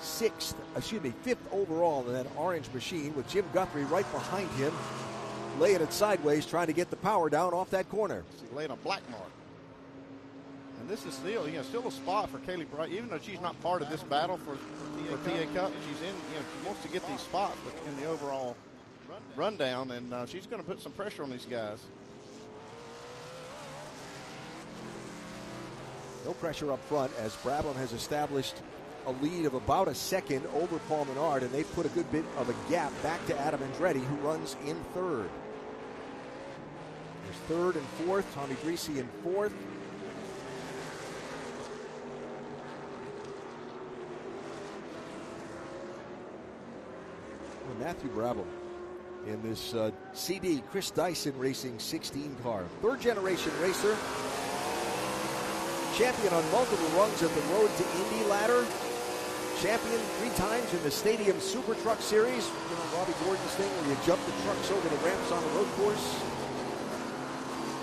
5th overall in that orange machine with Jim Guthrie right behind him, laying it sideways, trying to get the power down off that corner. She's laying a black mark. And this is still, still a spot for Kaylee Bright, even though she's not part of this battle for TA Cup. She's in, she wants to get these spots in the overall rundown, and she's going to put some pressure on these guys. No pressure up front as Brabham has established a lead of about a second over Paul Menard, and they put a good bit of a gap back to Adam Andretti, who runs in third. There's third and fourth, Tomy Drissi in fourth. And Matthew Brabham in this CD Chris Dyson Racing 16 car. Third generation racer. Champion on multiple rungs of the Road to Indy ladder. Champion 3 times in the Stadium Super Truck Series. You know, Robbie Gordon's thing where you jump the trucks over the ramps on the road course.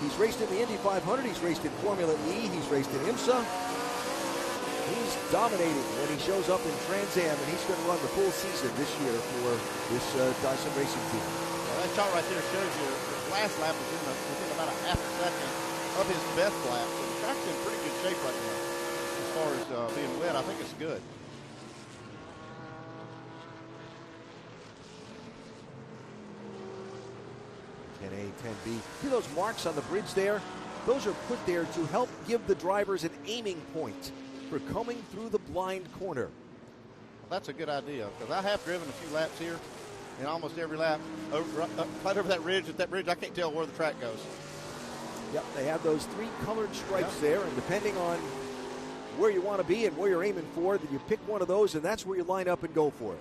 He's raced in the Indy 500. He's raced in Formula E. He's raced in IMSA. He's dominating when he shows up in Trans Am, and he's going to run the full season this year for this Dyson Racing team. Well, that shot right there shows you the last lap was within about a half a second of his best lap. So the track's in pretty good shape right now. As far as being wet, I think it's good. A, 10B. See those marks on the bridge there? Those are put there to help give the drivers an aiming point for coming through the blind corner. Well, that's a good idea, because I have driven a few laps here, and almost every lap, right over that ridge, I can't tell where the track goes. Yep, they have those 3 colored stripes there, and depending on where you want to be and where you're aiming for, then you pick one of those, and that's where you line up and go for it.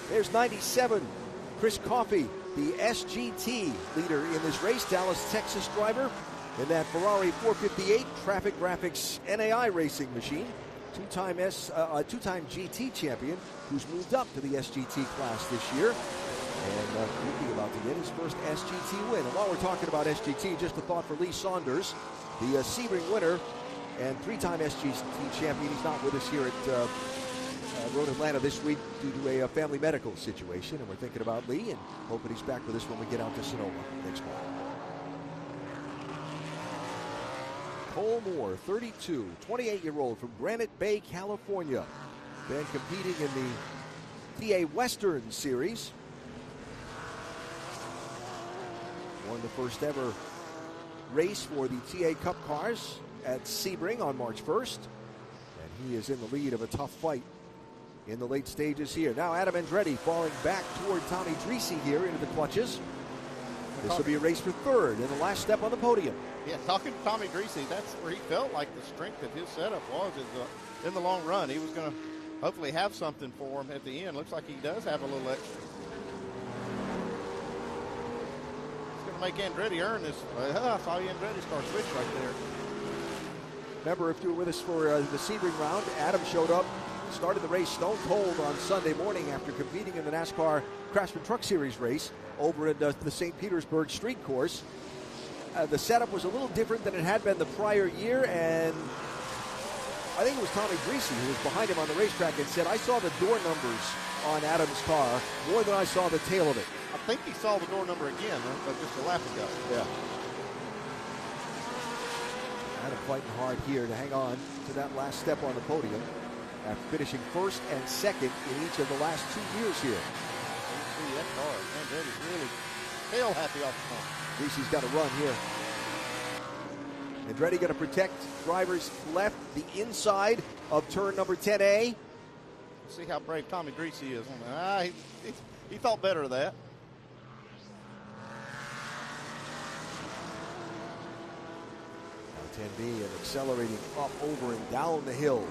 There's 97, Chris Coffey, the SGT leader in this race, Dallas, Texas driver, in that Ferrari 458 Traffic Graphics NAI racing machine. Two-time GT champion who's moved up to the SGT class this year. And he'll be about to get his first SGT win. And while we're talking about SGT, just a thought for Lee Saunders, the Sebring winner and 3-time SGT champion. He's not with us here at Road Atlanta this week due to a family medical situation, and we're thinking about Lee and hoping he's back with us when we get out to Sonoma next month. Cole Moore, 32, 28-year-old from Granite Bay, California. Been competing in the TA Western Series. Won the first ever race for the TA Cup cars at Sebring on March 1st. And he is in the lead of a tough fight in the late stages here. Now Adam Andretti falling back toward Tomy Drissi here into the clutches. This will be a race for third in the last step on the podium. Yeah, talking to Tomy Drissi, that's where he felt like the strength of his setup was in the long run. He was going to hopefully have something for him at the end. Looks like he does have a little extra. It's going to make Andretti earn this. I saw Andretti start switch right there. Remember, if you were with us for the Sebring round, Adam showed up, started the race stone cold on Sunday morning after competing in the NASCAR Craftsman Truck Series race over at the St. Petersburg street course. The setup was a little different than it had been the prior year, and I think it was Tomy Drissi who was behind him on the racetrack and said, I saw the door numbers on Adam's car more than I saw the tail of it. I think he saw the door number again, just a lap ago. Yeah. Adam fighting hard here to hang on to that last step on the podium after finishing first and second in each of the last 2 years here. You see that car, Andretti's really tail happy off the front. Drissi's got to run here. Andretti going to protect drivers left, the inside of turn number 10A. See how brave Tomy Drissi is. He thought better of that. Now 10B and accelerating up, over, and down the hill.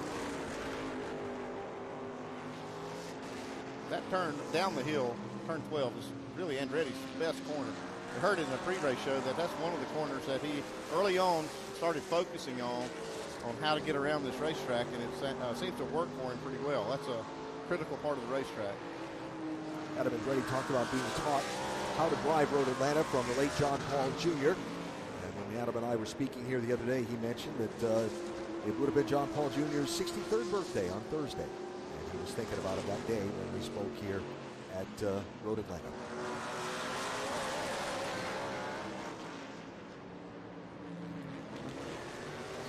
That turn down the hill, turn 12, is really Andretti's best corner. We heard in the pre-race show that that's one of the corners that he early on started focusing on how to get around this racetrack, and it seems to work for him pretty well. That's a critical part of the racetrack. Adam Andretti talked about being taught how to drive Road Atlanta from the late John Paul Jr. And when Adam and I were speaking here the other day, he mentioned that it would have been John Paul Jr.'s 63rd birthday on Thursday. And he was thinking about it that day when we spoke here at Road Atlanta.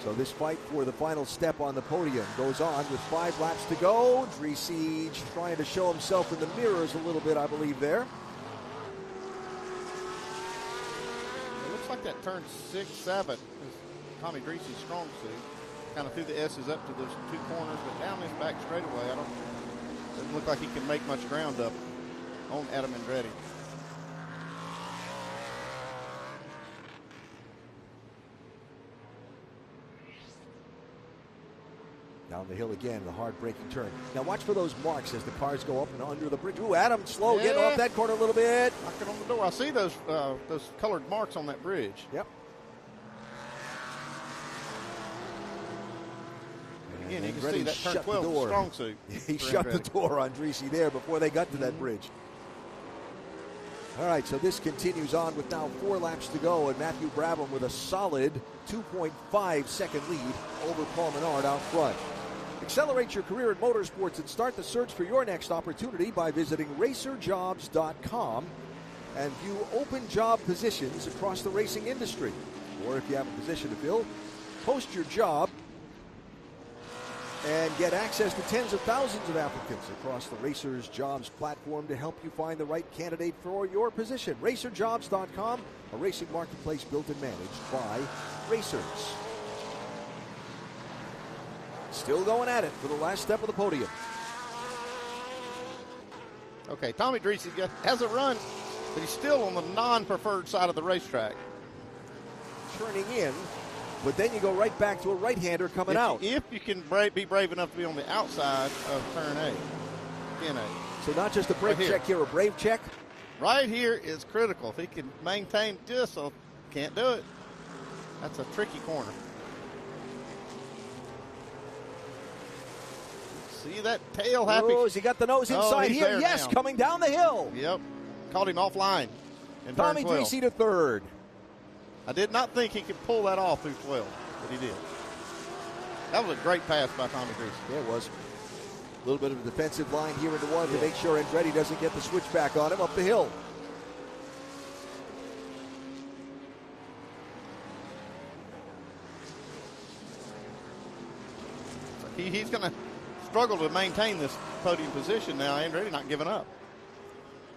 So this fight for the final step on the podium goes on with 5 laps to go. Drissi trying to show himself in the mirrors a little bit, I believe, there. think that turn 6, 7 is Tomy Drissi's strong suit. Kind of threw the S's up to those two corners, but down this back straightaway, doesn't look like he can make much ground up on Adam Andretti. Down the hill again, the hard braking turn. Now watch for those marks as the cars go up and under the bridge. Ooh, Adam slow, getting off that corner a little bit. Knocking on the door. I see those colored marks on that bridge. Yep. Again, you can see that turn 12 is strong suit. He shut the door on Drissi there before they got to that bridge. All right, so this continues on with now 4 laps to go, and Matthew Brabham with a solid 2.5 second lead over Paul Menard out front. Accelerate your career in motorsports and start the search for your next opportunity by visiting racerjobs.com and view open job positions across the racing industry. Or if you have a position to fill, post your job and get access to tens of thousands of applicants across the Racers Jobs platform to help you find the right candidate for your position. RacerJobs.com, a racing marketplace built and managed by racers. Still going at it for the last step of the podium. Okay, Tomy Drissi has a run, but he's still on the non-preferred side of the racetrack. Turning in, but then you go right back to a right-hander coming out. If you can be brave enough to be on the outside of turn 8. So not just a brake check here, a brave check? Right here is critical. If he can maintain just so, can't do it. That's a tricky corner. See that tail happy? Oh, has he got the nose inside here? Yes, now. Coming down the hill. Yep. Caught him offline. Tomy Drissi to third. I did not think he could pull that off through 12, but he did. That was a great pass by Tomy Drissi. Yeah, it was. A little bit of a defensive line here into one to make sure Andretti doesn't get the switchback on him up the hill. He's going to struggle to maintain this podium position now. Andretti not giving up.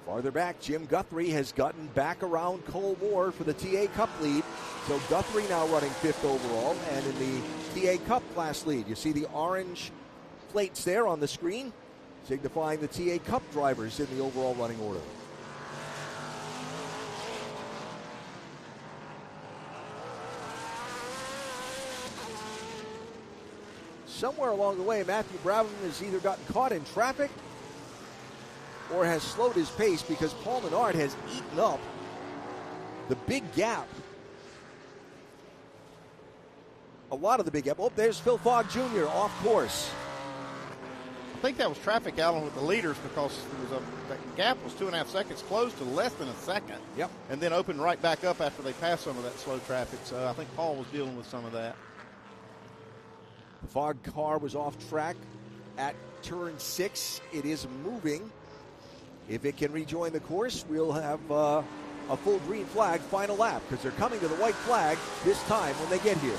Farther back, Jim Guthrie has gotten back around Cole Moore for the TA Cup lead. So Guthrie now running 5th overall and in the TA Cup class lead. You see the orange plates there on the screen signifying the TA Cup drivers in the overall running order. Somewhere along the way, Matthew Brabham has either gotten caught in traffic or has slowed his pace because Paul Menard has eaten up the big gap. A lot of the big gap. Oh, there's Phil Fogg Jr. off course. I think that was traffic out with the leaders because the gap was 2.5 seconds, closed to less than a second. Yep. And then opened right back up after they passed some of that slow traffic. So I think Paul was dealing with some of that. The Fogg car was off track at turn 6. It is moving. If it can rejoin the course, we'll have a full green flag final lap because they're coming to the white flag this time when they get here.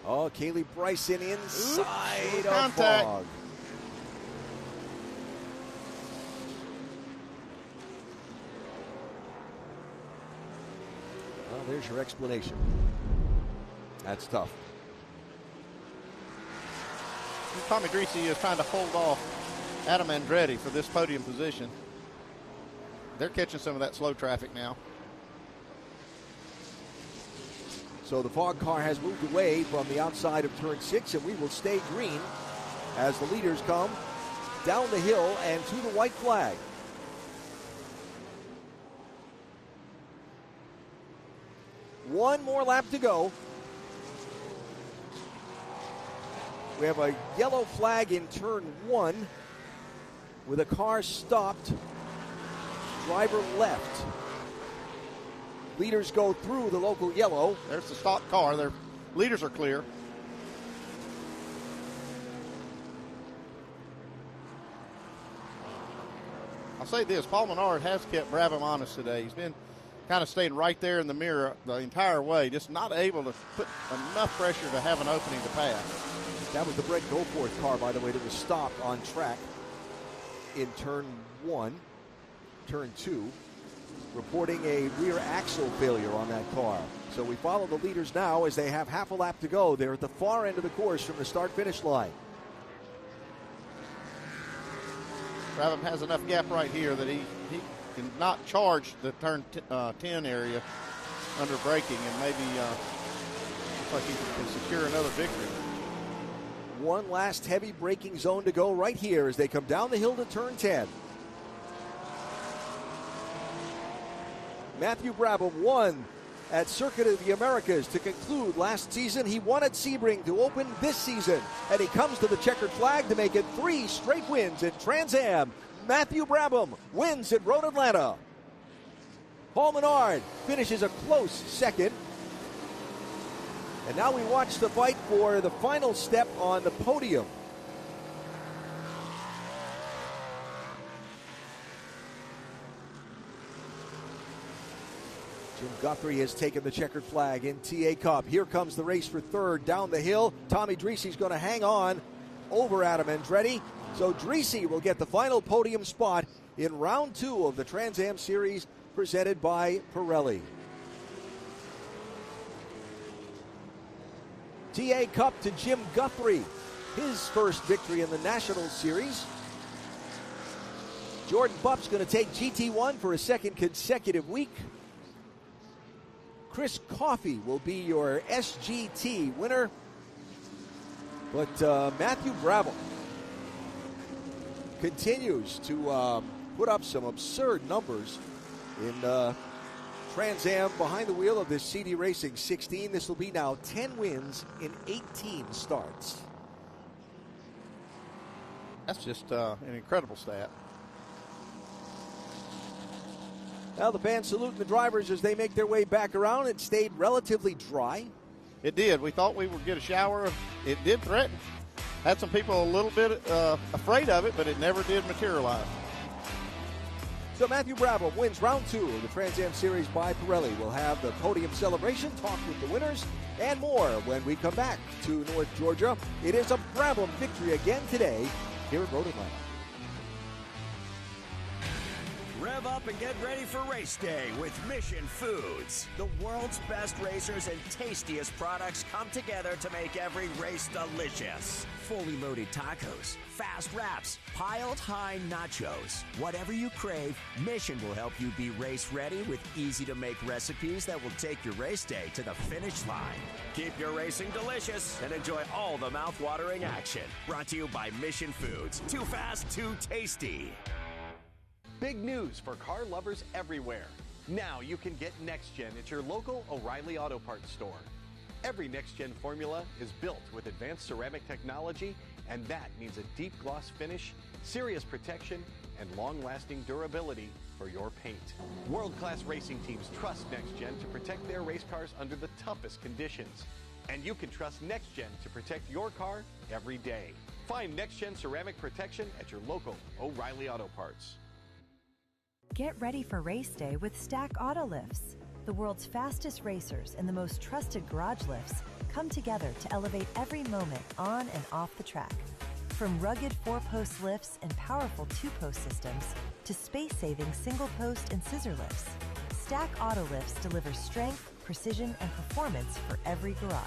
Oh, Kaylee Bryson inside of Fogg. Well, there's your explanation. That's tough. Tomy Drissi is trying to hold off Adam Andretti for this podium position. They're catching some of that slow traffic now. So the Fogg car has moved away from the outside of turn 6, and we will stay green as the leaders come down the hill and to the white flag. One more lap to go. We have a yellow flag in turn 1 with a car stopped. Driver left. Leaders go through the local yellow. There's the stopped car. Their leaders are clear. I'll say this, Paul Menard has kept Brabham honest today. He's been kind of staying right there in the mirror the entire way, just not able to put enough pressure to have an opening to pass. That was the Brett Goforth car, by the way, that was stopped on track in turn 1. turn 2, reporting a rear axle failure on that car. So we follow the leaders now as they have half a lap to go. They're at the far end of the course from the start-finish line. Brabham has enough gap right here that he can not charge the turn 10 area under braking, and maybe looks like he can secure another victory. One last heavy braking zone to go right here as they come down the hill to turn 10. Matthew Brabham won at Circuit of the Americas to conclude last season. He won at Sebring to open this season, and he comes to the checkered flag to make it 3 straight wins in Trans Am. Matthew Brabham wins at Road Atlanta. Paul Menard finishes a close second. And now we watch the fight for the final step on the podium. Jim Guthrie has taken the checkered flag in TA Cup. Here comes the race for third down the hill. Tomy Drissi's going to hang on over Adam Andretti. So Drissi will get the final podium spot in round 2 of the Trans Am Series presented by Pirelli. TA Cup to Jim Guthrie, his first victory in the National Series. Jordan Bupp's going to take GT1 for a second consecutive week. Chris Coffey will be your SGT winner. But Matthew Brabham continues to put up some absurd numbers in Trans Am behind the wheel of this CD Racing 16. This will be now 10 wins in 18 starts. That's just an incredible stat. Now the band saluting the drivers as they make their way back around. It stayed relatively dry. It did. We thought we would get a shower. It did threaten. Had some people a little bit afraid of it, but it never did materialize. So Matthew Brabham wins round 2 of the Trans Am Series by Pirelli. We'll have the podium celebration, talk with the winners, and more when we come back to North Georgia. It is a Brabham victory again today here at Road Atlanta. Rev up and get ready for race day with Mission Foods. The world's best racers and tastiest products come together to make every race delicious. Fully loaded tacos, fast wraps, piled high nachos. Whatever you crave, Mission will help you be race ready with easy to make recipes that will take your race day to the finish line. Keep your racing delicious and enjoy all the mouth-watering action. Brought to you by Mission Foods. Too fast, too tasty. Big news for car lovers everywhere. Now you can get Next Gen at your local O'Reilly Auto Parts store. Every Next Gen formula is built with advanced ceramic technology, and that means a deep gloss finish, serious protection, and long-lasting durability for your paint. World-class racing teams trust Next Gen to protect their race cars under the toughest conditions. And you can trust Next Gen to protect your car every day. Find Next Gen ceramic protection at your local O'Reilly Auto Parts. Get ready for race day with Stack Auto Lifts. The world's fastest racers and the most trusted garage lifts come together to elevate every moment on and off the track. From rugged 4-post lifts and powerful 2-post systems to space-saving single-post and scissor lifts, Stack Auto Lifts delivers strength, precision, and performance for every garage.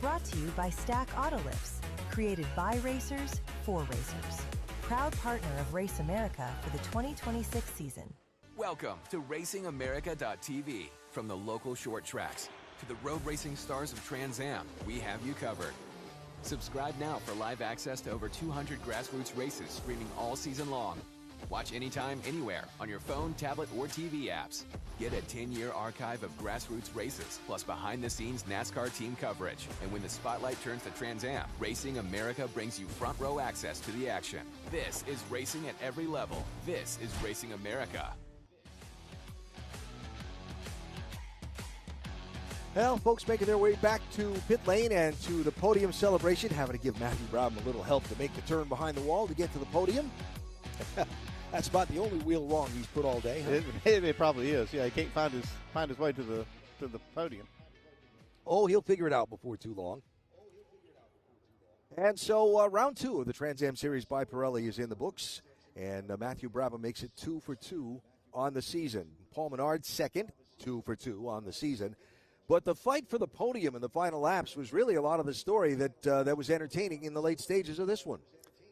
Brought to you by Stack Auto Lifts, created by racers for racers. Proud partner of Race America for the 2026 season. Welcome to RacingAmerica.tv. From the local short tracks to the road racing stars of Trans Am, we have you covered. Subscribe now for live access to over 200 grassroots races streaming all season long. Watch anytime, anywhere on your phone, tablet, or TV apps. Get a 10-year archive of grassroots races, plus behind-the-scenes NASCAR team coverage. And when the spotlight turns to Trans Am, Racing America brings you front-row access to the action. This is racing at every level. This is Racing America. Well, folks making their way back to pit lane and to the podium celebration, having to give Matthew Brabham a little help to make the turn behind the wall to get to the podium. That's about the only wheel wrong he's put all day. Huh? It probably is. Yeah, he can't find his way to the podium. Oh, he'll figure it out before too long. And so round 2 of the Trans Am Series by Pirelli is in the books, and Matthew Brabham makes it 2 for 2 on the season. Paul Menard second, 2 for 2 on the season. But the fight for the podium in the final laps was really a lot of the story that was entertaining in the late stages of this one.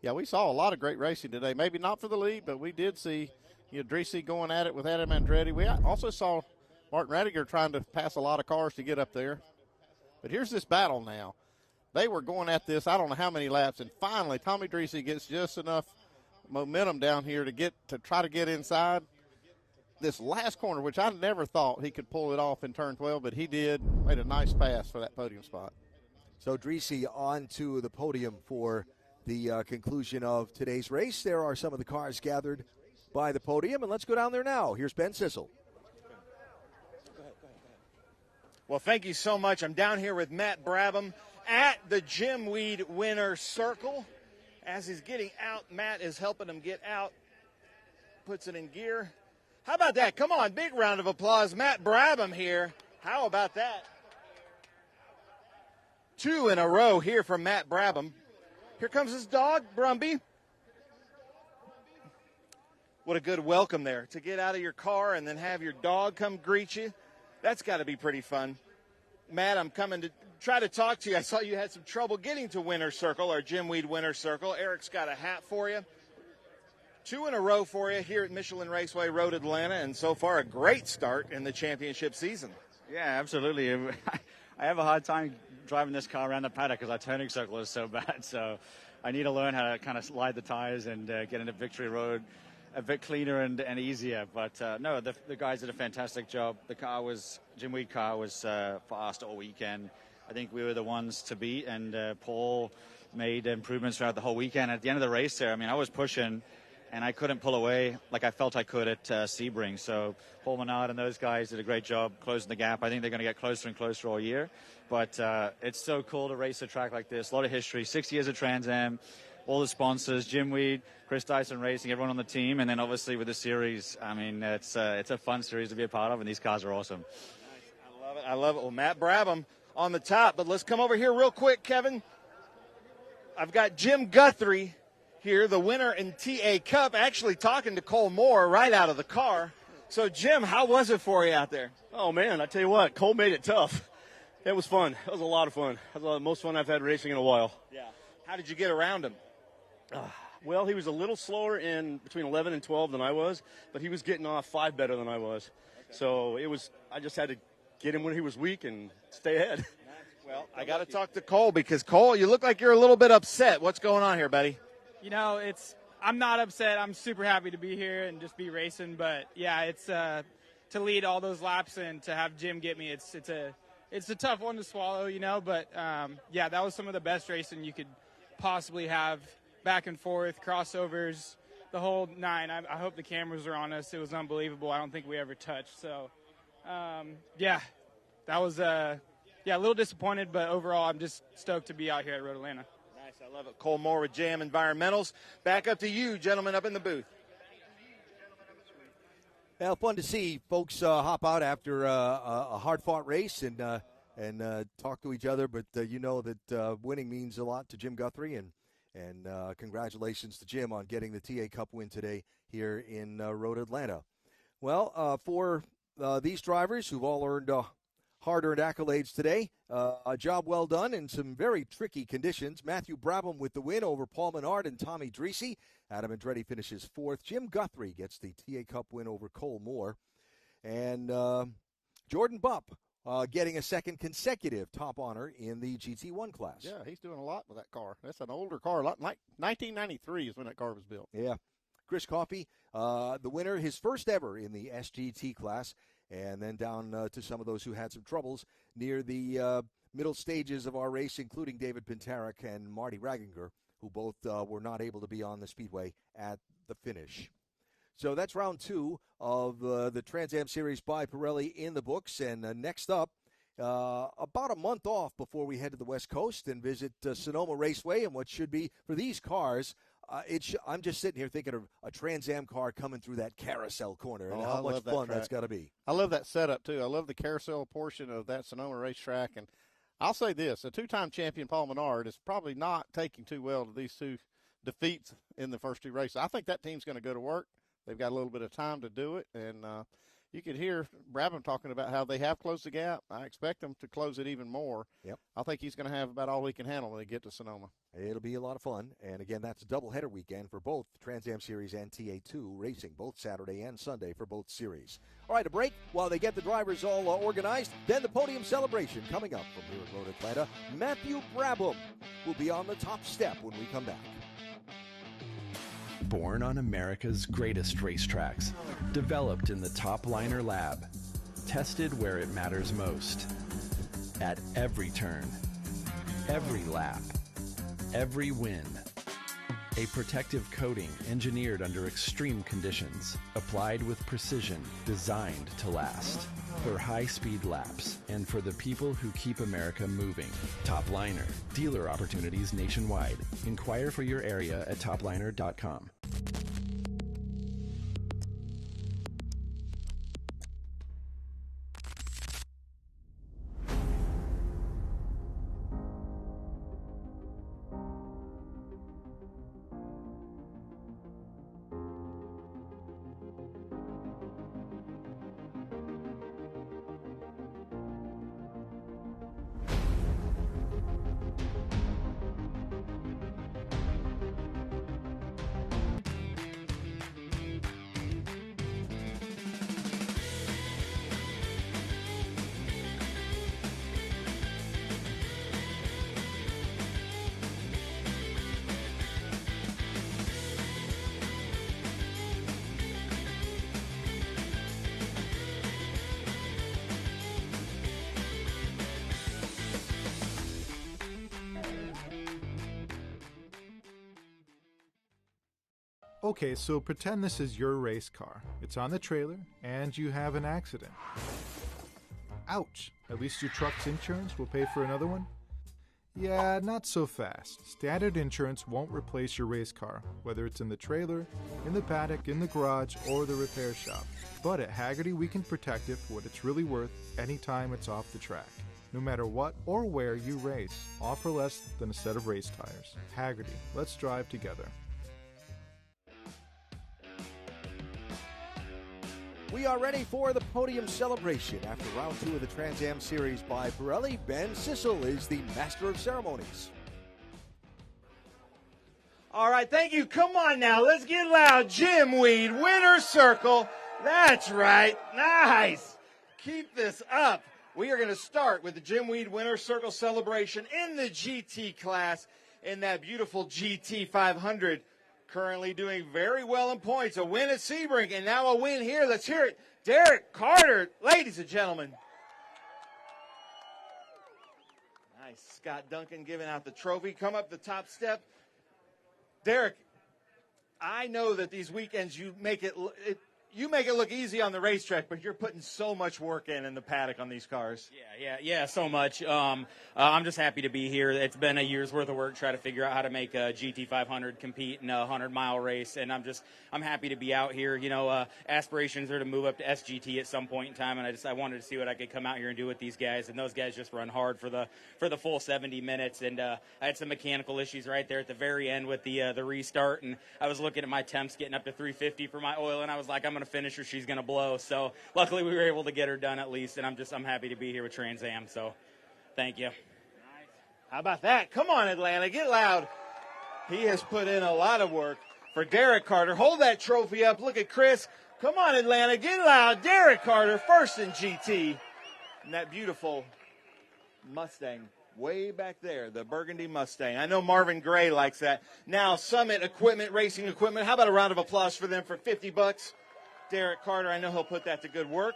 Yeah, we saw a lot of great racing today. Maybe not for the lead, but we did see Drissi going at it with Adam Andretti. We also saw Martin Radiger trying to pass a lot of cars to get up there. But here's this battle now. They were going at this, I don't know how many laps, and finally Tomy Drissi gets just enough momentum down here to try to get inside this last corner, which I never thought he could pull it off in turn 12, but he did. Made a nice pass for that podium spot. So Drissi on to the podium for the conclusion of today's race. There are some of the cars gathered by the podium, and let's go down there now. Here's Ben Sissel. Well, thank you so much. I'm down here with Matt Brabham at the Jim Weed Winner Circle. As he's getting out, Matt is helping him get out, puts it in gear. How about that? Come on, big round of applause. Matt Brabham here. How about that? 2 in a row here from Matt Brabham. Here comes his dog, Brumby. What a good welcome there, to get out of your car and then have your dog come greet you. That's got to be pretty fun. Matt, I'm coming to try to talk to you. I saw you had some trouble getting to Winner's Circle, or Jim Weed Winner's Circle. Eric's got a hat for you. 2 in a row for you here at Michelin Raceway Road Atlanta, and so far a great start in the championship season. Yeah, absolutely. I have a hard time driving this car around the paddock because our turning circle is so bad. So I need to learn how to kind of slide the tires and get into Victory Road a bit cleaner and easier. But no, the guys did a fantastic job. Jim Weed car was fast all weekend. I think we were the ones to beat, and Paul made improvements throughout the whole weekend. At the end of the race there, I mean, I was pushing, and I couldn't pull away like I felt I could at Sebring. So Paul Menard and those guys did a great job closing the gap. I think they're going to get closer and closer all year. But it's so cool to race a track like this. A lot of history, 6 years of Trans Am, all the sponsors, Jim Weed, Chris Dyson Racing, everyone on the team. And then obviously with the series, I mean, it's a fun series to be a part of, and these cars are awesome. Nice. I love it. I love it. Well, Matt Brabham on the top. But let's come over here real quick, Kevin. I've got Jim Guthrie here, the winner in TA Cup, actually talking to Cole Moore right out of the car. So, Jim, how was it for you out there? Oh, man, I tell you what, Cole made it tough. It was fun. It was a lot of fun. It was the most fun I've had racing in a while. Yeah. How did you get around him? Well, he was a little slower in between 11 and 12 than I was, but he was getting off 5 better than I was. Okay. So I just had to get him when he was weak and stay ahead. Well, I got to talk to Cole, because, Cole, you look like you're a little bit upset. What's going on here, buddy? You know, I'm not upset. I'm super happy to be here and just be racing. But yeah, it's to lead all those laps and to have Jim get me. It's a tough one to swallow, you know. But yeah, that was some of the best racing you could possibly have. Back and forth, crossovers, the whole 9. I hope the cameras are on us. It was unbelievable. I don't think we ever touched. So yeah, that was a little disappointed, but overall, I'm just stoked to be out here at Road Atlanta. Nice, I love it. Cole Moore with JM Environmentals. Back up to you, gentlemen, up in the booth. Well, fun to see folks hop out after a hard-fought race and talk to each other. But you know that winning means a lot to Jim Guthrie, and congratulations to Jim on getting the TA Cup win today here in Road Atlanta. Well, for these drivers who've all earned hard-earned accolades today, a job well done in some very tricky conditions. Matthew Brabham with the win over Paul Menard and Tomy Drissi. Adam Andretti finishes 4th. Jim Guthrie gets the TA Cup win over Cole Moore. And Jordan Bupp getting a second consecutive top honor in the GT1 class. Yeah, he's doing a lot with that car. That's an older car. Like 1993 is when that car was built. Yeah. Chris Coffey, the winner, his first ever in the SGT class, and then down to some of those who had some troubles near the middle stages of our race, including David Pintarik and Marty Raginger, who both were not able to be on the speedway at the finish. So that's round 2 of the Trans Am Series by Pirelli in the books. And next up, about a month off before we head to the West Coast and visit Sonoma Raceway, and what should be, for these cars, I'm just sitting here thinking of a Trans Am car coming through that carousel corner and how much fun that's got to be. I love that setup, too. I love the carousel portion of that Sonoma racetrack. And I'll say this, a 2-time champion Paul Menard is probably not taking too well to these 2 defeats in the first 2 races. I think that team's going to go to work. They've got a little bit of time to do it, and you could hear Brabham talking about how they have closed the gap. I expect them to close it even more. Yep. I think he's going to have about all he can handle when they get to Sonoma. It'll be a lot of fun. And again, that's a doubleheader weekend for both Trans Am Series and TA2 racing, both Saturday and Sunday for both series. All right, a break while they get the drivers all organized. Then the podium celebration coming up from here at Road Atlanta. Matthew Brabham will be on the top step when we come back. Born on America's greatest racetracks, developed in the Top Liner Lab, tested where it matters most. At every turn, every lap, every win. A protective coating engineered under extreme conditions, applied with precision, designed to last. For high-speed laps and for the people who keep America moving. Top Liner. Dealer opportunities nationwide. Inquire for your area at topliner.com. Okay, so pretend this is your race car. It's on the trailer, and you have an accident. Ouch! At least your truck's insurance will pay for another one? Yeah, not so fast. Standard insurance won't replace your race car, whether it's in the trailer, in the paddock, in the garage, or the repair shop. But at Haggerty, we can protect it for what it's really worth anytime it's off the track. No matter what or where you race, all for less than a set of race tires. Haggerty, let's drive together. We are ready for the podium celebration. After round 2 of the Trans Am Series by Pirelli, Ben Sissel is the master of ceremonies. All right, thank you. Come on now, let's get loud. Jim Weed, winner's circle. That's right. Nice. Keep this up. We are going to start with the Jim Weed winner's circle celebration in the GT class in that beautiful GT 500. Currently doing very well in points. A win at Sebring, and now a win here. Let's hear it. Derek Carter, ladies and gentlemen. Nice. Scott Duncan giving out the trophy. Come up the top step. Derek, I know that these weekends you make it look easy on the racetrack, but you're putting so much work in the paddock on these cars. Yeah, so much. I'm just happy to be here. It's been a year's worth of work trying to figure out how to make a GT 500 compete in a 100-mile race, and I'm happy to be out here. You know, aspirations are to move up to SGT at some point in time, and I wanted to see what I could come out here and do with these guys, and those guys just run hard for the full 70 minutes, and I had some mechanical issues right there at the very end with the restart, and I was looking at my temps getting up to 350 for my oil, and I was like, I'm going to finish her, she's going to blow. So luckily we were able to get her done at least, and I'm happy to be here with Trans Am. So thank you. How about that? Come on, Atlanta, get loud. He has put in a lot of work for Derek Carter. Hold that trophy up. Look at Chris. Come on, Atlanta, get loud. Derek Carter, first in GT. And that beautiful Mustang way back there, the burgundy Mustang. I know Marvin Gray likes that. Now, Summit Equipment, Racing Equipment. How about a round of applause for them for $50? Derek Carter, I know he'll put that to good work.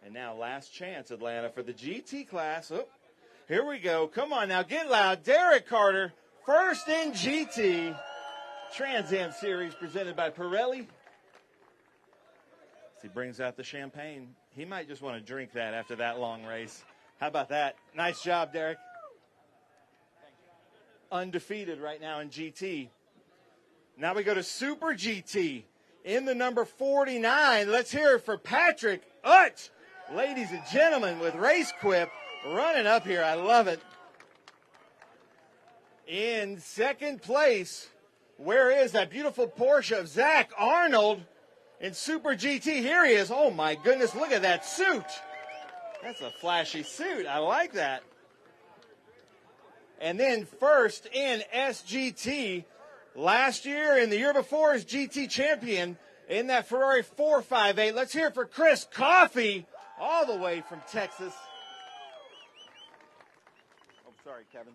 And now, last chance, Atlanta, for the GT class. Oh, here we go. Come on now, get loud. Derek Carter, first in GT. Trans Am Series presented by Pirelli. As he brings out the champagne, he might just want to drink that after that long race. How about that? Nice job, Derek. Undefeated right now in GT. Now we go to Super GT in the number 49. Let's hear it for Patrick Utch. Ladies and gentlemen, with Race Quip running up here. I love it. In second place Where is that beautiful Porsche of Zach Arnold in Super GT? Here he is. Oh, my goodness. Look at that suit. That's a flashy suit. I like that. And then first in SGT. Last year and the year before is GT champion in that Ferrari 458. Let's hear it for Chris Coffey, all the way from Texas. Oh, sorry, Kevin.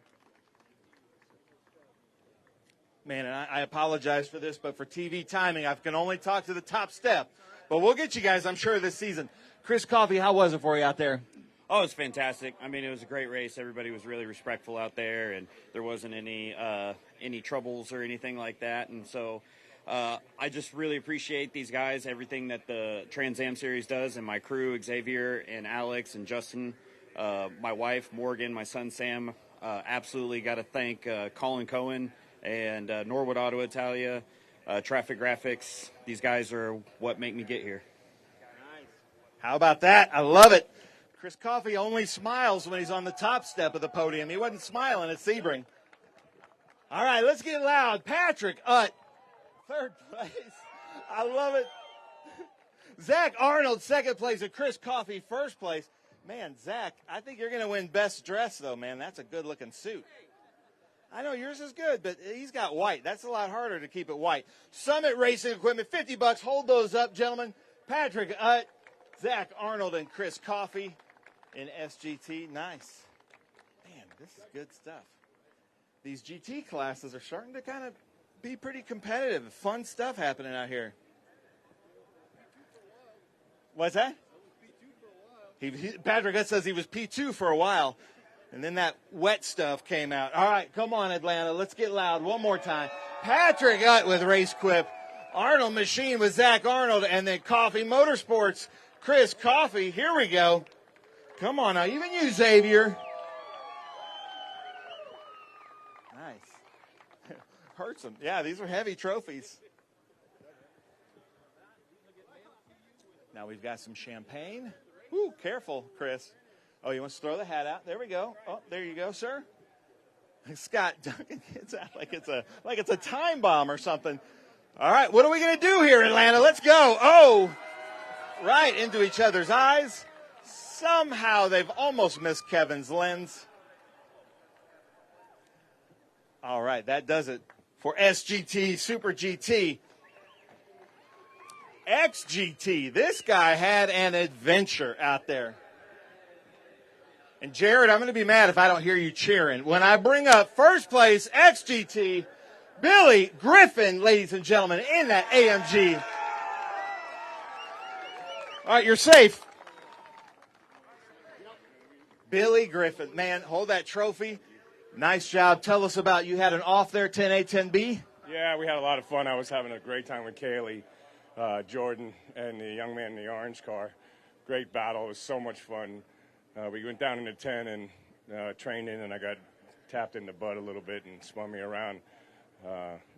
Man, and I apologize for this, but for TV timing, I can only talk to the top step. But we'll get you guys, I'm sure, this season. Chris Coffey, how was it for you out there? Oh, it was fantastic. I mean, it was a great race. Everybody was really respectful out there, and there wasn't any troubles or anything like that. And so I just really appreciate these guys, everything that the Trans Am Series does, and my crew, Xavier and Alex and Justin, my wife, Morgan, my son, Sam. Absolutely got to thank Colin Cohen and Norwood Auto Italia, Traffic Graphics. These guys are what make me get here. Nice. How about that? I love it. Chris Coffey only smiles when he's on the top step of the podium. He wasn't smiling at Sebring. All right, let's get loud. Patrick Utt, third place. I love it. Zach Arnold, second place, and Chris Coffey, first place. Man, Zach, I think you're going to win best dress, though, man. That's a good-looking suit. I know yours is good, but he's got white. That's a lot harder to keep it white. Summit Racing Equipment, $50. Hold those up, gentlemen. Patrick Utt, Zach Arnold, and Chris Coffey in SGT. Nice. Man, this is good stuff. These GT classes are starting to kind of be pretty competitive. Fun stuff happening out here. What's that? Patrick Utt says he was P2 for a while, and then that wet stuff came out. All right, come on, Atlanta. Let's get loud one more time. Patrick Utt with Race Quip. Arnold Machine with Zach Arnold, and then Coffey Motorsports, Chris Coffey. Here we go. Come on now, even you, Xavier. Nice. Hurts them. Yeah, these are heavy trophies. Now we've got some champagne. Woo, careful, Chris. Oh, you want to throw the hat out? There we go. Oh, there you go, sir. Scott Duncan gets out like it's a time bomb or something. All right, what are we going to do here, Atlanta? Let's go. Oh, right into each other's eyes. Somehow they've almost missed Kevin's lens. All right, that does it for SGT, Super GT. XGT, this guy had an adventure out there. And Jared, I'm going to be mad if I don't hear you cheering. When I bring up first place XGT, Billy Griffin, ladies and gentlemen, in that AMG. All right, you're safe. Billy Griffin, man, hold that trophy. Nice job. Tell us about, you had an off there, 10A, 10B? Yeah, we had a lot of fun. I was having a great time with Kaylee, Jordan, and the young man in the orange car. Great battle. It was so much fun. We went down into 10 and trained in, and I got tapped in the butt a little bit and spun me around.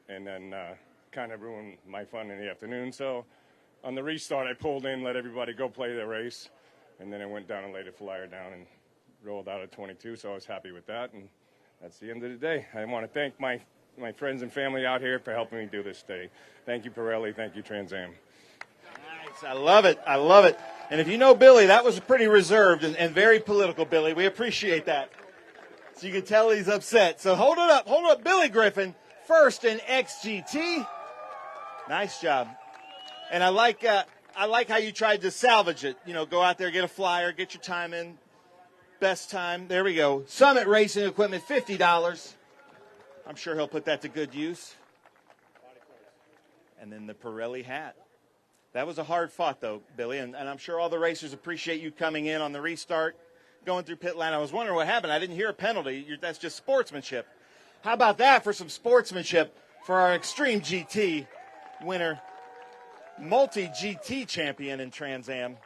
And then kind of ruined my fun in the afternoon. So on the restart, I pulled in, let everybody go play their race, and then I went down and laid a flyer down and rolled out at 22, so I was happy with that, and that's the end of the day. I want to thank my friends and family out here for helping me do this day. Thank you, Pirelli. Thank you, Trans Am. Nice. I love it. I love it. And if you know Billy, that was pretty reserved and very political, Billy. We appreciate that. So you can tell he's upset. So hold it up. Hold it up. Billy Griffin, first in XGT. Nice job. And I like how you tried to salvage it. You know, go out there, get a flyer, get your time in. Best time. There we go. Summit Racing Equipment, $50. I'm sure he'll put that to good use. And then the Pirelli hat. That was a hard fought, though, Billy, and I'm sure all the racers appreciate you coming in on the restart, going through pit lane. I was wondering what happened. I didn't hear a penalty. That's just sportsmanship. How about that for some sportsmanship for our Extreme GT winner, multi-GT champion in Trans Am,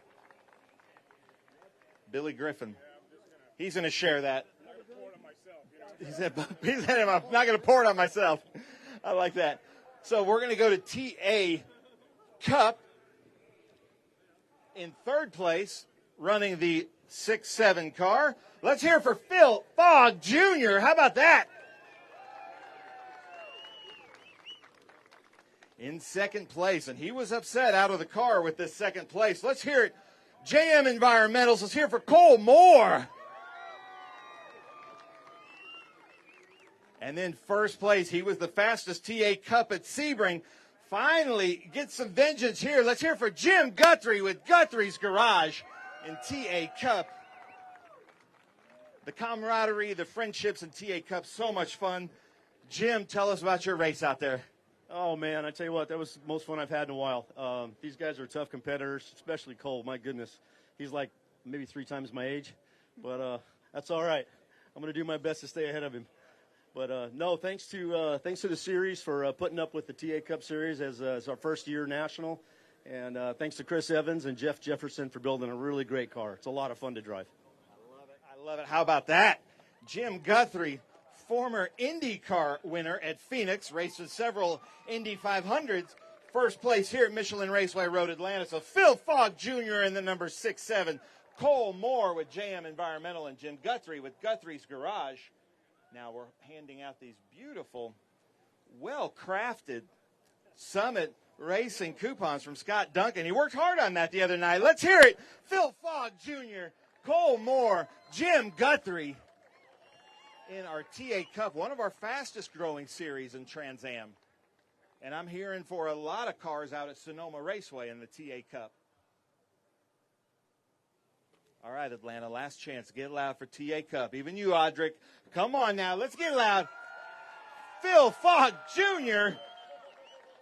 Billy Griffin. He's going to share that. He said, I'm not going to pour it on myself. I like that. So we're going to go to TA Cup. In third place, running the 6-7 car. Let's hear it for Phil Fogg Jr. How about that? in second place, and he was upset out of the car with this second place. Let's hear it. JM Environmentals, let's hear it for Cole Moore. And then first place, he was the fastest TA Cup at Sebring. Finally gets some vengeance here. Let's hear it for Jim Guthrie with Guthrie's Garage in TA Cup. The camaraderie, the friendships in TA Cup, so much fun. Jim, tell us about your race out there. Oh, man, I tell you what, that was the most fun I've had in a while. These guys are tough competitors, especially Cole. My goodness. He's like maybe 3 times my age, but that's all right. I'm going to do my best to stay ahead of him. But, no, thanks to the series for putting up with the TA Cup series as our first year national. And thanks to Chris Evans and Jeff Jefferson for building a really great car. It's a lot of fun to drive. I love it. How about that? Jim Guthrie, former IndyCar winner at Phoenix, raced in several Indy 500s. First place here at Michelin Raceway Road, Atlanta. So Phil Fogg Jr. in the number 6-7. Cole Moore with JM Environmental and Jim Guthrie with Guthrie's Garage. Now we're handing out these beautiful, well-crafted Summit Racing coupons from Scott Duncan. He worked hard on that the other night. Let's hear it. Phil Fogg Jr., Cole Moore, Jim Guthrie in our TA Cup, one of our fastest growing series in Trans Am. And I'm hearing for a lot of cars out at Sonoma Raceway in the TA Cup. All right, Atlanta, last chance. Get loud for TA Cup. Even you, Audric. Come on now, let's get loud. Phil Fogg Jr.,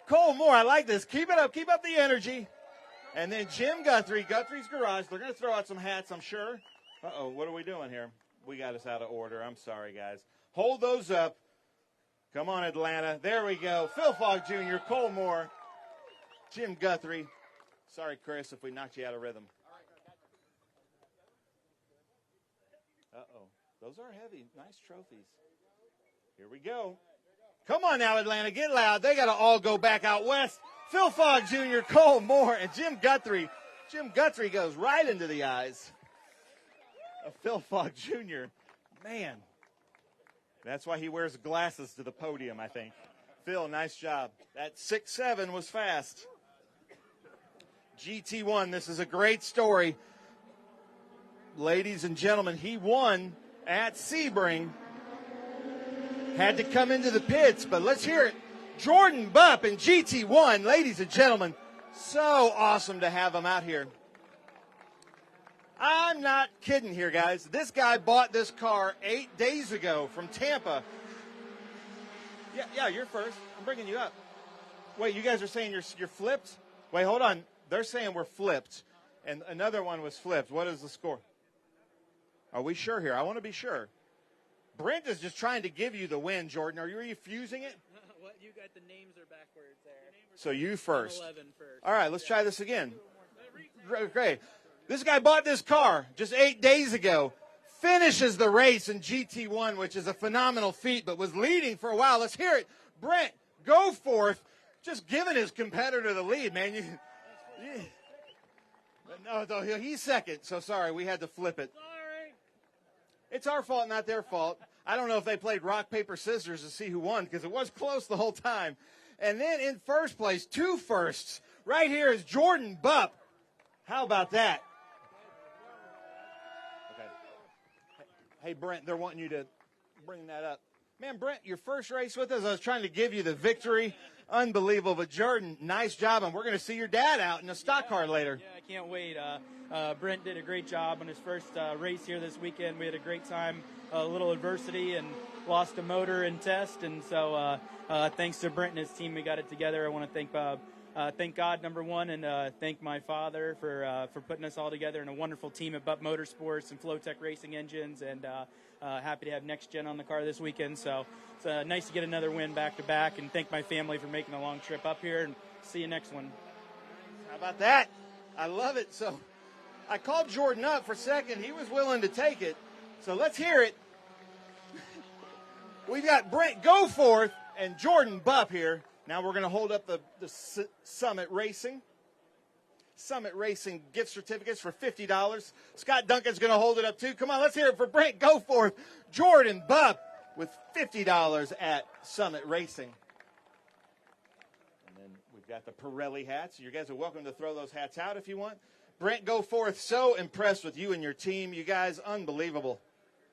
Cole Moore, I like this. Keep it up. Keep up the energy. And then Jim Guthrie, Guthrie's Garage. They're going to throw out some hats, I'm sure. Uh-oh, what are we doing here? We got us out of order. I'm sorry, guys. Hold those up. Come on, Atlanta. There we go. Phil Fogg Jr., Cole Moore, Jim Guthrie. Sorry, Chris, if we knocked you out of rhythm. Uh-oh. Those are heavy. Nice trophies. Here we go. Come on now, Atlanta. Get loud. They got to all go back out west. Phil Fogg Jr., Cole Moore, and Jim Guthrie. Jim Guthrie goes right into the eyes of Phil Fogg Jr. Man, that's why he wears glasses to the podium, I think. Phil, nice job. That 6-7 was fast. GT1, this is a great story. Ladies and gentlemen, he won at Sebring. Had to come into the pits, but let's hear it. Jordan Bupp in GT1. Ladies and gentlemen, so awesome to have him out here. I'm not kidding here, guys. This guy bought this car 8 days ago from Tampa. Yeah, you're first. I'm bringing you up. Wait, you guys are saying you're flipped? Wait, hold on. They're saying we're flipped, and another one was flipped. What is the score? Are we sure here? I want to be sure. Brent is just trying to give you the win, Jordan. Are you refusing it? What? You got the names are backwards there. So you first. 11 first. All right, let's try this again. Great. This guy bought this car just 8 days ago. Finishes the race in GT1, which is a phenomenal feat, but was leading for a while. Let's hear it. Brent, go forth. Just giving his competitor the lead, man. No, he's second. So sorry, we had to flip it. It's our fault, not their fault. I don't know if they played rock, paper, scissors to see who won because it was close the whole time. And then in first place, 2 firsts. Right here is Jordan Bupp. How about that? Okay. Hey, Brent, they're wanting you to bring that up. Man, Brent, your first race with us, I was trying to give you the victory. Unbelievable. But Jordan, nice job. And we're going to see your dad out in a stock car later. Yeah, I can't wait. Brent did a great job on his first race here this weekend. We had a great time, a little adversity, and lost a motor in test. And so thanks to Brent and his team, we got it together. I want to thank God, number one, and thank my father for putting us all together in a wonderful team at Bupp Motorsports and Flowtech Racing Engines. And happy to have Next Gen on the car this weekend. So it's nice to get another win back-to-back, and thank my family for making a long trip up here, and see you next one. How about that? I love it. So I called Jordan up for a second. He was willing to take it. So let's hear it. We've got Brent Goforth and Jordan Bupp here. Now we're going to hold up the Summit Racing gift certificates for $50. Scott Duncan's going to hold it up too. Come on, let's hear it for Brent Goforth, Jordan Bupp with $50 at Summit Racing. And then got the Pirelli hats. You guys are welcome to throw those hats out if you want. Brent Goforth, so impressed with you and your team. You guys, unbelievable.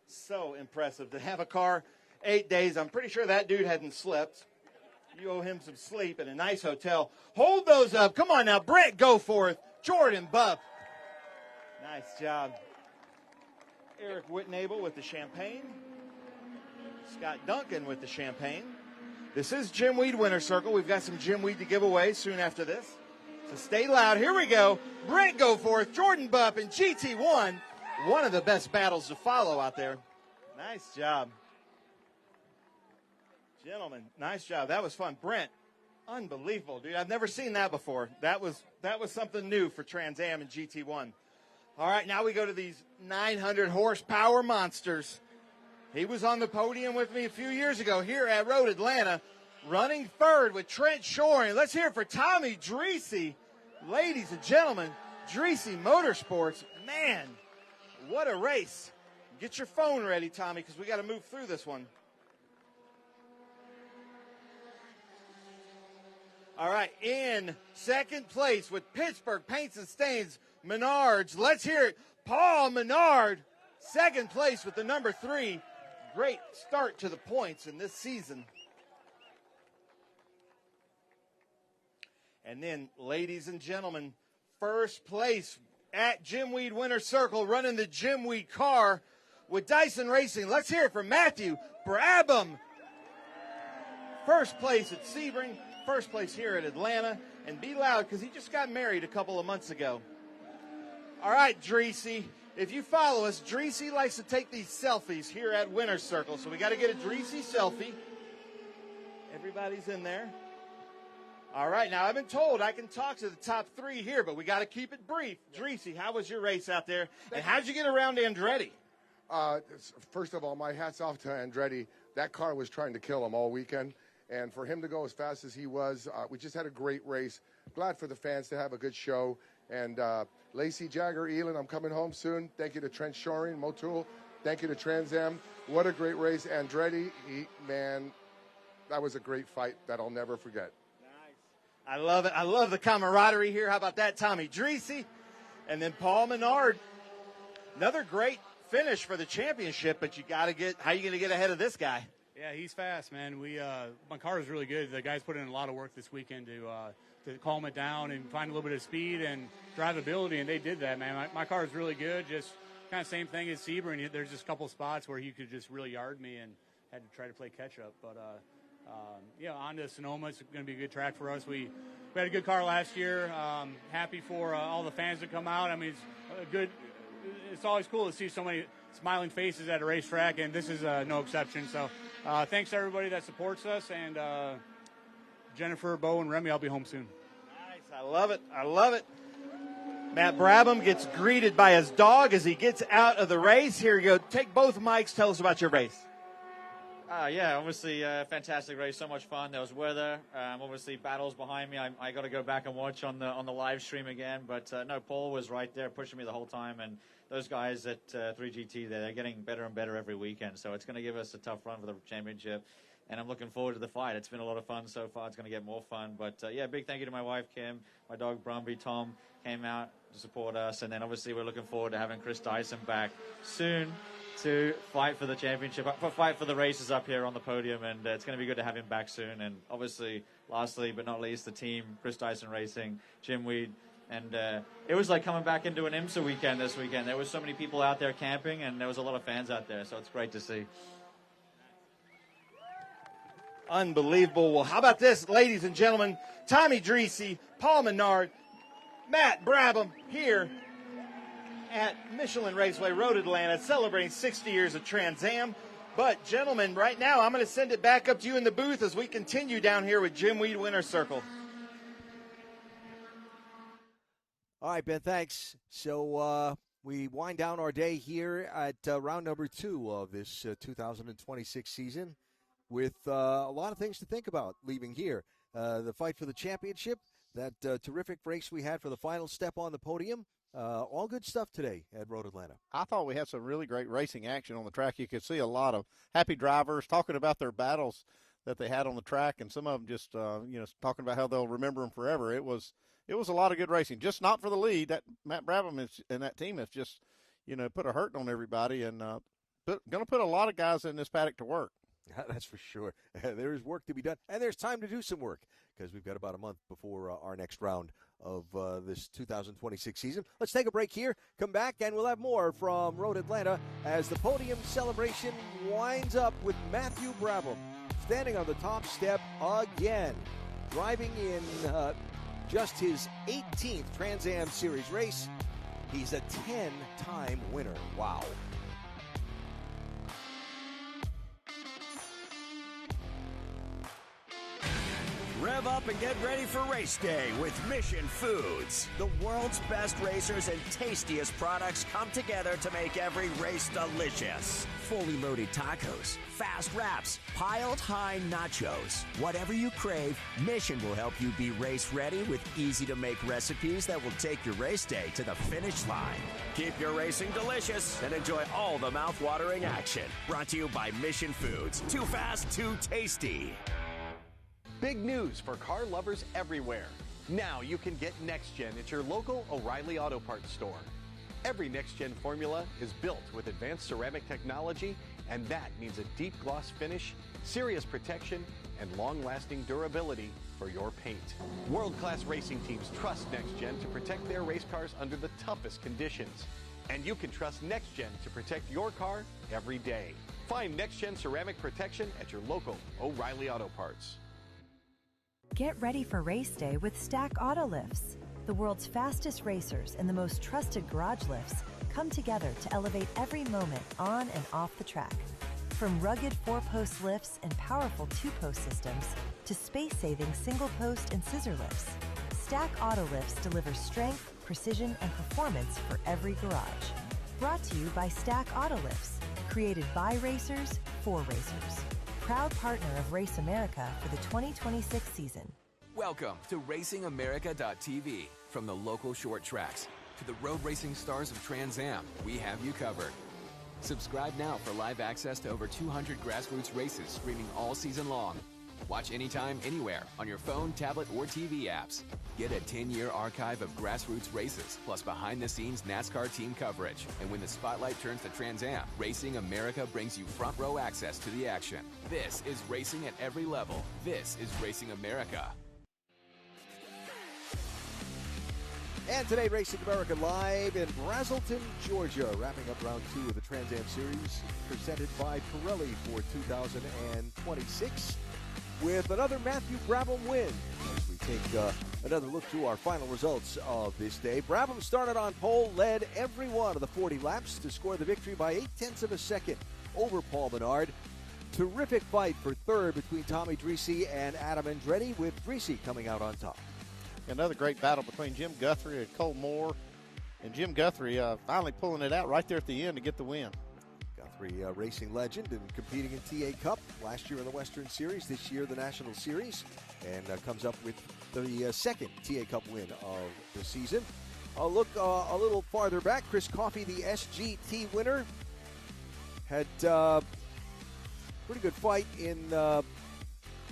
So impressive to have a car 8 days. I'm pretty sure that dude hadn't slept. You owe him some sleep in a nice hotel. Hold those up. Come on now. Brent Goforth, Jordan Bupp. Nice job. Eric Whitnable with the champagne. Scott Duncan with the champagne. This is Jim Weed Winter Circle. We've got some Jim Weed to give away soon after this. So stay loud. Here we go. Brent Goforth, Jordan Bupp, and GT1. One of the best battles to follow out there. Nice job. Gentlemen, nice job. That was fun. Brent, unbelievable, dude. I've never seen that before. That was something new for Trans Am and GT1. All right, now we go to these 900 horsepower monsters. He was on the podium with me a few years ago here at Road Atlanta, running third with Trent Shoring. Let's hear it for Tomy Drissi. Ladies and gentlemen, Drissi Motorsports. Man, what a race. Get your phone ready, Tommy, because we got to move through this one. All right, in second place with Pittsburgh Paints and Stains, Menards. Let's hear it. Paul Menard, second place with the number 3. Great start to the points in this season. And then, ladies and gentlemen, first place at Jim Weed Winter Circle, running the Jim Weed car with Dyson Racing. Let's hear it from Matthew Brabham. First place at Sebring, first place here at Atlanta. And be loud, because he just got married a couple of months ago. All right, Drissi. If you follow us, Drissi likes to take these selfies here at Winter Circle. So we got to get a Drissi selfie. Everybody's in there. All right, now I've been told I can talk to the top 3 here, but we got to keep it brief. Drissi, how was your race out there, and how'd you get around Andretti? First of all, my hat's off to Andretti. That car was trying to kill him all weekend, and for him to go as fast as he was, we just had a great race. Glad for the fans to have a good show. And Lacey, Jagger, Elin, I'm coming home soon. Thank you to Trent Shoring, Motul. Thank you to Trans Am. What a great race. Andretti, man, that was a great fight that I'll never forget. I love it. I love the camaraderie here. How about that, Tomy Drissi? And then Paul Menard. Another great finish for the championship, but how are you going to get ahead of this guy? Yeah, he's fast, man. My car is really good. The guys put in a lot of work this weekend to calm it down and find a little bit of speed and drivability, and they did that, man. My car is really good. Just kind of same thing as Sebring. There's just a couple spots where he could just really yard me and had to try to play catch up. But on to Sonoma. It's going to be a good track for us. We had a good car last year. Happy for all the fans to come out. I mean, it's always cool to see so many smiling faces at a racetrack, and this is no exception. So thanks to everybody that supports us, and Jennifer, Bo, and Remy, I'll be home soon. Nice. I love it. I love it. Matt Brabham gets greeted by his dog as he gets out of the race. Here you go. Take both mics. Tell us about your race. Obviously fantastic race, so much fun. There was weather, obviously battles behind me. I got to go back and watch on the live stream again, but no, Paul was right there pushing me the whole time, and those guys at 3GT, they're getting better and better every weekend, so it's going to give us a tough run for the championship, and I'm looking forward to the fight. It's been a lot of fun so far. It's going to get more fun, but big thank you to my wife, Kim, my dog, Brumby, Tom, came out to support us, and then obviously we're looking forward to having Chris Dyson back soon to fight for the championship, fight for the races up here on the podium, and it's going to be good to have him back soon. And obviously, lastly but not least, the team, Chris Dyson Racing, Jim Weed, and it was like coming back into an IMSA weekend this weekend. There was so many people out there camping, and there was a lot of fans out there, so it's great to see. Unbelievable. Well, how about this, ladies and gentlemen? Tomy Drissi, Paul Menard, Matt Brabham here at Michelin Raceway, Road Atlanta, celebrating 60 years of Trans Am. But, gentlemen, right now, I'm going to send it back up to you in the booth as we continue down here with Jim Weed Winter Circle. All right, Ben, thanks. So we wind down our day here at round number 2 of this 2026 season with a lot of things to think about leaving here. The fight for the championship, that terrific race we had for the final step on the podium. All good stuff today at Road Atlanta. I thought we had some really great racing action on the track. You could see a lot of happy drivers talking about their battles that they had on the track, and some of them just talking about how they'll remember them forever. It was a lot of good racing, just not for the lead. That Matt Brabham and that team has just put a hurting on everybody, and going to put a lot of guys in this paddock to work. That's for sure. There is work to be done, and there's time to do some work because we've got about a month before our next round of this 2026 season. Let's take a break here, come back, and we'll have more from Road Atlanta as the podium celebration winds up with Matthew Brabham standing on the top step again, driving in just his 18th Trans Am Series race. He's a 10-time winner. Wow. Rev up and get ready for race day with Mission Foods. The world's best racers and tastiest products come together to make every race delicious. Fully loaded tacos, fast wraps, piled high nachos. Whatever you crave, Mission will help you be race ready with easy-to-make recipes that will take your race day to the finish line. Keep your racing delicious and enjoy all the mouth-watering action. Brought to you by Mission Foods. Too fast, too tasty. Big news for car lovers everywhere. Now you can get Next Gen at your local O'Reilly Auto Parts store. Every Next Gen formula is built with advanced ceramic technology, and that means a deep gloss finish, serious protection, and long-lasting durability for your paint. World-class racing teams trust Next Gen to protect their race cars under the toughest conditions. And you can trust Next Gen to protect your car every day. Find Next Gen ceramic protection at your local O'Reilly Auto Parts. Get ready for race day with Stack Auto Lifts. The world's fastest racers and the most trusted garage lifts come together to elevate every moment on and off the track. From rugged 4-post lifts and powerful 2-post systems to space-saving single-post and scissor lifts, Stack Auto Lifts delivers strength, precision, and performance for every garage. Brought to you by Stack Auto Lifts, created by racers for racers. Proud partner of Race America for the 2026 season. Welcome to RacingAmerica.tv. From the local short tracks to the road racing stars of Trans Am, we have you covered. Subscribe now for live access to over 200 grassroots races streaming all season long. Watch anytime, anywhere, on your phone, tablet, or TV apps. Get a 10-year archive of grassroots races, plus behind-the-scenes NASCAR team coverage. And when the spotlight turns to Trans Am, Racing America brings you front-row access to the action. This is racing at every level. This is Racing America. And today, Racing America live in Brazelton, Georgia, wrapping up round 2 of the Trans Am Series, presented by Pirelli for 2026. With another Matthew Brabham win. As we take another look through our final results of this day. Brabham started on pole, led every one of the 40 laps to score the victory by 0.8 of a second over Paul Menard. Terrific fight for third between Tomy Drissi and Adam Andretti, with Drissi coming out on top. Another great battle between Jim Guthrie and Cole Moore. And Jim Guthrie finally pulling it out right there at the end to get the win. Guthrie, racing legend and competing in TA Cup last year in the Western Series, this year the National Series, and comes up with the second TA Cup win of the season. I'll look a little farther back. Chris Coffey, the SGT winner, had pretty good fight in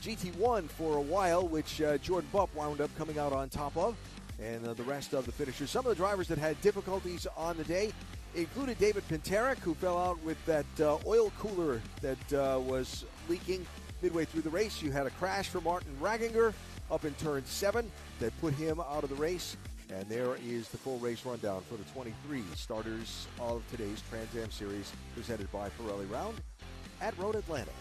GT1 for a while, which Jordan Bupp wound up coming out on top of, and the rest of the finishers. Some of the drivers that had difficulties on the day included David Pinteric, who fell out with that oil cooler that was leaking midway through the race. You had a crash for Martin Raginger up in turn 7 that put him out of the race. And there is the full race rundown for the 23 starters of today's Trans Am Series, presented by Pirelli Round at Road Atlanta.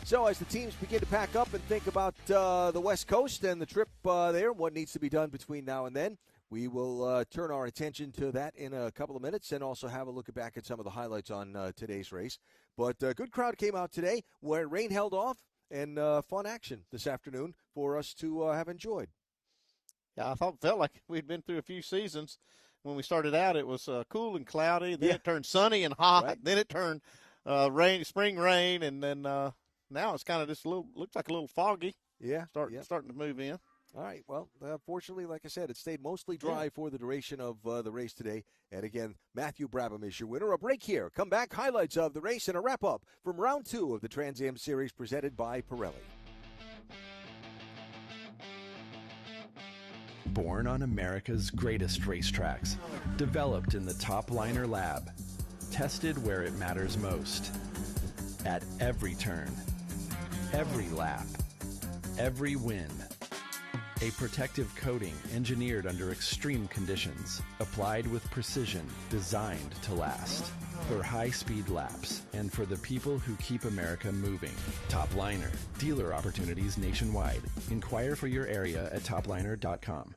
So as the teams begin to pack up and think about the West Coast and the trip there, what needs to be done between now and then, we will turn our attention to that in a couple of minutes and also have a look back at some of the highlights on today's race. But a good crowd came out today where rain held off, and fun action this afternoon for us to have enjoyed. Yeah, I felt like we'd been through a few seasons. When we started out, it was cool and cloudy. Then it turned sunny and hot. Right. Then it turned spring rain, and then now it's kind of just looks like a little foggy. Yeah, starting to move in. All right. Well, fortunately, like I said, it stayed mostly dry for the duration of the race today. And again, Matthew Brabham is your winner. A break here. Come back. Highlights of the race and a wrap-up from round 2 of the Trans Am Series presented by Pirelli. Born on America's greatest racetracks. Developed in the Top Liner Lab. Tested where it matters most. At every turn. Every lap. Every win. A protective coating engineered under extreme conditions, applied with precision, designed to last. For high-speed laps and for the people who keep America moving. Top Liner. Dealer opportunities nationwide. Inquire for your area at topliner.com.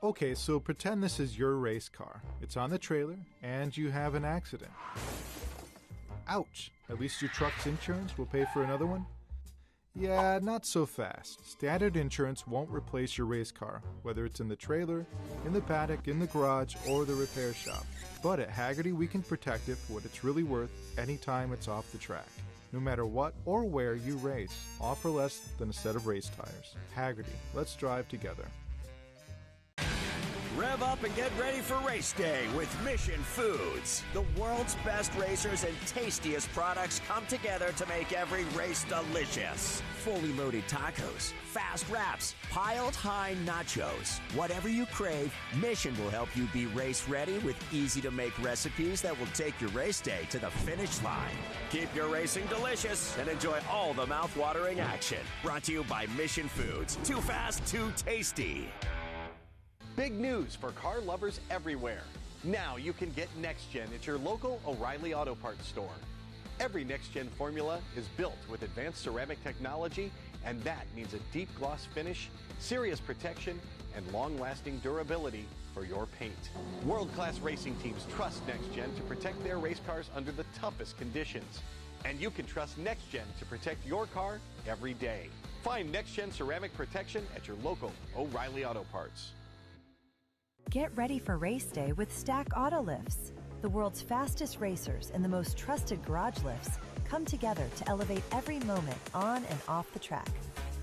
Okay, so pretend this is your race car. It's on the trailer, and you have an accident. Ouch! At least your truck's insurance will pay for another one? Yeah, not so fast. Standard insurance won't replace your race car, whether it's in the trailer, in the paddock, in the garage, or the repair shop. But at Hagerty, we can protect it for what it's really worth anytime it's off the track. No matter what or where you race, all for less than a set of race tires. Hagerty, let's drive together. Rev up and get ready for race day with Mission Foods. The world's best racers and tastiest products come together to make every race delicious. Fully loaded tacos, fast wraps, piled high nachos. Whatever you crave, Mission will help you be race ready with easy-to-make recipes that will take your race day to the finish line. Keep your racing delicious and enjoy all the mouth-watering action. Brought to you by Mission Foods. Too fast, too tasty. Big news for car lovers everywhere. Now you can get Next Gen at your local O'Reilly Auto Parts store. Every Next Gen formula is built with advanced ceramic technology, and that means a deep gloss finish, serious protection, and long-lasting durability for your paint. World-class racing teams trust Next Gen to protect their race cars under the toughest conditions. And you can trust Next Gen to protect your car every day. Find Next Gen ceramic protection at your local O'Reilly Auto Parts. Get ready for race day with Stack Auto Lifts. The world's fastest racers and the most trusted garage lifts come together to elevate every moment on and off the track.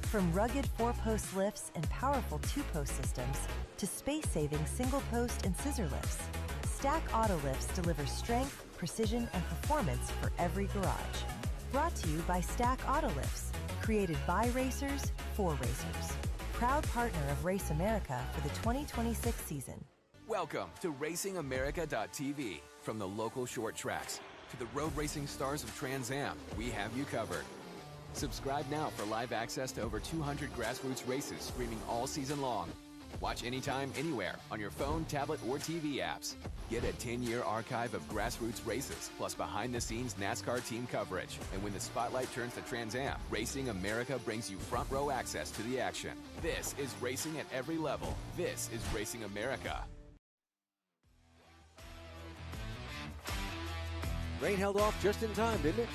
From rugged 4-post lifts and powerful 2-post systems to space-saving single-post and scissor lifts, Stack Auto Lifts delivers strength, precision, and performance for every garage. Brought to you by Stack Auto Lifts, created by racers for racers. Proud partner of Race America for the 2026 season. Welcome to RacingAmerica.tv. From the local short tracks to the road racing stars of Trans Am, we have you covered. Subscribe now for live access to over 200 grassroots races streaming all season long. Watch anytime, anywhere, on your phone, tablet, or TV apps. Get a 10-year archive of grassroots races, plus behind-the-scenes NASCAR team coverage. And when the spotlight turns to Trans Am, Racing America brings you front-row access to the action. This is racing at every level. This is Racing America. Rain held off just in time, didn't it?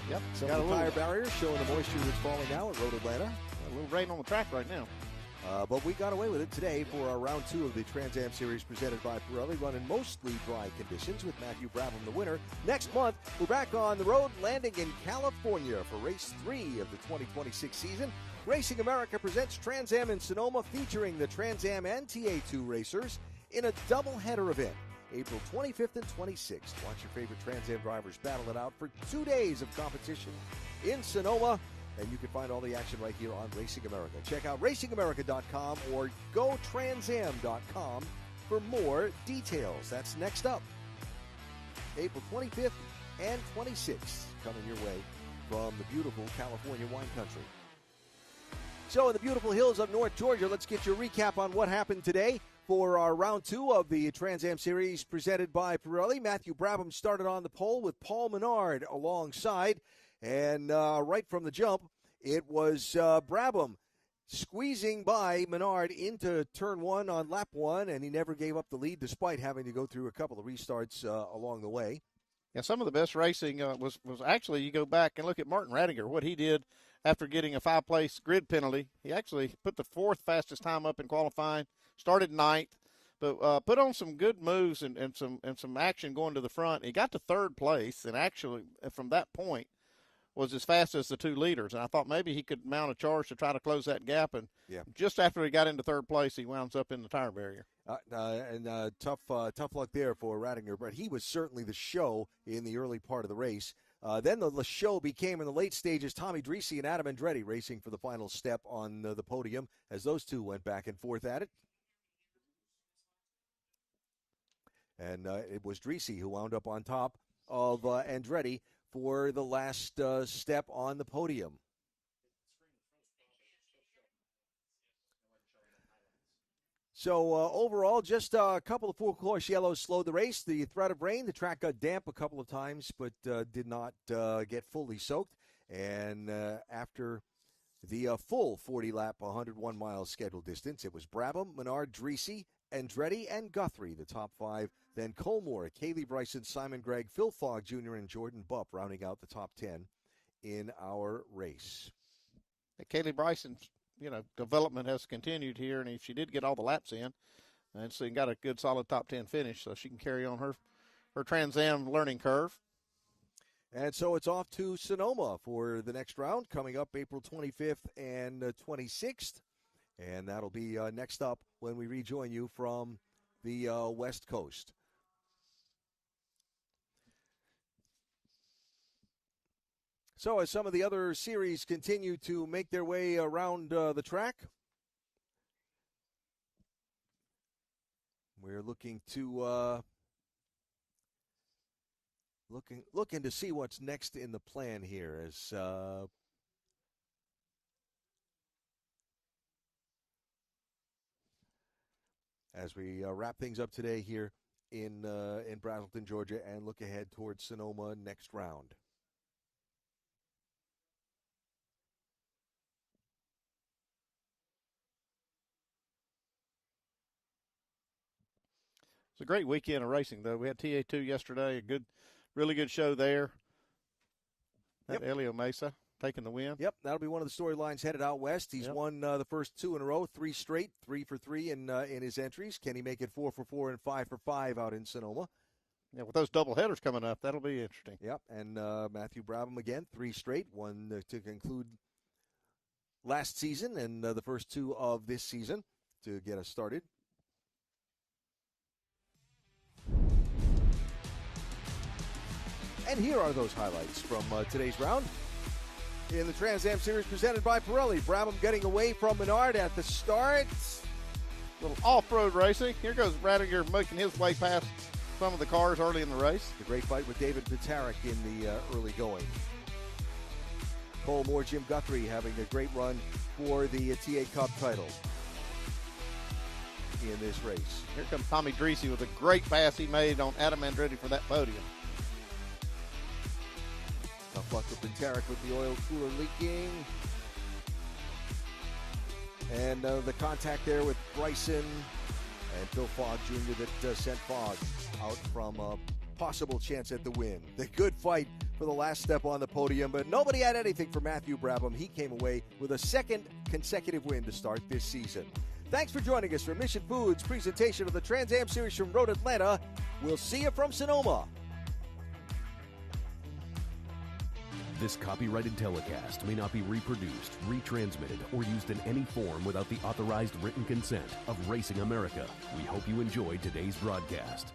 Yep. Some of the tire barriers showing the moisture that's falling now at Road Atlanta. A little rain on the track right now. But we got away with it today for our round 2 of the Trans Am Series presented by Pirelli, running mostly dry conditions with Matthew Brabham the winner. Next month, we're back on the road, landing in California for race 3 of the 2026 season. Racing America presents Trans Am in Sonoma, featuring the Trans Am and TA2 racers in a doubleheader event. April 25th and 26th. Watch your favorite Trans Am drivers battle it out for 2 days of competition in Sonoma. And you can find all the action right here on Racing America. Check out racingamerica.com or gotransam.com for more details. That's next up. April 25th and 26th coming your way from the beautiful California wine country. So in the beautiful hills of North Georgia, let's get your recap on what happened today for our round 2 of the Trans Am Series presented by Pirelli. Matthew Brabham started on the pole with Paul Menard alongside. And right from the jump, it was Brabham squeezing by Menard into turn 1 on lap 1, and he never gave up the lead despite having to go through a couple of restarts along the way. Yeah, some of the best racing was actually, you go back and look at Martin Radinger, what he did after getting a 5-place grid penalty. He actually put the 4th fastest time up in qualifying, started 9th, but put on some good moves and some action going to the front. He got to 3rd place, and actually from that point was as fast as the 2 leaders. And I thought maybe he could mount a charge to try to close that gap. And just after he got into 3rd place, he wounds up in the tire barrier. Tough luck there for Radinger, but he was certainly the show in the early part of the race. Then the show became in the late stages Tomy Drissi and Adam Andretti racing for the final step on the podium as those two went back and forth at it. And it was Drissi who wound up on top of Andretti for the last step on the podium. So overall, just a couple of full-course yellows slowed the race. The threat of rain, the track got damp a couple of times, but did not get fully soaked. And after the full 40-lap, 101-mile scheduled distance, it was Brabham, Menard, Drissi, Andretti, and Guthrie, the top 5. Then Colmore, Kaylee Bryson, Simon Gregg, Phil Fogg Jr., and Jordan Bupp rounding out the top 10 in our race. Kaylee Bryson's development has continued here, and she did get all the laps in, and so got a good solid top 10 finish, so she can carry on her Trans Am learning curve. And so it's off to Sonoma for the next round, coming up April 25th and 26th, and that'll be next up when we rejoin you from the West Coast. So as some of the other series continue to make their way around the track, we're looking to looking to see what's next in the plan here as we wrap things up today here in Braselton, Georgia, and look ahead towards Sonoma next round. It's a great weekend of racing, though. We had TA2 yesterday, really good show there. Elio Mesa taking the win. Yep, that'll be one of the storylines headed out west. He's won the first 2 in a row, 3 straight, 3 for 3 in his entries. Can he make it 4 for 4 and 5 for 5 out in Sonoma? Yeah, with those double headers coming up, that'll be interesting. Yep, and Matthew Brabham again, 3 straight, 1 to conclude last season and the first 2 of this season to get us started. And here are those highlights from today's round. In the Trans Am Series presented by Pirelli, Brabham getting away from Menard at the start. Little off-road racing. Here goes Radinger making his way past some of the cars early in the race. The great fight with David Pitarik in the early going. Cole Moore, Jim Guthrie having a great run for the TA Cup title in this race. Here comes Tomy Drissi with a great pass he made on Adam Andretti for that podium. Tough luck with Pitarik with the oil cooler leaking. And the contact there with Bryson and Phil Fogg Jr. that sent Fogg out from a possible chance at the win. The good fight for the last step on the podium, but nobody had anything for Matthew Brabham. He came away with a 2nd consecutive win to start this season. Thanks for joining us for Mission Foods' presentation of the Trans Am Series from Road Atlanta. We'll see you from Sonoma. This copyrighted telecast may not be reproduced, retransmitted, or used in any form without the authorized written consent of Racing America. We hope you enjoyed today's broadcast.